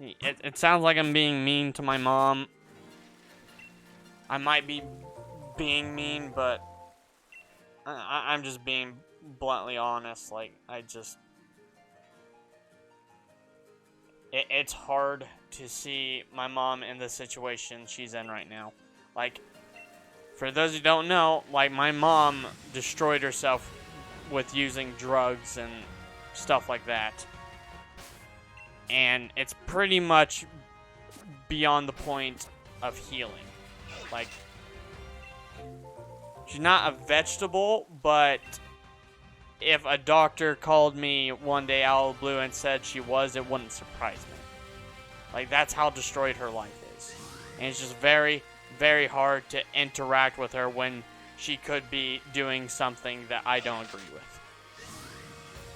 It sounds like I'm being mean to my mom. I might be being mean, but I'm just being bluntly honest. Like, it's hard to see my mom in the situation she's in right now. Like, for those who don't know, like, my mom destroyed herself with using drugs and stuff like that. And it's pretty much beyond the point of healing. Like, she's not a vegetable, but if a doctor called me one day out of the blue and said she was, it wouldn't surprise me. Like, that's how destroyed her life is. And it's just very, very hard to interact with her when she could be doing something that I don't agree with.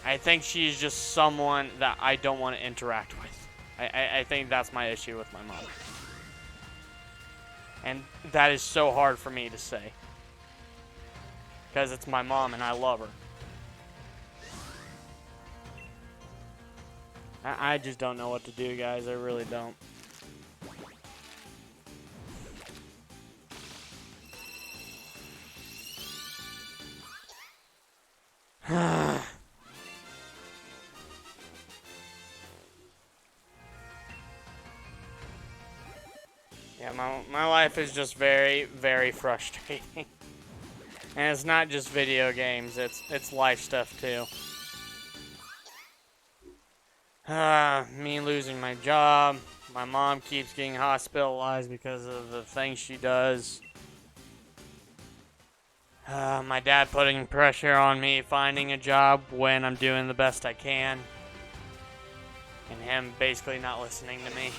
I think she's just someone that I don't want to interact with. I think that's my issue with my mom. And that is so hard for me to say. Because it's my mom and I love her. I just don't know what to do, guys. I really don't. Yeah, my life is just very, very frustrating. And it's not just video games, it's life stuff too. Me losing my job, my mom keeps getting hospitalized because of the things she does. My dad putting pressure on me finding a job when I'm doing the best I can. And him basically not listening to me.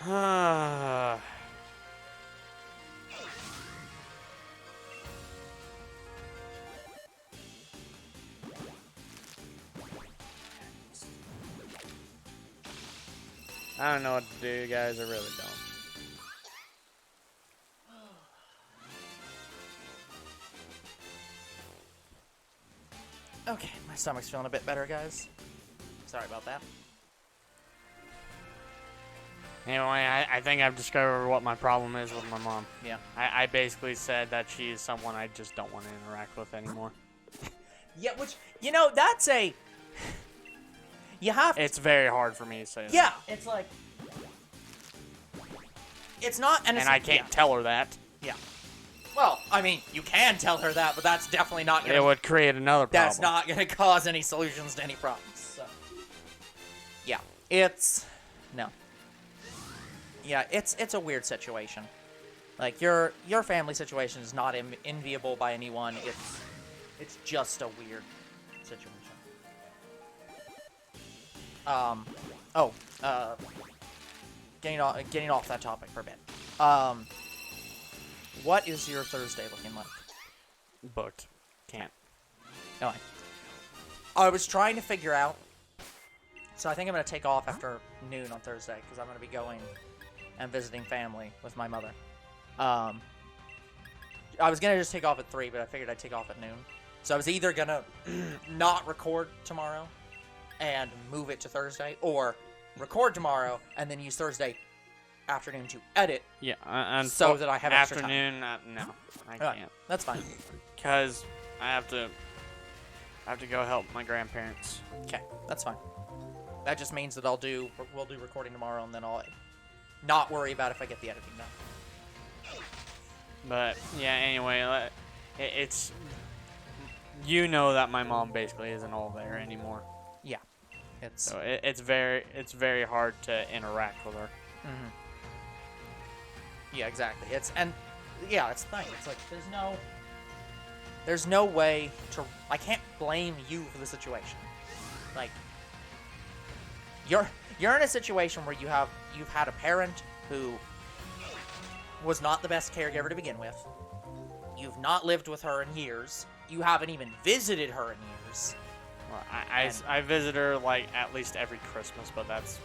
I don't know what to do, guys. I really don't. Okay, my stomach's feeling a bit better, guys. Sorry about that. Anyway, I think I've discovered what my problem is with my mom. Yeah. I basically said that she is someone I just don't want to interact with anymore. Yeah, which, that's a... You have to... It's very hard for me to say that. Yeah, it's like... It's not... And I can't tell her that. Yeah. Well, I mean, you can tell her that, but that's definitely not going to... It would create another problem. That's not going to cause any solutions to any problems. So. Yeah, it's... No. Yeah, it's a weird situation. Like, your family situation is not enviable by anyone. It's just a weird situation. Getting off that topic for a bit. What is your Thursday looking like? Booked. Can't. Anyway. I was trying to figure out... So I think I'm going to take off after noon on Thursday, because I'm going to be going and visiting family with my mother. I was going to just take off at 3, but I figured I'd take off at noon. So I was either going to not record tomorrow and move it to Thursday, or record tomorrow and then use Thursday afternoon to edit. Yeah, so that I have extra time. Afternoon, no, I can't. That's fine. Because I have to go help my grandparents. Okay, that's fine. That just means that we'll do recording tomorrow, and then I'll not worry about if I get the editing done. But yeah, anyway, it's that my mom basically isn't all there anymore. Yeah, it's so it's very hard to interact with her. Mm-hmm. Yeah, exactly. It's the thing. It's like there's no way to. I can't blame you for the situation. Like you're in a situation where you've had a parent who was not the best caregiver to begin with. You've not lived with her in years. You haven't even visited her in years. Well, I visit her like at least every Christmas, but that's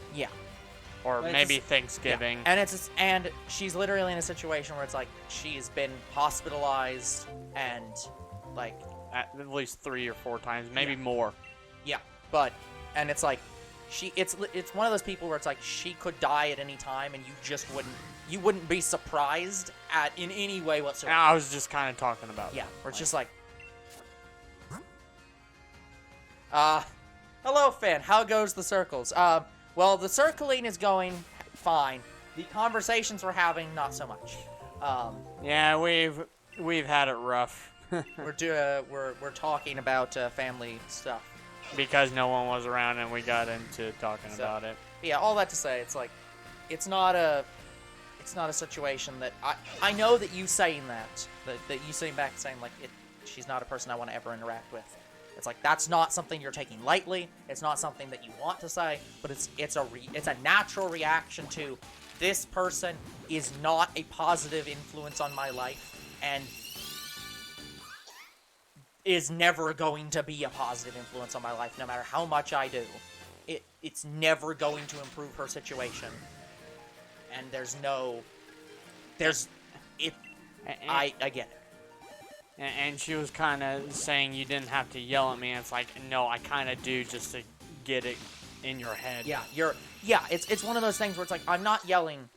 or but maybe Thanksgiving. Yeah. And she's literally in a situation where it's like she's been hospitalized and like at least 3 or 4 times, maybe more. Yeah, and it's like it's one of those people where it's like she could die at any time, and you wouldn't be surprised in any way whatsoever. I was just kind of talking about yeah, that. Where it's just like, hello, Finn. How goes the circles? Well, the circling is going fine. The conversations we're having, not so much. Yeah, we've had it rough. we're talking about family stuff because no one was around and we got into talking about it. Yeah, all that to say, it's like it's not a situation that I know that you saying that you sitting back and saying like she's not a person I want to ever interact with. It's like that's not something you're taking lightly. It's not something that you want to say, but it's a natural reaction to this person is not a positive influence on my life and is never going to be a positive influence on my life no matter how much I do. It's never going to improve her situation. And I get it. And she was kind of saying you didn't have to yell at me. And it's like, no, I kind of do just to get it in your head. Yeah, it's one of those things where it's like, I'm not yelling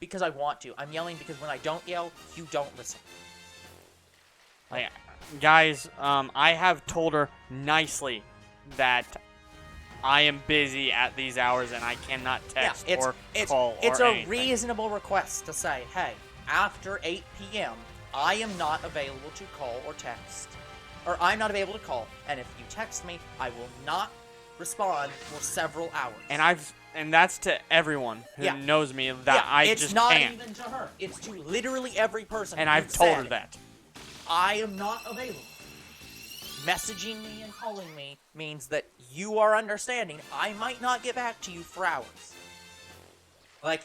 because I want to. I'm yelling because when I don't yell, you don't listen. Like, guys, I have told her nicely that I am busy at these hours and I cannot text or call or anything. It's a reasonable request to say, hey, after 8 p.m., I am not available to call or text. Or I'm not available to call, and if you text me, I will not respond for several hours. And that's to everyone who knows me that I just can't. It's not even to her. It's to literally every person. And I've told her that. I am not available. Messaging me and calling me means that you are understanding I might not get back to you for hours. Like,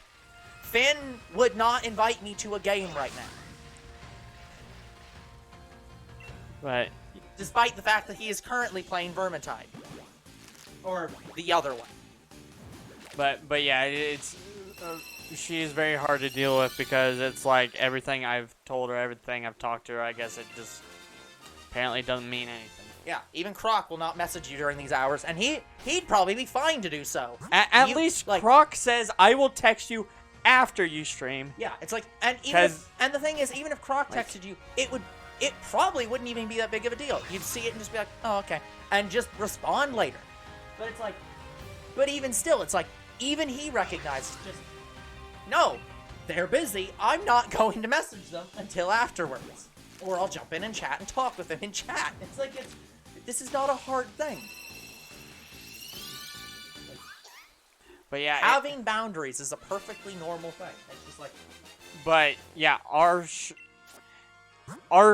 Finn would not invite me to a game right now. But despite the fact that he is currently playing Vermintide. Or the other one. But yeah, it's she is very hard to deal with because it's like everything I've told her, everything I've talked to her, I guess it just apparently doesn't mean anything. Yeah, even Croc will not message you during these hours, and he'd probably be fine to do so. At You- least like- Croc says, I will text you after you stream. Yeah, it's like, and even if, 'Cause- and the thing is, even if Croc texted you, it probably wouldn't even be that big of a deal. You'd see it and just be like, oh, okay, and just respond later. But it's like, but even still, it's like, even he recognizes just, no, they're busy. I'm not going to message them until afterwards, or I'll jump in and chat and talk with them in chat. It's like this is not a hard thing. But yeah, Having boundaries is a perfectly normal thing. It's just like, but yeah, our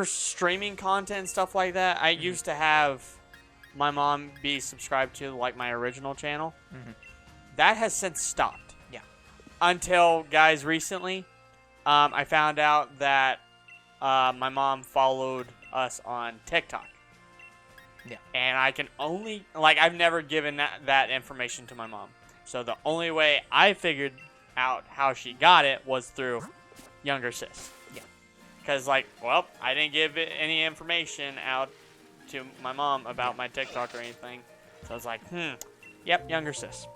streaming content and stuff like that, I used to have my mom be subscribed to like my original channel. That has since stopped. Yeah. Until, guys, recently, I found out that my mom followed us on TikTok. Yeah. And I can only, like, I've never given that information to my mom. So the only way I figured out how she got it was through younger sis. Yeah. Because, like, well, I didn't give any information out to my mom about my TikTok or anything. So I was like, yep, younger sis.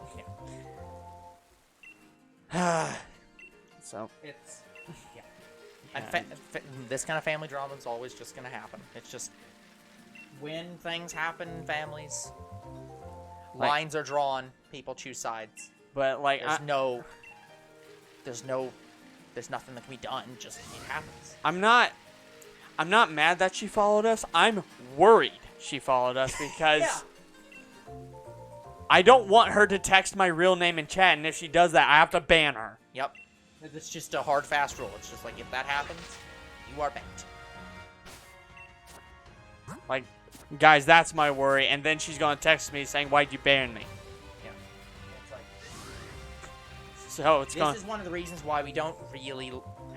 Yeah. So. it's, yeah. And this kind of family drama is always just going to happen. It's just, when things happen in families, Like- lines are drawn, people choose sides. But, like, There's nothing that can be done, just it happens. I'm not mad that she followed us. I'm worried she followed us because Yeah. I don't want her to text my real name in chat, and if she does that, I have to ban her. Yep. It's just a hard, fast rule. It's just like, if that happens, you are banned. Like, guys, that's my worry. And then she's gonna text me saying, "Why'd you ban me?" Yeah. It's like, So it's this is one of the reasons why we don't really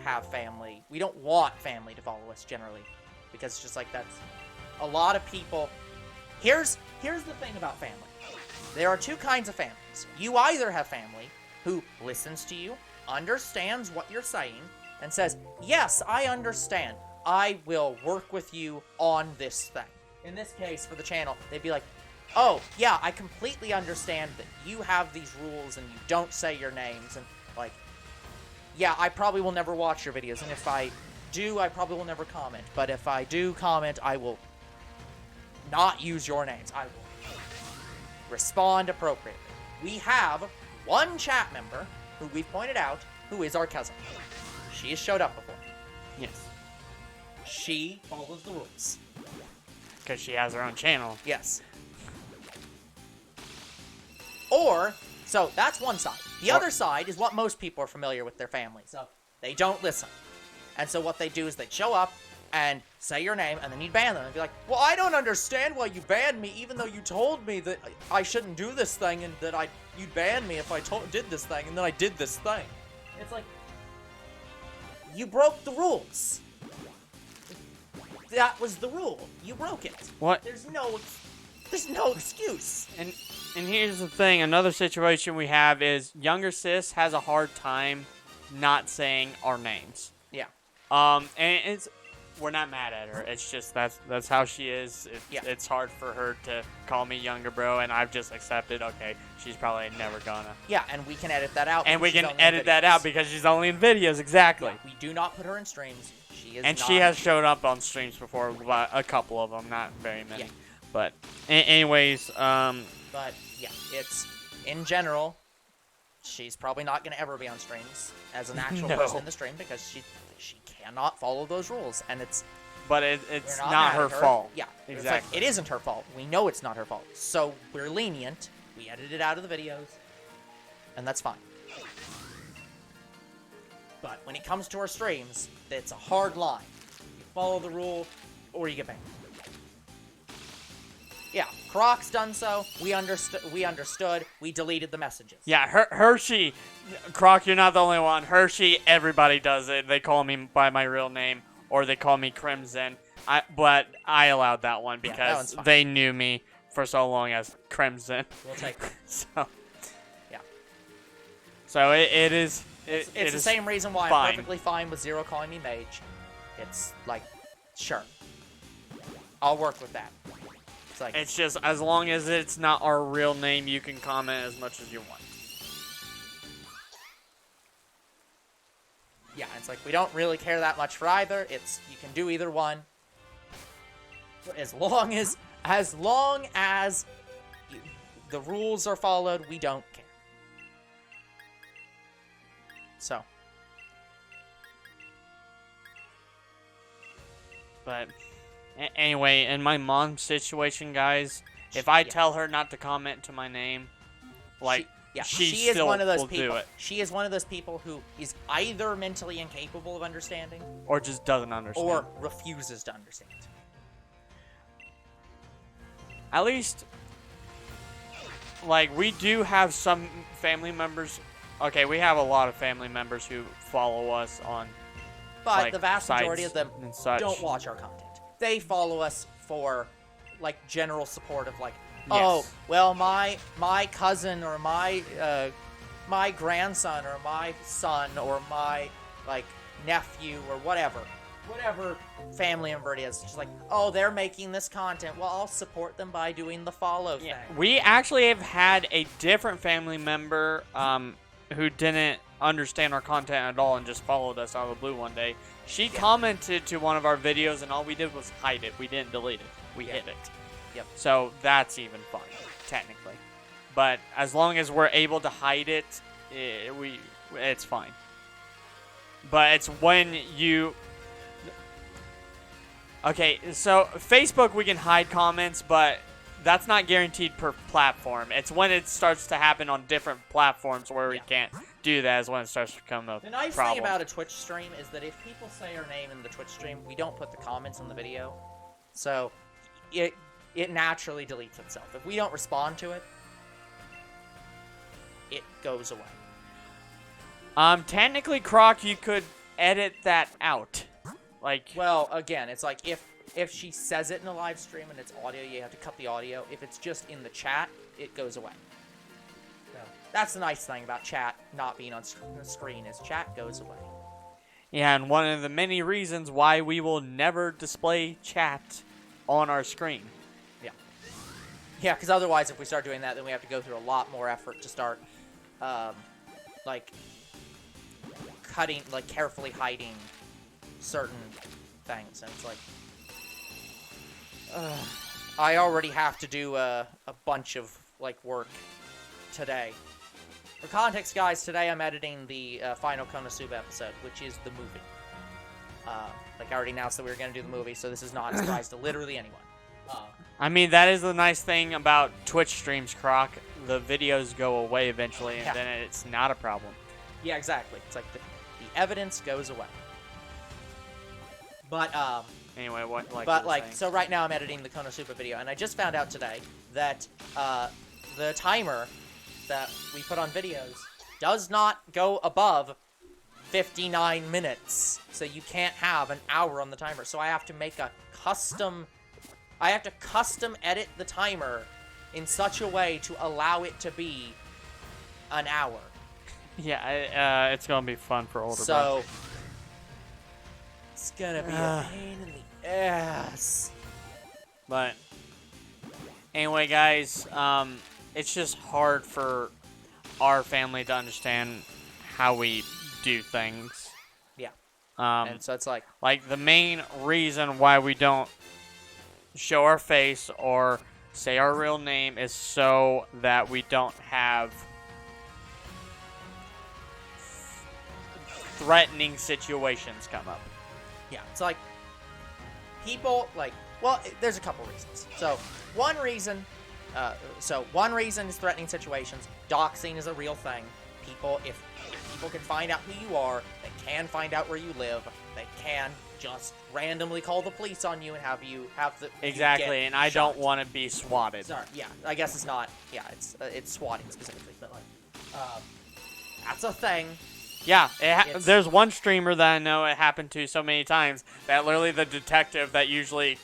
have family. We don't want family to follow us generally, because it's just like, that's a lot of people. Here's the thing about family. There are two kinds of families. You either have family who listens to you, understands what you're saying, and says, yes, I understand. I will work with you on this thing. In this case, for the channel, they'd be like, oh, yeah, I completely understand that you have these rules and you don't say your names, and, like, yeah, I probably will never watch your videos, and if I do, I probably will never comment. But if I do comment, I will not use your names. I will respond appropriately. We have one chat member who we've pointed out who is our cousin. She has showed up before. yes, She follows the rules. because she has her own channel. Yes. Or, so that's one side. The other side is what most people are familiar with their family. So they don't listen. And so what they do is they show up and say your name, and then you ban them and be like, well, I don't understand why you banned me, even though you told me that I shouldn't do this thing and that you'd ban me if I did this thing, and then I did this thing. It's like, you broke the rules. That was the rule. You broke it. What? There's no excuse. And here's the thing. Another situation we have is younger sis has a hard time not saying our names. Yeah. And it's, we're not mad at her. It's just that's how she is. Yeah. It's hard for her to call me younger bro, and I've just accepted. Okay, she's probably never gonna. Yeah, and we can edit that out. And we because can she's only in edit that videos. out because she's only in videos. Exactly. Yeah, we do not put her in streams. She is And not, she has showed up on streams before, but a couple of them, not very many. Yeah. But anyways, But yeah, it's in general. She's probably not going to ever be on streams as an actual No. person in the stream because she cannot follow those rules, and it's but we're it's not not mad her at fault. Yeah, It's Exactly. like, it isn't her fault. We know it's not her fault, so we're lenient. We edit it out of the videos, and that's fine. But when it comes to our streams, it's a hard line. You follow the rule, or you get banned. Yeah, Croc's done so. We understood. We deleted the messages. Yeah, Hershey, Croc, you're not the only one. Hershey, everybody does it. They call me by my real name, or they call me Crimson. But I allowed that one Yeah, that because one's fine. they knew me for so long as Crimson. We'll take it. So Yeah. So it is. It's it the is same reason why fine. I'm perfectly fine with Zero calling me Mage. It's like, sure. I'll work with that. It's like, It's just, as long as it's not our real name, you can comment as much as you want. yeah, it's like we don't really care that much for either. It's you can do either one. As long as the rules are followed, we don't care. So, But anyway, in my mom's situation, guys, if I Yeah. tell her not to comment to my name, like, she is still one of those will people. do it. She is one of those people who is either mentally incapable of understanding Or just doesn't understand. or refuses to understand. At least, like, we do have some family members. Okay, we have a lot of family members who follow us on, But like, the vast majority sites of them and such. don't watch our content. They follow us for, like, general support of, like, Yes. oh, well, my cousin or my grandson or my son or my, like, nephew or whatever family member it is. Just like, oh, they're making this content. Well, I'll support them by doing the follow thing. We actually have had a different family member who didn't understand our content at all and just followed us out of the blue one day. She commented to one of our videos, and all we did was hide it. We didn't delete it. We hid it. Yep. So that's even fine, technically. But as long as we're able to hide it, it's fine. But it's when you... Okay, so Facebook we can hide comments, but that's not guaranteed per platform. It's when it starts to happen on different platforms where we can't do that is when it starts to become a The nice problem. thing about a Twitch stream is that if people say our name in the Twitch stream, we don't put the comments on the video. So it naturally deletes itself. If we don't respond to it, it goes away. Technically, Croc, you could edit that out. Like, Well, again, it's like if she says it in a live stream and it's audio, you have to cut the audio. If it's just in the chat, it goes away. So that's the nice thing about chat not being on the screen is chat goes away. yeah, and one of the many reasons why we will never display chat on our screen. Yeah, because otherwise, if we start doing that, then we have to go through a lot more effort to start, like, cutting, like, carefully hiding certain things. And it's like, I already have to do a bunch of, like, work today. For context, guys, today I'm editing the final Konosuba episode, which is the movie. Like, I already announced that we were going to do the movie, so this is not a surprise to literally anyone. I mean, that is the nice thing about Twitch streams, Croc. The videos go away eventually, and then it's not a problem. Yeah, exactly. It's like the evidence goes away. But Anyway, what like? but you were like saying. so right now I'm editing the Konosuba video, and I just found out today that the timer that we put on videos does not go above 59 minutes. So you can't have an hour on the timer. So I have to make a custom edit the timer in such a way to allow it to be an hour. Yeah, it's gonna be fun for older. So it's gonna be a pain in the ass. But anyway, guys, it's just hard for our family to understand how we do things. Yeah. And so it's like the main reason why we don't show our face or say our real name is so that we don't have threatening situations come up. yeah, it's like people like well, there's a couple reasons. So one reason is threatening situations. Doxing is a real thing. People, if people can find out who you are, they can find out where you live. They can just randomly call the police on you and have the Exactly, and I don't want to be swatted. Sorry, yeah, I guess it's not. Yeah, it's swatting specifically, but like, that's a thing. Yeah, there's one streamer that I know it happened to so many times that literally the detective that usually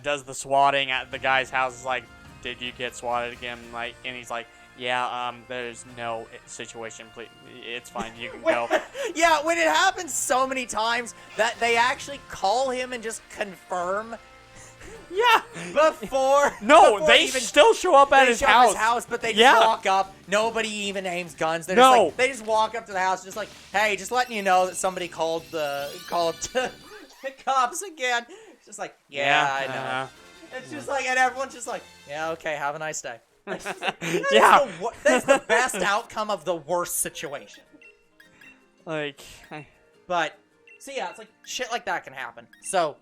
does the swatting at the guy's house is like, "Did you get swatted again?" Like, and he's like, "Yeah, there's no situation. Please, it's fine. You can go." Yeah, when it happens so many times that they actually call him and just confirm Yeah. Before No, before they even still show up at they his show up house. his house, but they just Yeah. walk up. Nobody even aims guns. They're No. just like, they just walk up to the house, just like, hey, just letting you know that somebody called the cops again. It's just like, yeah, I know. It's just like, and everyone's just like, yeah, okay, have a nice day. It's just like, Yeah. that's the best outcome of the worst situation. Like, But, so yeah, it's like, shit like that can happen. So,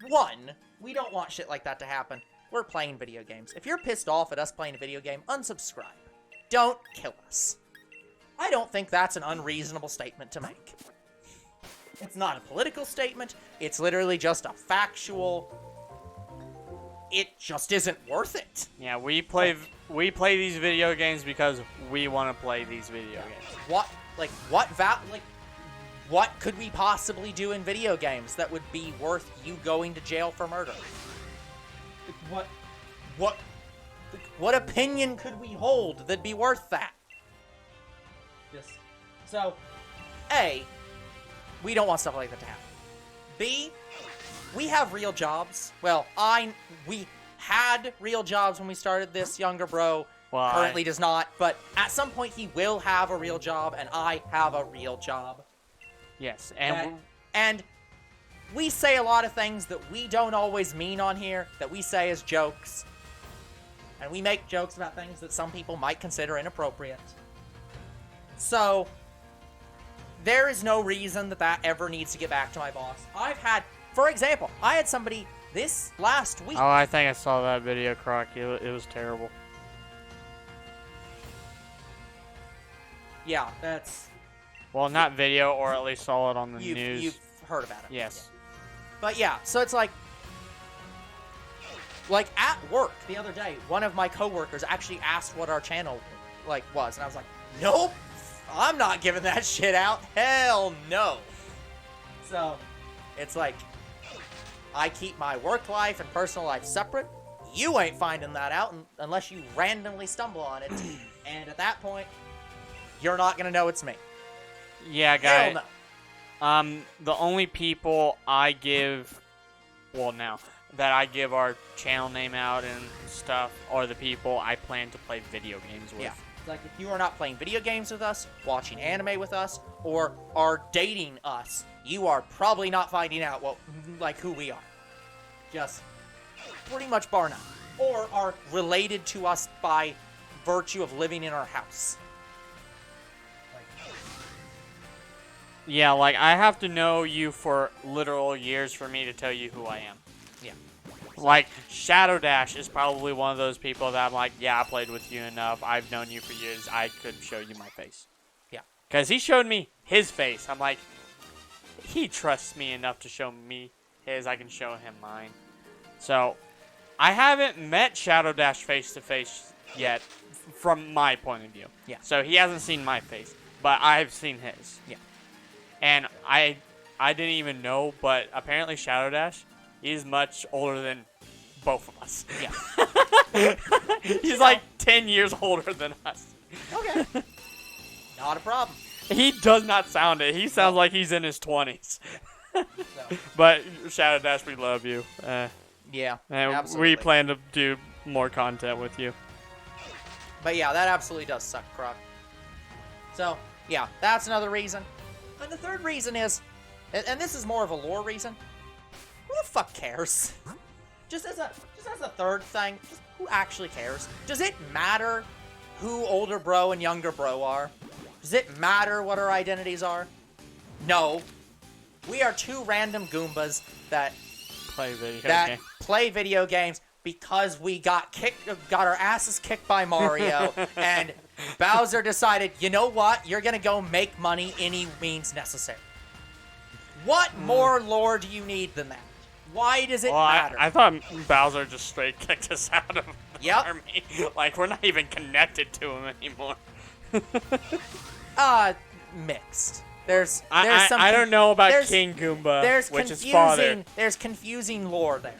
one, we don't want shit like that to happen. We're playing video games. If you're pissed off at us playing a video game, unsubscribe. Don't kill us. I don't think that's an unreasonable statement to make. It's not a political statement. It's literally just a factual... It just isn't worth it. yeah, we play these video games because we want to play these video games. What could we possibly do in video games that would be worth you going to jail for murder? What opinion could we hold that'd be worth that? So, A, we don't want stuff like that to happen. B, we have real jobs. Well, we had real jobs when we started this. Younger bro Well, currently does not, but at some point he will have a real job, and I have a real job. Yes, and And we say a lot of things that we don't always mean on here, that we say as jokes. And we make jokes about things that some people might consider inappropriate. So, there is no reason that ever needs to get back to my boss. For example, I had somebody this last week. oh, I think I saw that video, Croc. It was terrible. Yeah, that's... Well, not video, or at least saw it on the news. You've heard about it. Yes. Yeah. But yeah, so it's like at work the other day, one of my coworkers actually asked what our channel was, and I was like, nope, I'm not giving that shit out. Hell no. So it's like, I keep my work life and personal life separate. You ain't finding that out unless you randomly stumble on it, and at that point, you're not gonna know it's me. Yeah, guys. Hell no. The only people I give, that I give our channel name out and stuff are the people I plan to play video games with. Yeah. Like, if you are not playing video games with us, watching anime with us, or are dating us, you are probably not finding out who we are. Just pretty much bar none. Or are related to us by virtue of living in our house. Yeah, like, I have to know you for literal years for me to tell you who I am. Yeah. Like, Shadow Dash is probably one of those people that I'm like, yeah, I played with you enough. I've known you for years. I could show you my face. Yeah. Because he showed me his face. I'm like, he trusts me enough to show me his. I can show him mine. So, I haven't met Shadow Dash face-to-face yet, from my point of view. Yeah. So, he hasn't seen my face, but I've seen his. Yeah. And I didn't even know, but apparently Shadow Dash is much older than both of us. Yeah. He's like 10 years older than us. Okay. Not a problem. He does not sound it. He sounds like he's in his 20s. So, But Shadow Dash, we love you. yeah, And absolutely. we plan to do more content with you. But yeah, that absolutely does suck, Croc. So, yeah, that's another reason. And the third reason is, and this is more of a lore reason, who the fuck cares? Just as a third thing, just who actually cares? Does it matter who older bro and younger bro are? Does it matter what our identities are? No. We are two random Goombas that play video games because we got our asses kicked by Mario, and Bowser decided, you know what? You're gonna go make money any means necessary. What more lore do you need than that? Why does it matter? I thought Bowser just straight kicked us out of the Yep. army. Like, we're not even connected to him anymore. Mixed. There's I some don't know about there's- King Goomba, which is father. There's confusing lore there.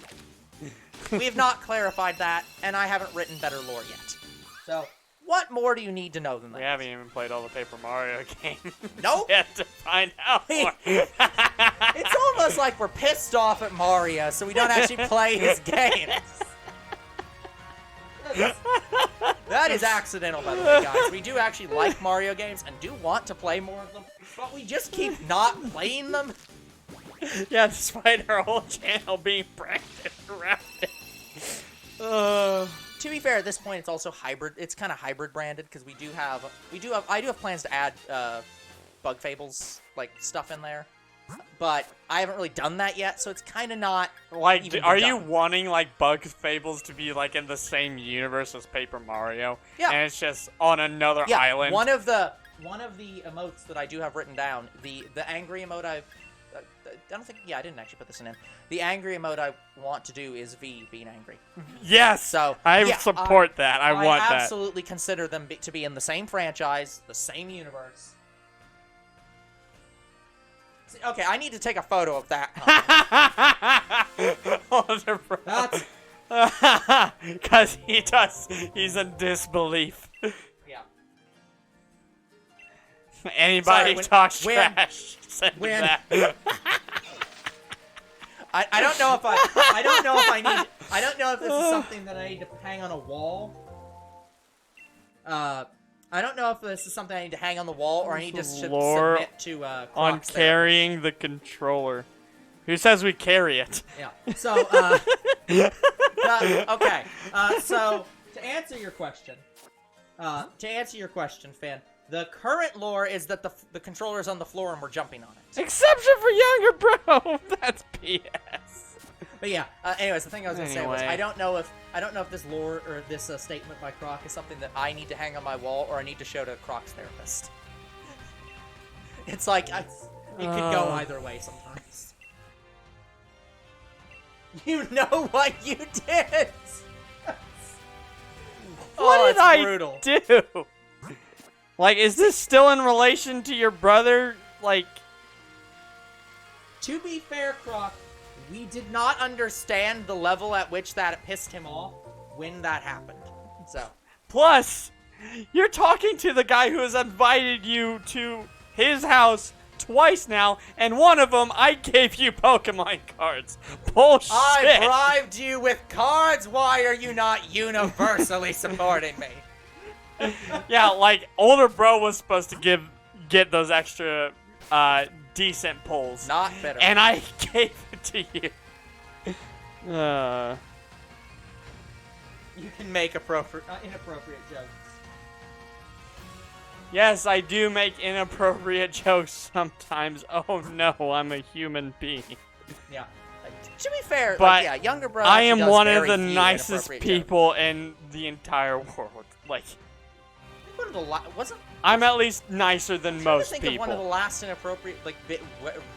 We have not clarified that, and I haven't written better lore yet. So, What more do you need to know than that? We haven't even played all the Paper Mario games. Nope. Yet to find out more. It's almost like we're pissed off at Mario, so we don't actually play his games. That is accidental, by the way, guys. We do actually like Mario games and do want to play more of them, but we just keep not playing them. Yeah, despite our whole channel being branded around it. To be fair, at this point, it's also hybrid. It's kind of hybrid branded because I do have plans to add Bug Fables like stuff in there, but I haven't really done that yet, so it's kind of not. Like, even are done. you wanting like Bug Fables to be like in the same universe as Paper Mario? Yeah. And it's just on another Yeah, island. one of the emotes that I do have written down, the angry emote I don't think, yeah, I didn't actually put this in. The angry emote I want to do is V, being angry. Yes! So I yeah, support that. I want that. I absolutely consider them to be in the same franchise, the same universe. See, okay, I need to take a photo of that. Because he's in disbelief. Yeah. Anybody Sorry, talks when- trash, send when- that. I don't know if this is something that I need to hang on a wall. I don't know if this is something I need to hang on the wall or I need to Lore submit to on Croc's therapist. carrying the controller. Who says we carry it? Yeah. So, okay. So to answer your question, Finn, the current lore is that the controller's on the floor and we're jumping on it. Exception for younger bro. That's BS. But yeah. Anyways, the thing I was gonna say was Anyway. I don't know if this lore or this statement by Croc is something that I need to hang on my wall or I need to show to Croc's therapist. It's like it could go either way sometimes. You know what you did. What did it's I brutal. do? Like, is this still in relation to your brother? Like, To be fair, Croc, we did not understand the level at which that pissed him off when that happened. So, plus, you're talking to the guy who has invited you to his house twice now, and one of them I gave you Pokemon cards. Bullshit. I bribed you with cards. Why are you not universally supporting me? Yeah, like older bro was supposed to get those extra decent pulls, Not better. and I gave it to you. You can make inappropriate jokes. Yes, I do make inappropriate jokes sometimes. Oh no, I'm a human being. Yeah. To be fair, But like, yeah, younger bro. I actually am does one of very the few nicest inappropriate people in the entire world. Like, jokes. One of the wasn't. I'm at least nicer than I'm most trying to think of one of the people. last inappropriate, like,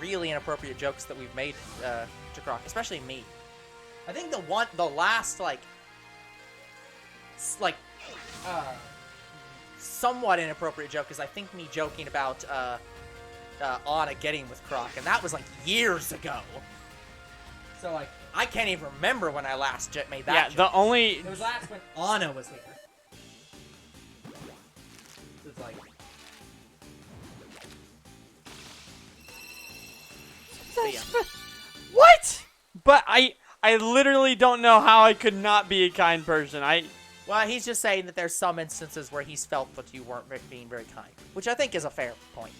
really inappropriate jokes that we've made to Croc, especially me. I think the last, somewhat inappropriate joke is I think me joking about Anna getting with Croc, and that was like years ago. So like I can't even remember when I last made that. Yeah, joke. the only It was last when Anna was here. It's like. But yeah. what? But I literally don't know how I could not be a kind person. Well, he's just saying that there's some instances where he's felt that you weren't being very kind, which I think is a fair point.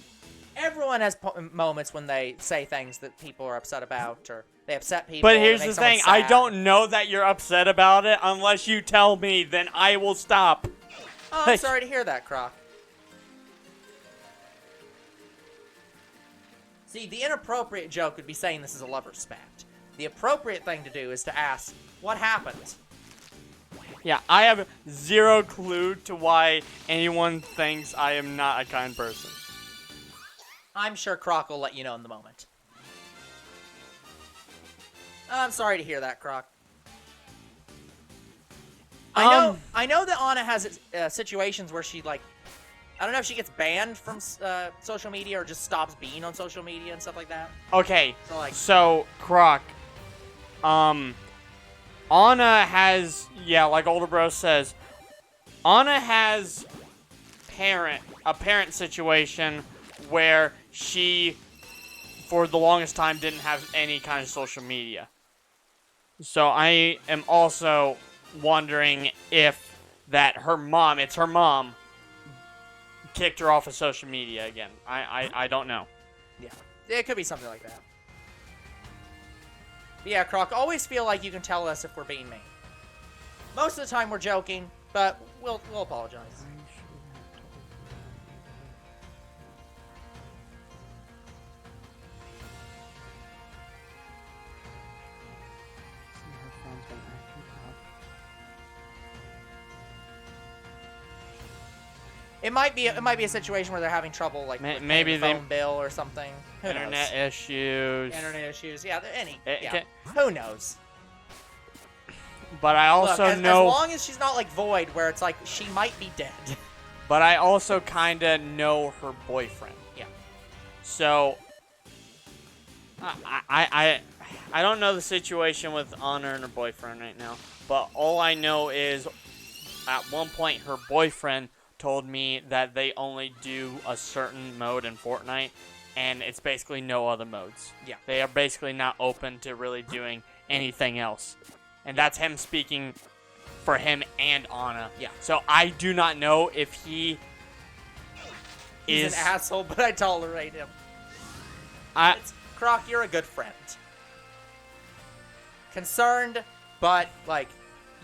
Everyone has moments when they say things that people are upset about, or they upset people. But or here's make the someone thing, I sad. don't know that you're upset about it unless you tell me, then I will stop. Oh, I'm sorry to hear that, Croc. See, the inappropriate joke would be saying this is a lover's spat. The appropriate thing to do is to ask, what happened? Yeah, I have zero clue to why anyone thinks I am not a kind person. I'm sure Croc will let you know in the moment. I'm sorry to hear that, Croc. I know that Anna has situations where she, like, I don't know if she gets banned from social media or just stops being on social media and stuff like that. Okay, So, Croc, Anna has, yeah, like Older Bro says, Anna has a parent situation where she, for the longest time, didn't have any kind of social media. So I am also wondering if it's her mom, kicked her off of social media again. I don't know. Yeah. It could be something like that. But yeah, Croc, always feel like you can tell us if we're being mean. Most of the time we're joking, but we'll apologize. It might be a situation where they're having trouble, like with maybe paying the phone bill or something. Who Internet knows? issues. Internet issues. Yeah, yeah. Okay. Who knows? But I also Look, know. as long as she's not like Void, where it's like she might be dead. But I also kind of know her boyfriend. Yeah. So I don't know the situation with Anna and her boyfriend right now. But all I know is at one point her boyfriend told me that they only do a certain mode in Fortnite, and it's basically no other modes. Yeah. They are basically not open to really doing anything else. And that's him speaking for him and Anna. Yeah. So I do not know if He's is an asshole, but I tolerate him. I Croc, you're a good friend. Concerned, but like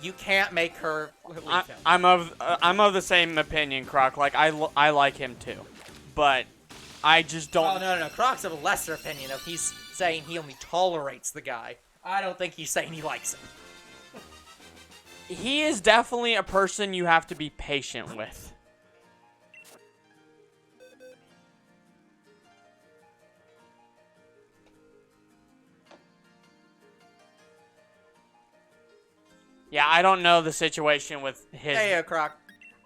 you can't make her leave him. I'm of the same opinion, Croc. Like I like him too, but I just don't. Oh no! Croc's of a lesser opinion. If he's saying he only tolerates the guy, I don't think he's saying he likes him. He is definitely a person you have to be patient with. Yeah, I don't know the situation with his. Hey, Croc.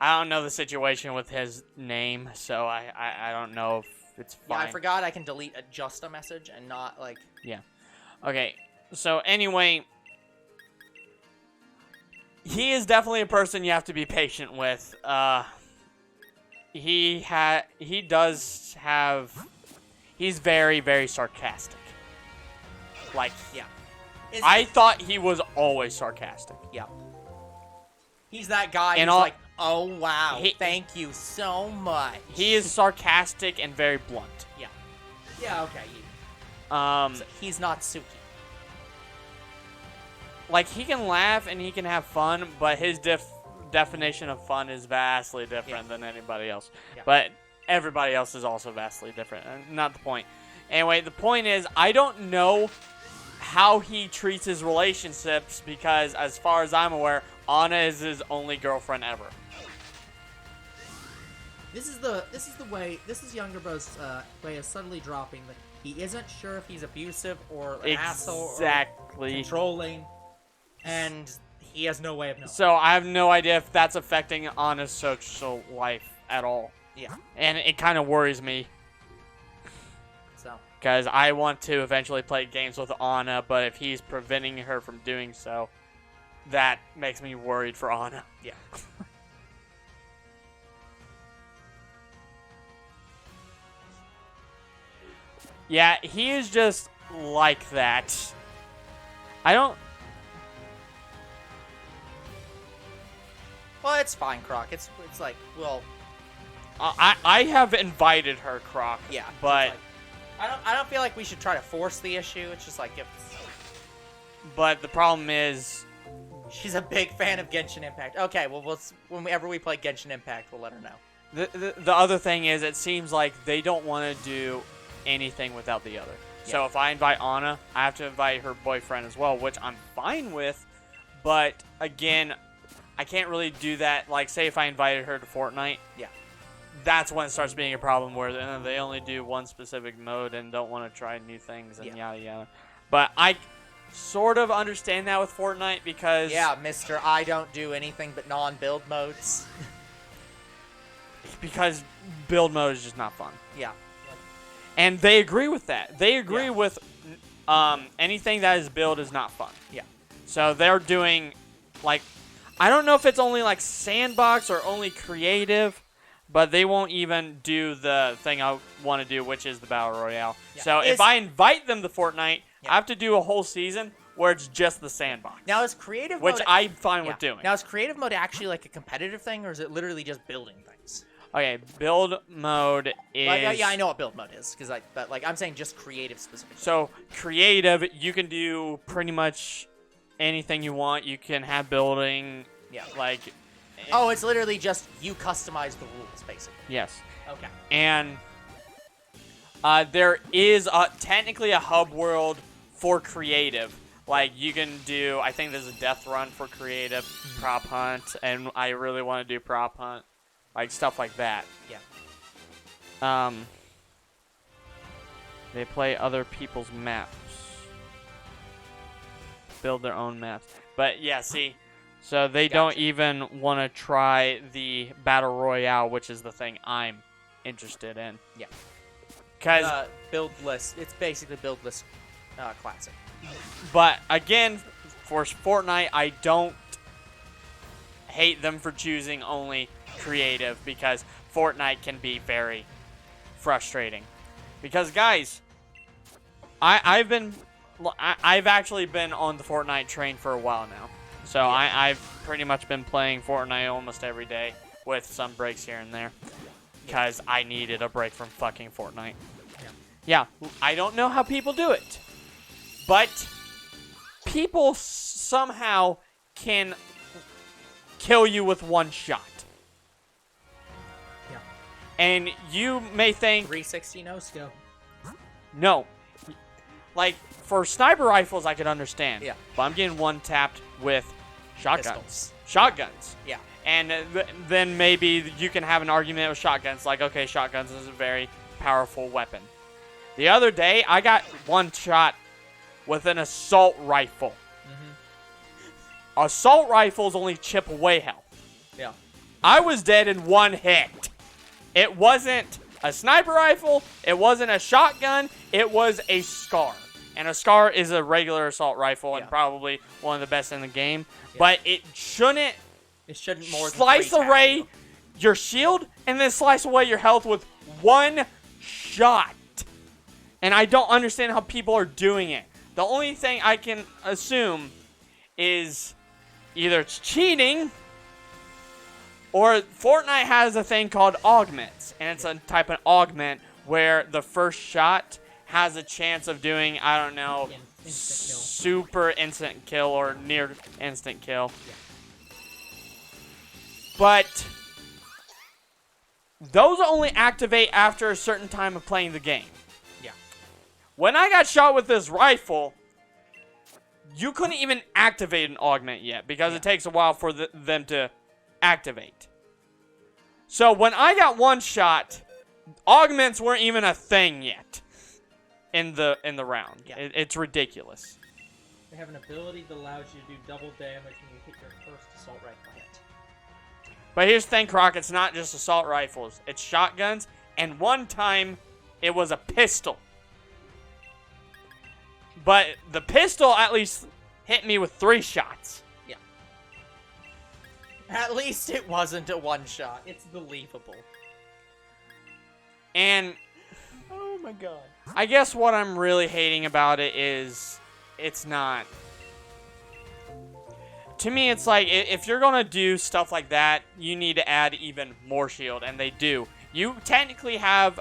I don't know the situation with his name, so I don't know if it's Yeah, fine. I forgot I can delete just a message and not like. Yeah. Okay. So anyway, he is definitely a person you have to be patient with. He's very, very sarcastic. Like, Yeah. I thought he was always sarcastic. Yeah. He's that guy And who's all- like, oh wow, He- thank you so much. He is sarcastic and very blunt. Yeah. Yeah. Okay. He's not Suki. Like, he can laugh and he can have fun, but his definition of fun is vastly different than anybody else. Yeah. But everybody else is also vastly different. Not the point. Anyway, the point is, I don't know how he treats his relationships because, as far as I'm aware, Anna is his only girlfriend ever. This is Younger Bro's way of subtly dropping that he isn't sure if he's abusive or an asshole or Exactly. controlling, and he has no way of knowing. So I have no idea if that's affecting Anna's social life at all. Yeah. And it kind of worries me. So. Because I want to eventually play games with Anna, but if he's preventing her from doing so, that makes me worried for Anna. Yeah. Yeah, he is just like that. I don't... Well, it's fine, Croc. It's like, well, I have invited her, Croc. yeah. But... It's like, I don't feel like we should try to force the issue. It's just like if But the problem is... she's a big fan of Genshin Impact. Okay, well, whenever we play Genshin Impact, we'll let her know. The other thing is, it seems like they don't want to do anything without the other. Yeah. So if I invite Anna, I have to invite her boyfriend as well, which I'm fine with. But again, I can't really do that. Like, say if I invited her to Fortnite, Yeah. that's when it starts being a problem where they only do one specific mode and don't want to try new things and yada yada. But I sort of understand that with Fortnite because... Yeah, Mr. I don't do anything but non-build modes. Because build mode is just not fun. Yeah. And they agree with that. They agree Yeah. with anything that is build is not fun. Yeah. So they're doing, like, I don't know if it's only like sandbox or only creative, but they won't even do the thing I want to do, which is the battle royale. Yeah. So if I invite them to Fortnite, I have to do a whole season where it's just the sandbox. Now is creative which mode... I'm fine with doing. Now is creative mode actually like a competitive thing, or is it literally just building things? Okay, build mode is... Yeah, I know what build mode is, but like I'm saying just creative specifically. So creative, you can do pretty much anything you want. You can have building, like... Oh, it's literally just you customize the rules, basically. Yes. Okay. And there is technically a hub world for creative. Like, you can do... I think there's a death run for creative, prop hunt, and I really want to do prop hunt. Like, stuff like that. Yeah. They play other people's maps. Build their own maps. But, yeah, see... So they don't even want to try the Battle Royale, which is the thing I'm interested in. Yeah. Because... build list. It's basically build list classic. But, again, for Fortnite, I don't hate them for choosing only creative, because Fortnite can be very frustrating. Because, guys, I've actually been on the Fortnite train for a while now. So I've pretty much been playing Fortnite almost every day, with some breaks here and there, because I needed a break from fucking Fortnite. Yeah, I don't know how people do it, but people somehow can kill you with one shot. Yeah. And you may think... 360 no-scope. No. Like, for sniper rifles, I could understand. Yeah. But I'm getting one-tapped with shotguns. Pistols. Shotguns. Yeah. And then maybe you can have an argument with shotguns. Like, okay, shotguns is a very powerful weapon. The other day, I got one shot with an assault rifle. Assault rifles only chip away health. Yeah. I was dead in one hit. It wasn't a sniper rifle. It wasn't a shotgun. It was a SCAR. And a SCAR is a regular assault rifle and probably one of the best in the game. Yeah. But it shouldn't more slice away your shield and then slice away your health with one shot. And I don't understand how people are doing it. The only thing I can assume is either it's cheating or Fortnite has a thing called augments. And it's a type of augment where the first shot has a chance of doing, I don't know, super instant kill or near instant kill. Yeah. But those only activate after a certain time of playing the game. Yeah. When I got shot with this rifle, you couldn't even activate an augment yet because it takes a while for them to activate. So when I got one shot, augments weren't even a thing yet in the round. Yeah. It's ridiculous. They have an ability that allows you to do double damage when you hit your first assault rifle hit. But here's the thing, Croc. It's not just assault rifles. It's shotguns. And one time, it was a pistol. But the pistol at least hit me with 3 shots. Yeah. At least it wasn't a one shot. It's believable. And... oh my god. I guess what I'm really hating about it is it's not... To me, it's like, if you're going to do stuff like that, you need to add even more shield, and they do. You technically have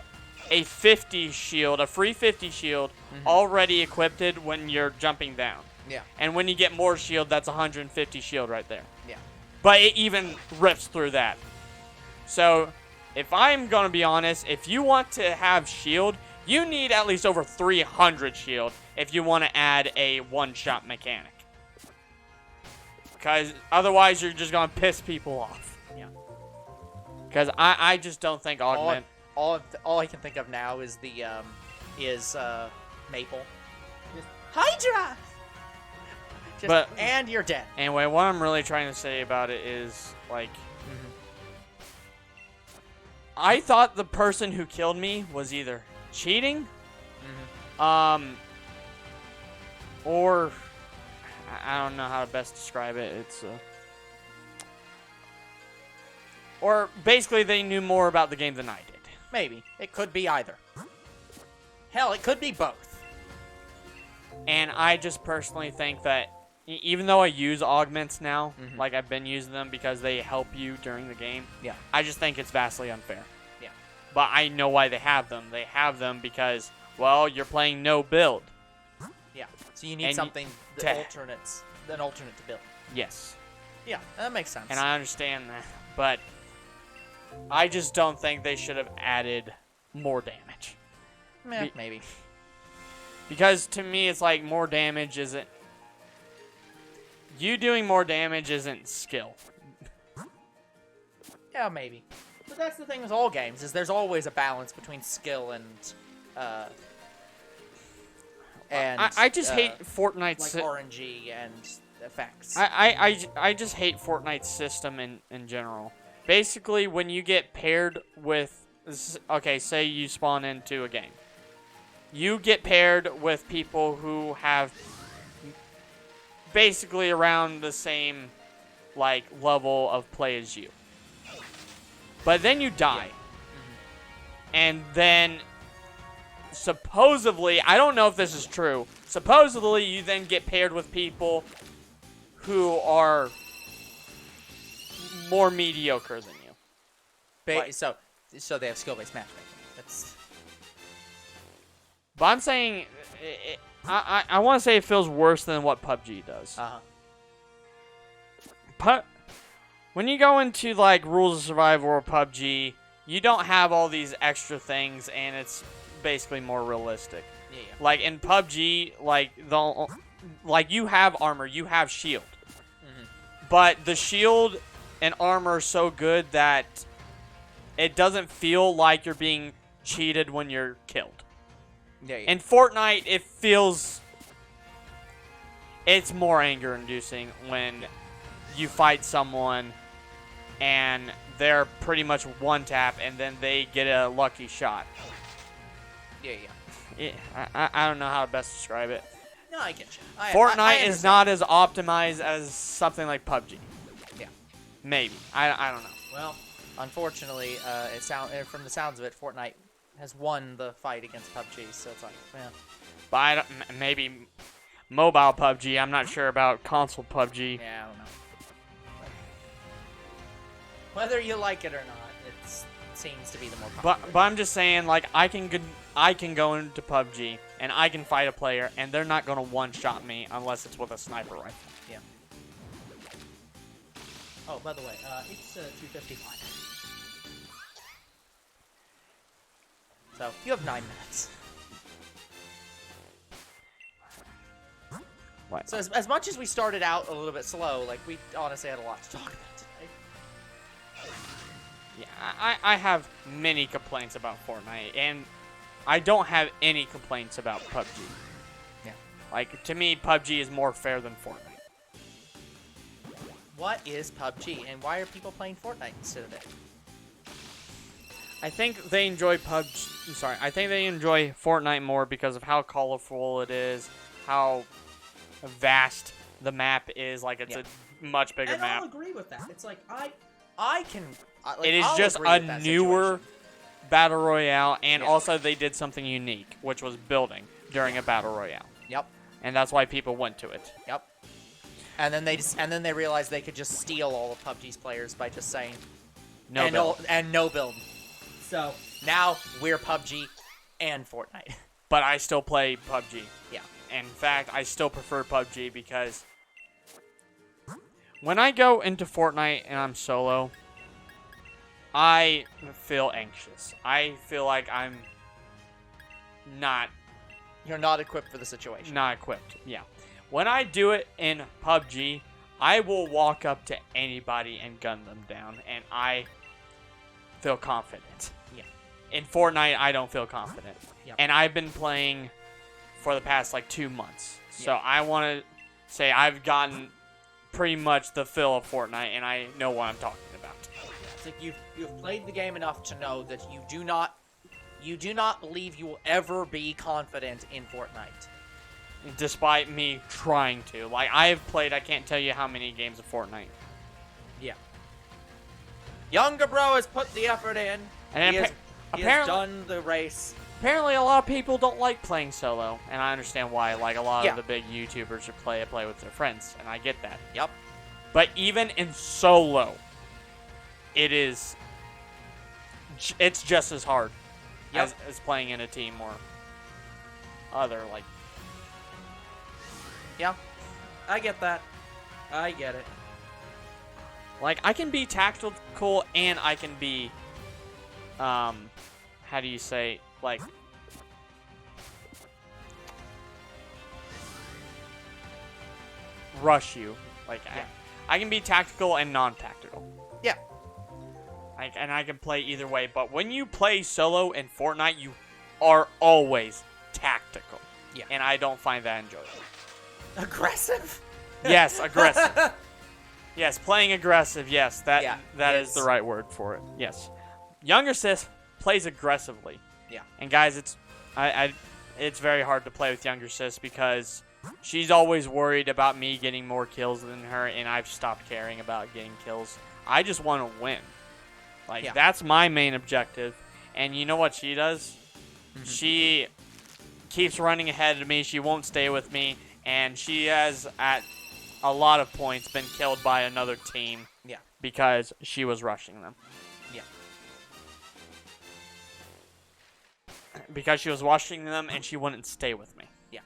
a 50 shield, a free 50 shield, already equipped when you're jumping down. Yeah. And when you get more shield, that's 150 shield right there. Yeah. But it even rips through that. So, if I'm going to be honest, if you want to have shield, you need at least over 300 shield if you want to add a one-shot mechanic. Because otherwise, you're just going to piss people off. Yeah. Because I just don't think augment... All I can think of now is the, Maple. Just, Hydra! And you're dead. Anyway, what I'm really trying to say about it is, like... I thought the person who killed me was either cheating, or... I don't know how to best describe it. It's Or basically they knew more about the game than I did. Maybe. It could be either. Hell, it could be both. And I just personally think that even though I use augments now, like I've been using them because they help you during the game, Yeah. I just think it's vastly unfair. Yeah. But I know why they have them. They have them because, well, you're playing no build. Yeah. So you need And something that an alternate to build. Yes. Yeah, that makes sense. And I understand that. But I just don't think they should have added more damage. Maybe. Because to me, it's like more damage isn't... You doing more damage isn't skill. Yeah, maybe. But that's the thing with all games, is there's always a balance between skill and I just hate Fortnite's... like RNG and effects. I just hate Fortnite's system in general. Basically, when you get paired with... Okay, say you spawn into a game. You get paired with people who have basically around the same like level of play as you. But then you die. And then supposedly, I don't know if this is true, supposedly you then get paired with people who are more mediocre than you. So they have skill-based matchmaking. That's... But I'm saying, I want to say it feels worse than what PUBG does. When you go into like Rules of Survival or PUBG, you don't have all these extra things, and it's basically more realistic. Yeah. Like in PUBG, like you have armor, you have shield, but the shield and armor are so good that it doesn't feel like you're being cheated when you're killed. Yeah. In Fortnite, it feels... It's more anger-inducing when you fight someone and they're pretty much one-tap and then they get a lucky shot. Yeah. I don't know how to best describe it. No, I get you. Fortnite is not as optimized as something like PUBG. Yeah. Maybe. I don't know. Well, unfortunately, from the sounds of it, Fortnite has won the fight against PUBG, so it's like, yeah. But maybe mobile PUBG. I'm not sure about console PUBG. Yeah, I don't know. Whether you like it or not, it seems to be the more popular. But I'm just saying, like, I can go into PUBG and I can fight a player, and they're not gonna one-shot me unless it's with a sniper rifle. Yeah. Oh, by the way, it's 2:51. So you have 9 minutes. What? So as much as we started out a little bit slow, like we honestly had a lot to talk about today. Yeah, I have many complaints about Fortnite, and I don't have any complaints about PUBG. Yeah. Like, to me, PUBG is more fair than Fortnite. What is PUBG, and why are people playing Fortnite instead of it? I think they enjoy I think they enjoy Fortnite more because of how colorful it is, how vast the map is. Like, it's a much bigger map. I'll agree with that. It's like, I can... Like, it is I'll just agree a with that newer situation. battle royale, and also they did something unique, which was building during a battle royale. Yep. And that's why people went to it. Yep. And then they realized they could just steal all of PUBG's players by just saying No build. No build. So now we're PUBG and Fortnite. But I still play PUBG. Yeah. In fact, I still prefer PUBG because when I go into Fortnite and I'm solo, I feel anxious. I feel like I'm not You're not equipped for the situation. Not equipped, yeah. When I do it in PUBG, I will walk up to anybody and gun them down, and I feel confident. Yeah. In Fortnite, I don't feel confident. Yep. And I've been playing for the past, 2 months. So Yeah. I want to say I've gotten pretty much the feel of Fortnite, and I know what I'm talking about. It's like you've played the game enough to know that you do not believe you will ever be confident in Fortnite. Despite me trying to. Like, I have played, I can't tell you how many games of Fortnite. Yeah. Younger bro has put the effort in. And He has apparently, done the race. apparently, a lot of people don't like playing solo, and I understand why. Like a lot Yeah. of the big YouTubers who play with their friends, and I get that. Yep. But even in solo, it's just as hard Yep. as playing in a team or other like. Yeah. I get that. I get it. Like, I can be tactical and I can be, how do you say, like, rush you. Like, Yeah. I can be tactical and non-tactical. Yeah. And I can play either way. But when you play solo in Fortnite, you are always tactical. Yeah. And I don't find that enjoyable. Aggressive? Yes, aggressive. Yes, playing aggressive. Yes, that is it's- the right word for it. Yes, younger sis plays aggressively. Yeah. And guys, it's very hard to play with younger sis because she's always worried about me getting more kills than her, and I've stopped caring about getting kills. I just want to win. Like that's my main objective. And you know what she does? Mm-hmm. She keeps running ahead of me. She won't stay with me, and she has at a lot of points been killed by another team because she was rushing them. Yeah. Because she was rushing them and she wouldn't stay with me. Yeah.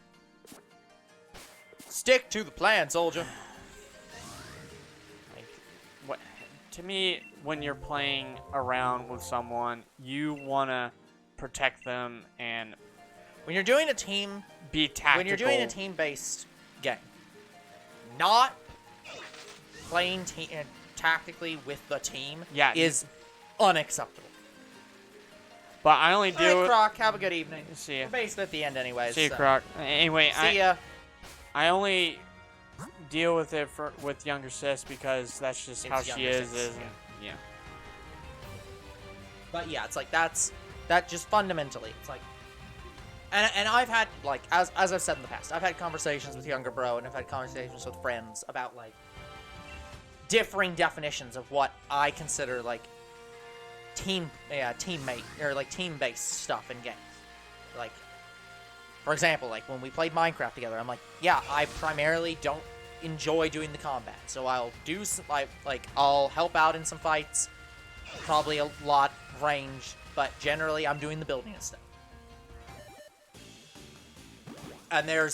Stick to the plan, soldier. Like, what? To me, when you're playing around with someone, you want to protect them and When you're doing a team, be tactical. when you're doing a team-based game, not playing tactically with the team is unacceptable. But I only do. All right, Croc, have a good evening. See ya. We're basically at the end anyways. See you, so. Croc. Anyway, See ya. I only deal with it with younger sis because that's just It's how she younger is. sis, Yeah. But yeah, it's like that just fundamentally. It's like and I've had like as I've said in the past, I've had conversations with younger bro and I've had conversations with friends about like differing definitions of what I consider like teammate or like team-based stuff in games. Like for example, like when we played Minecraft together, I'm like, yeah, I primarily don't enjoy doing the combat. So I'll do some like I'll help out in some fights, probably a lot range, but generally I'm doing the building and stuff. And there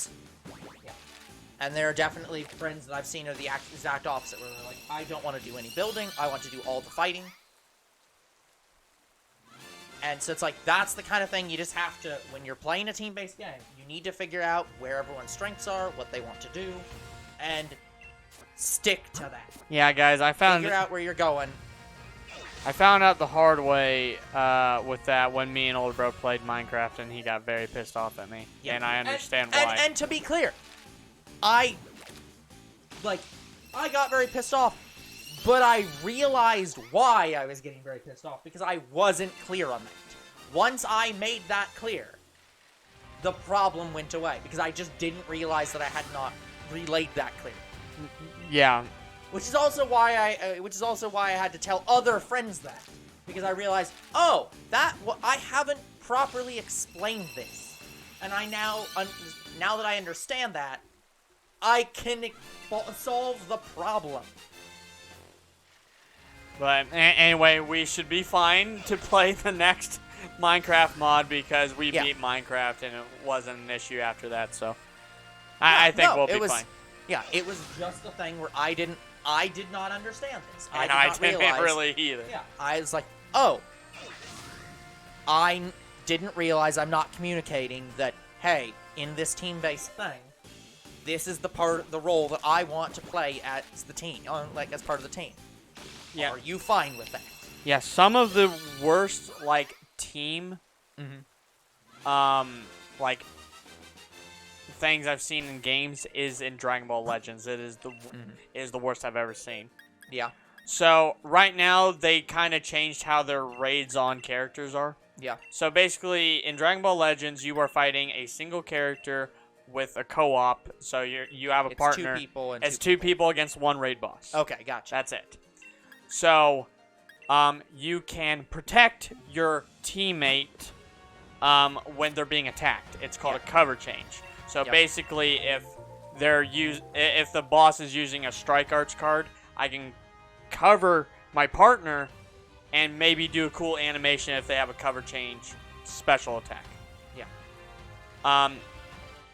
are definitely friends that I've seen are the exact opposite, where they're like, I don't want to do any building, I want to do all the fighting. And so it's like, that's the kind of thing you just have to, when you're playing a team-based game, you need to figure out where everyone's strengths are, what they want to do, and stick to that. Yeah, guys, Figure out where you're going. I found out the hard way with that when me and older bro played Minecraft, and he got very pissed off at me. Yeah. And I understand why. And to be clear, I got very pissed off, but I realized why I was getting very pissed off, because I wasn't clear on that. Once I made that clear, the problem went away, because I just didn't realize that I had not relayed that clear. Yeah. Which is also why I had to tell other friends that, because I realized, oh, I haven't properly explained this, and I now that I understand that, I can solve the problem. But anyway, we should be fine to play the next Minecraft mod because we beat Minecraft and it wasn't an issue after that. So I think we'll be fine. Yeah, it was just a thing where I did not understand this. And I I didn't realize, really either. Yeah, I was like, oh, I didn't realize I'm not communicating that, hey, in this team-based thing, this is the role that I want to play as the team, as part of the team. Yeah. Are you fine with that? Yeah, some of the worst team things I've seen in games is in Dragon Ball Legends. It is the worst I've ever seen. Yeah. So right now they kind of changed how their raids on characters are. Yeah. So basically in Dragon Ball Legends you are fighting a single character with a co-op. So you have a partner. It's 2 people and it's two people against one raid boss. Okay, gotcha. That's it. So you can protect your teammate when they're being attacked. It's called a cover change. So basically, if the boss is using a strike arts card, I can cover my partner and maybe do a cool animation if they have a cover change special attack. Yeah.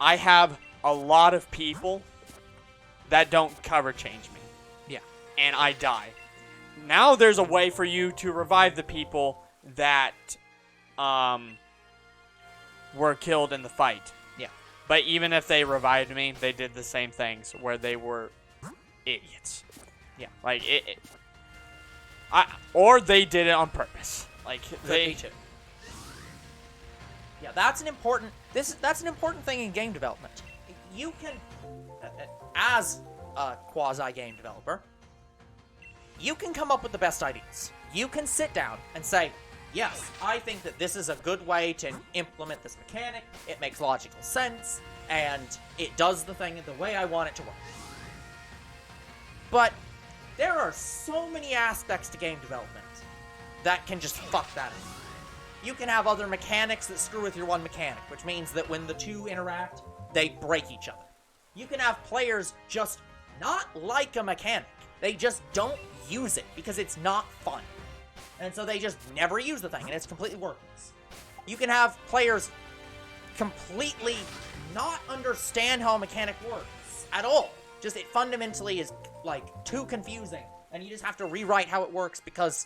I have a lot of people that don't cover change me. Yeah. And I die. Now there's a way for you to revive the people that were killed in the fight. Yeah. But even if they revived me, they did the same things where they were idiots. Yeah. Like or they did it on purpose. Like Me too. Yeah, that's an important thing in game development. You can, as a quasi game developer, you can come up with the best ideas. You can sit down and say, yes, I think that this is a good way to implement this mechanic. It makes logical sense, and it does the thing the way I want it to work. But there are so many aspects to game development that can just fuck that up. You can have other mechanics that screw with your one mechanic, which means that when the two interact, they break each other. You can have players just not like a mechanic. They just don't use it because it's not fun. And so they just never use the thing, and it's completely worthless. You can have players completely not understand how a mechanic works at all. Just it fundamentally is, like, too confusing, and you just have to rewrite how it works because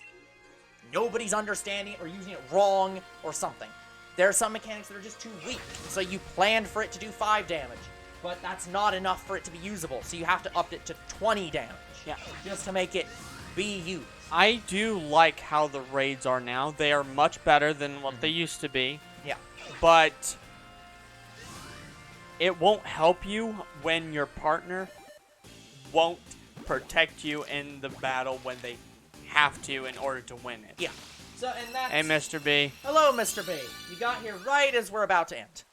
nobody's understanding it or using it wrong or something. There are some mechanics that are just too weak, so you planned for it to do 5 damage, but that's not enough for it to be usable, so you have to up it to 20 damage. Yeah. Just to make it be used. I do like how the raids are now. They are much better than what they used to be. Yeah. But it won't help you when your partner won't protect you in the battle when they have to in order to win it. Yeah. So, and that's... Hey, Mr. B. Hello, Mr. B. You got here right as we're about to end.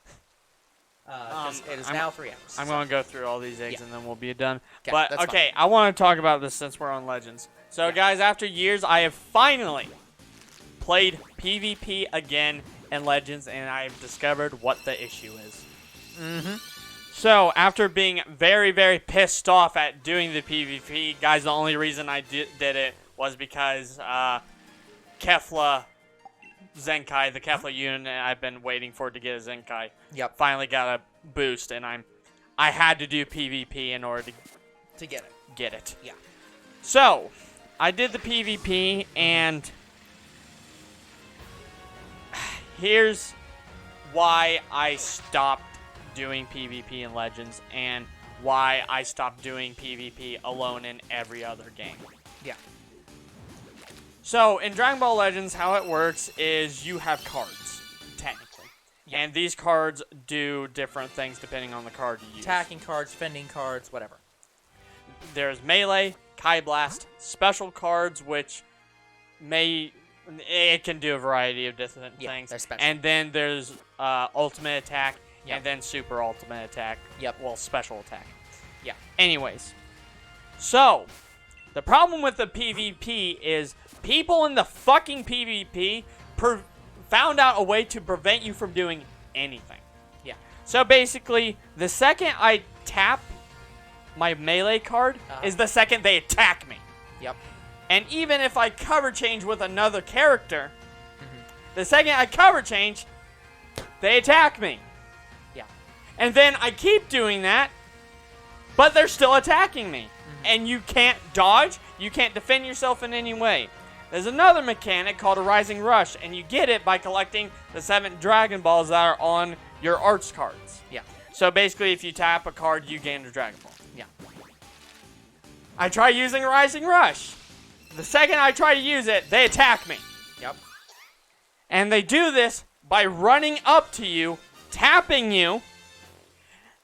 'Cause it is now 3 hours. I'm going to go through all these eggs and then we'll be done. Okay, But, that's okay, I want to talk about this since we're on Legends. So, guys, after years, I have finally played PvP again in Legends, and I've discovered what the issue is. Mm-hmm. So, after being very, very pissed off at doing the PvP, guys, the only reason I did it was because Kefla Zenkai, the Kefla unit I've been waiting for to get a Zenkai, finally got a boost, and I had to do PvP in order to get it. Yeah. So, I did the PvP, and here's why I stopped doing PvP in Legends, and why I stopped doing PvP alone in every other game. Yeah. So, in Dragon Ball Legends, how it works is you have cards, technically. Yeah. And these cards do different things depending on the card you use. Attacking cards, fending cards, whatever. There's Melee, Kai Blast, special cards, which it can do a variety of different things. They're special. And then there's Ultimate Attack, and then Super Ultimate Attack. Well, Special Attack. Yeah. Anyways. So, the problem with the PvP is people in the fucking PvP found out a way to prevent you from doing anything. Yeah. So basically, the second I tap my melee card is the second they attack me. Yep. And even if I cover change with another character, the second I cover change, they attack me. Yeah. And then I keep doing that, but they're still attacking me. And you can't dodge, you can't defend yourself in any way. There's another mechanic called a Rising Rush, and you get it by collecting the 7 Dragon Balls that are on your arts cards. Yeah. So basically, if you tap a card, you gain a Dragon Ball. Yeah. I try using Rising Rush. The second I try to use it, they attack me. Yep. And they do this by running up to you, tapping you.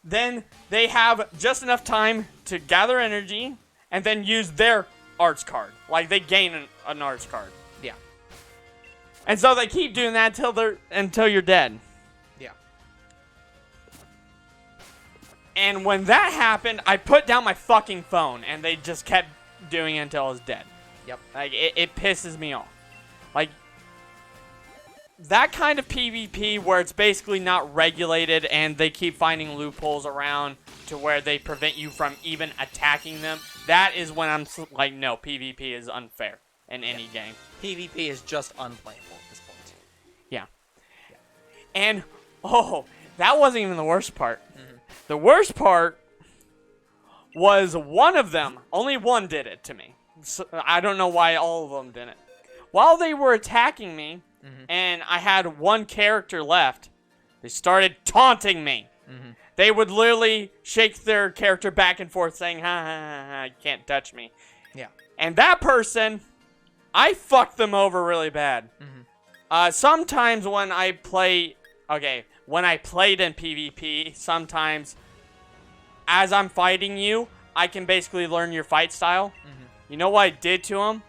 Then they have just enough time to gather energy and then use their arts card. Like, they gain an arts card. Yeah. And so they keep doing that until you're dead. Yeah. And when that happened, I put down my fucking phone, and they just kept doing it until I was dead. Yep. Like, it pisses me off. Like, that kind of PvP where it's basically not regulated and they keep finding loopholes around to where they prevent you from even attacking them, that is when I'm like, no, PvP is unfair in any game. PvP is just unplayable at this point. Yeah. And, oh, that wasn't even the worst part. Mm-hmm. The worst part was one of them, only one did it to me. So, I don't know why all of them didn't. While they were attacking me, and I had one character left, they started taunting me. They would literally shake their character back and forth saying, ha ha ha ha, you can't touch me. Yeah. And that person, I fucked them over really bad. Sometimes when I play, when I played in PvP, sometimes as I'm fighting you, I can basically learn your fight style. You know what I did to him?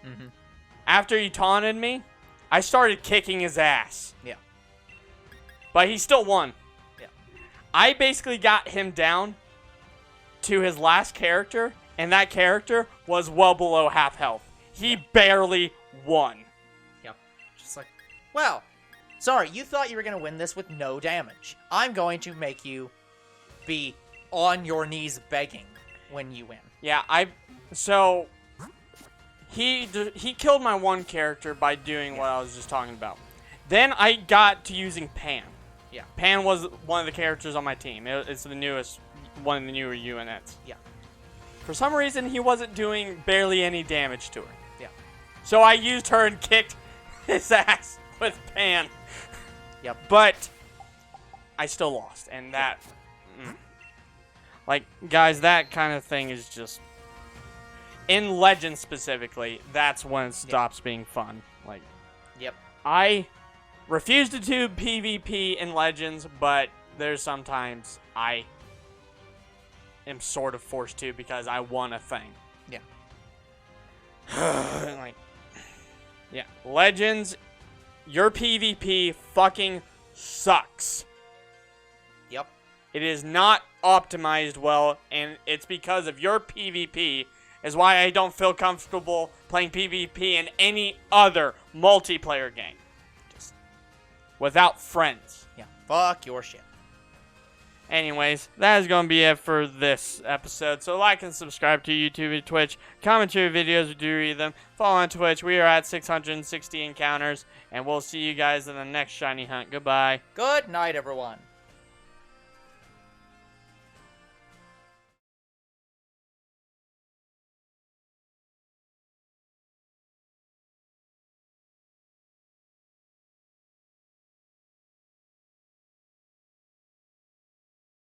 After he taunted me, I started kicking his ass. Yeah. But he still won. Yeah. I basically got him down to his last character, and that character was well below half health. He barely won. Yep. Just like, well, sorry, you thought you were going to win this with no damage. I'm going to make you be on your knees begging when you win. Yeah, so he killed my one character by doing what I was just talking about. Then I got to using Pan. Yeah. Pan was one of the characters on my team. It's the newest, one of the newer units. Yeah. For some reason, he wasn't doing barely any damage to her. Yeah. So I used her and kicked his ass with Pan. Yep. But I still lost, and that, like, guys, that kind of thing is just, in Legends specifically, that's when it stops being fun. Like, Yep. I refuse to do PvP in Legends, but there's sometimes I am sort of forced to because I want a thing. Yeah. Like, yeah, Legends, your PvP fucking sucks. Yep. It is not optimized well, and it's because of your PvP is why I don't feel comfortable playing PvP in any other multiplayer game. Just without friends. Yeah. Fuck your shit. Anyways, that is going to be it for this episode. So like and subscribe to YouTube and Twitch. Comment your videos, we do read them. Follow on Twitch. We are at 660 encounters. And we'll see you guys in the next shiny hunt. Goodbye. Good night, everyone.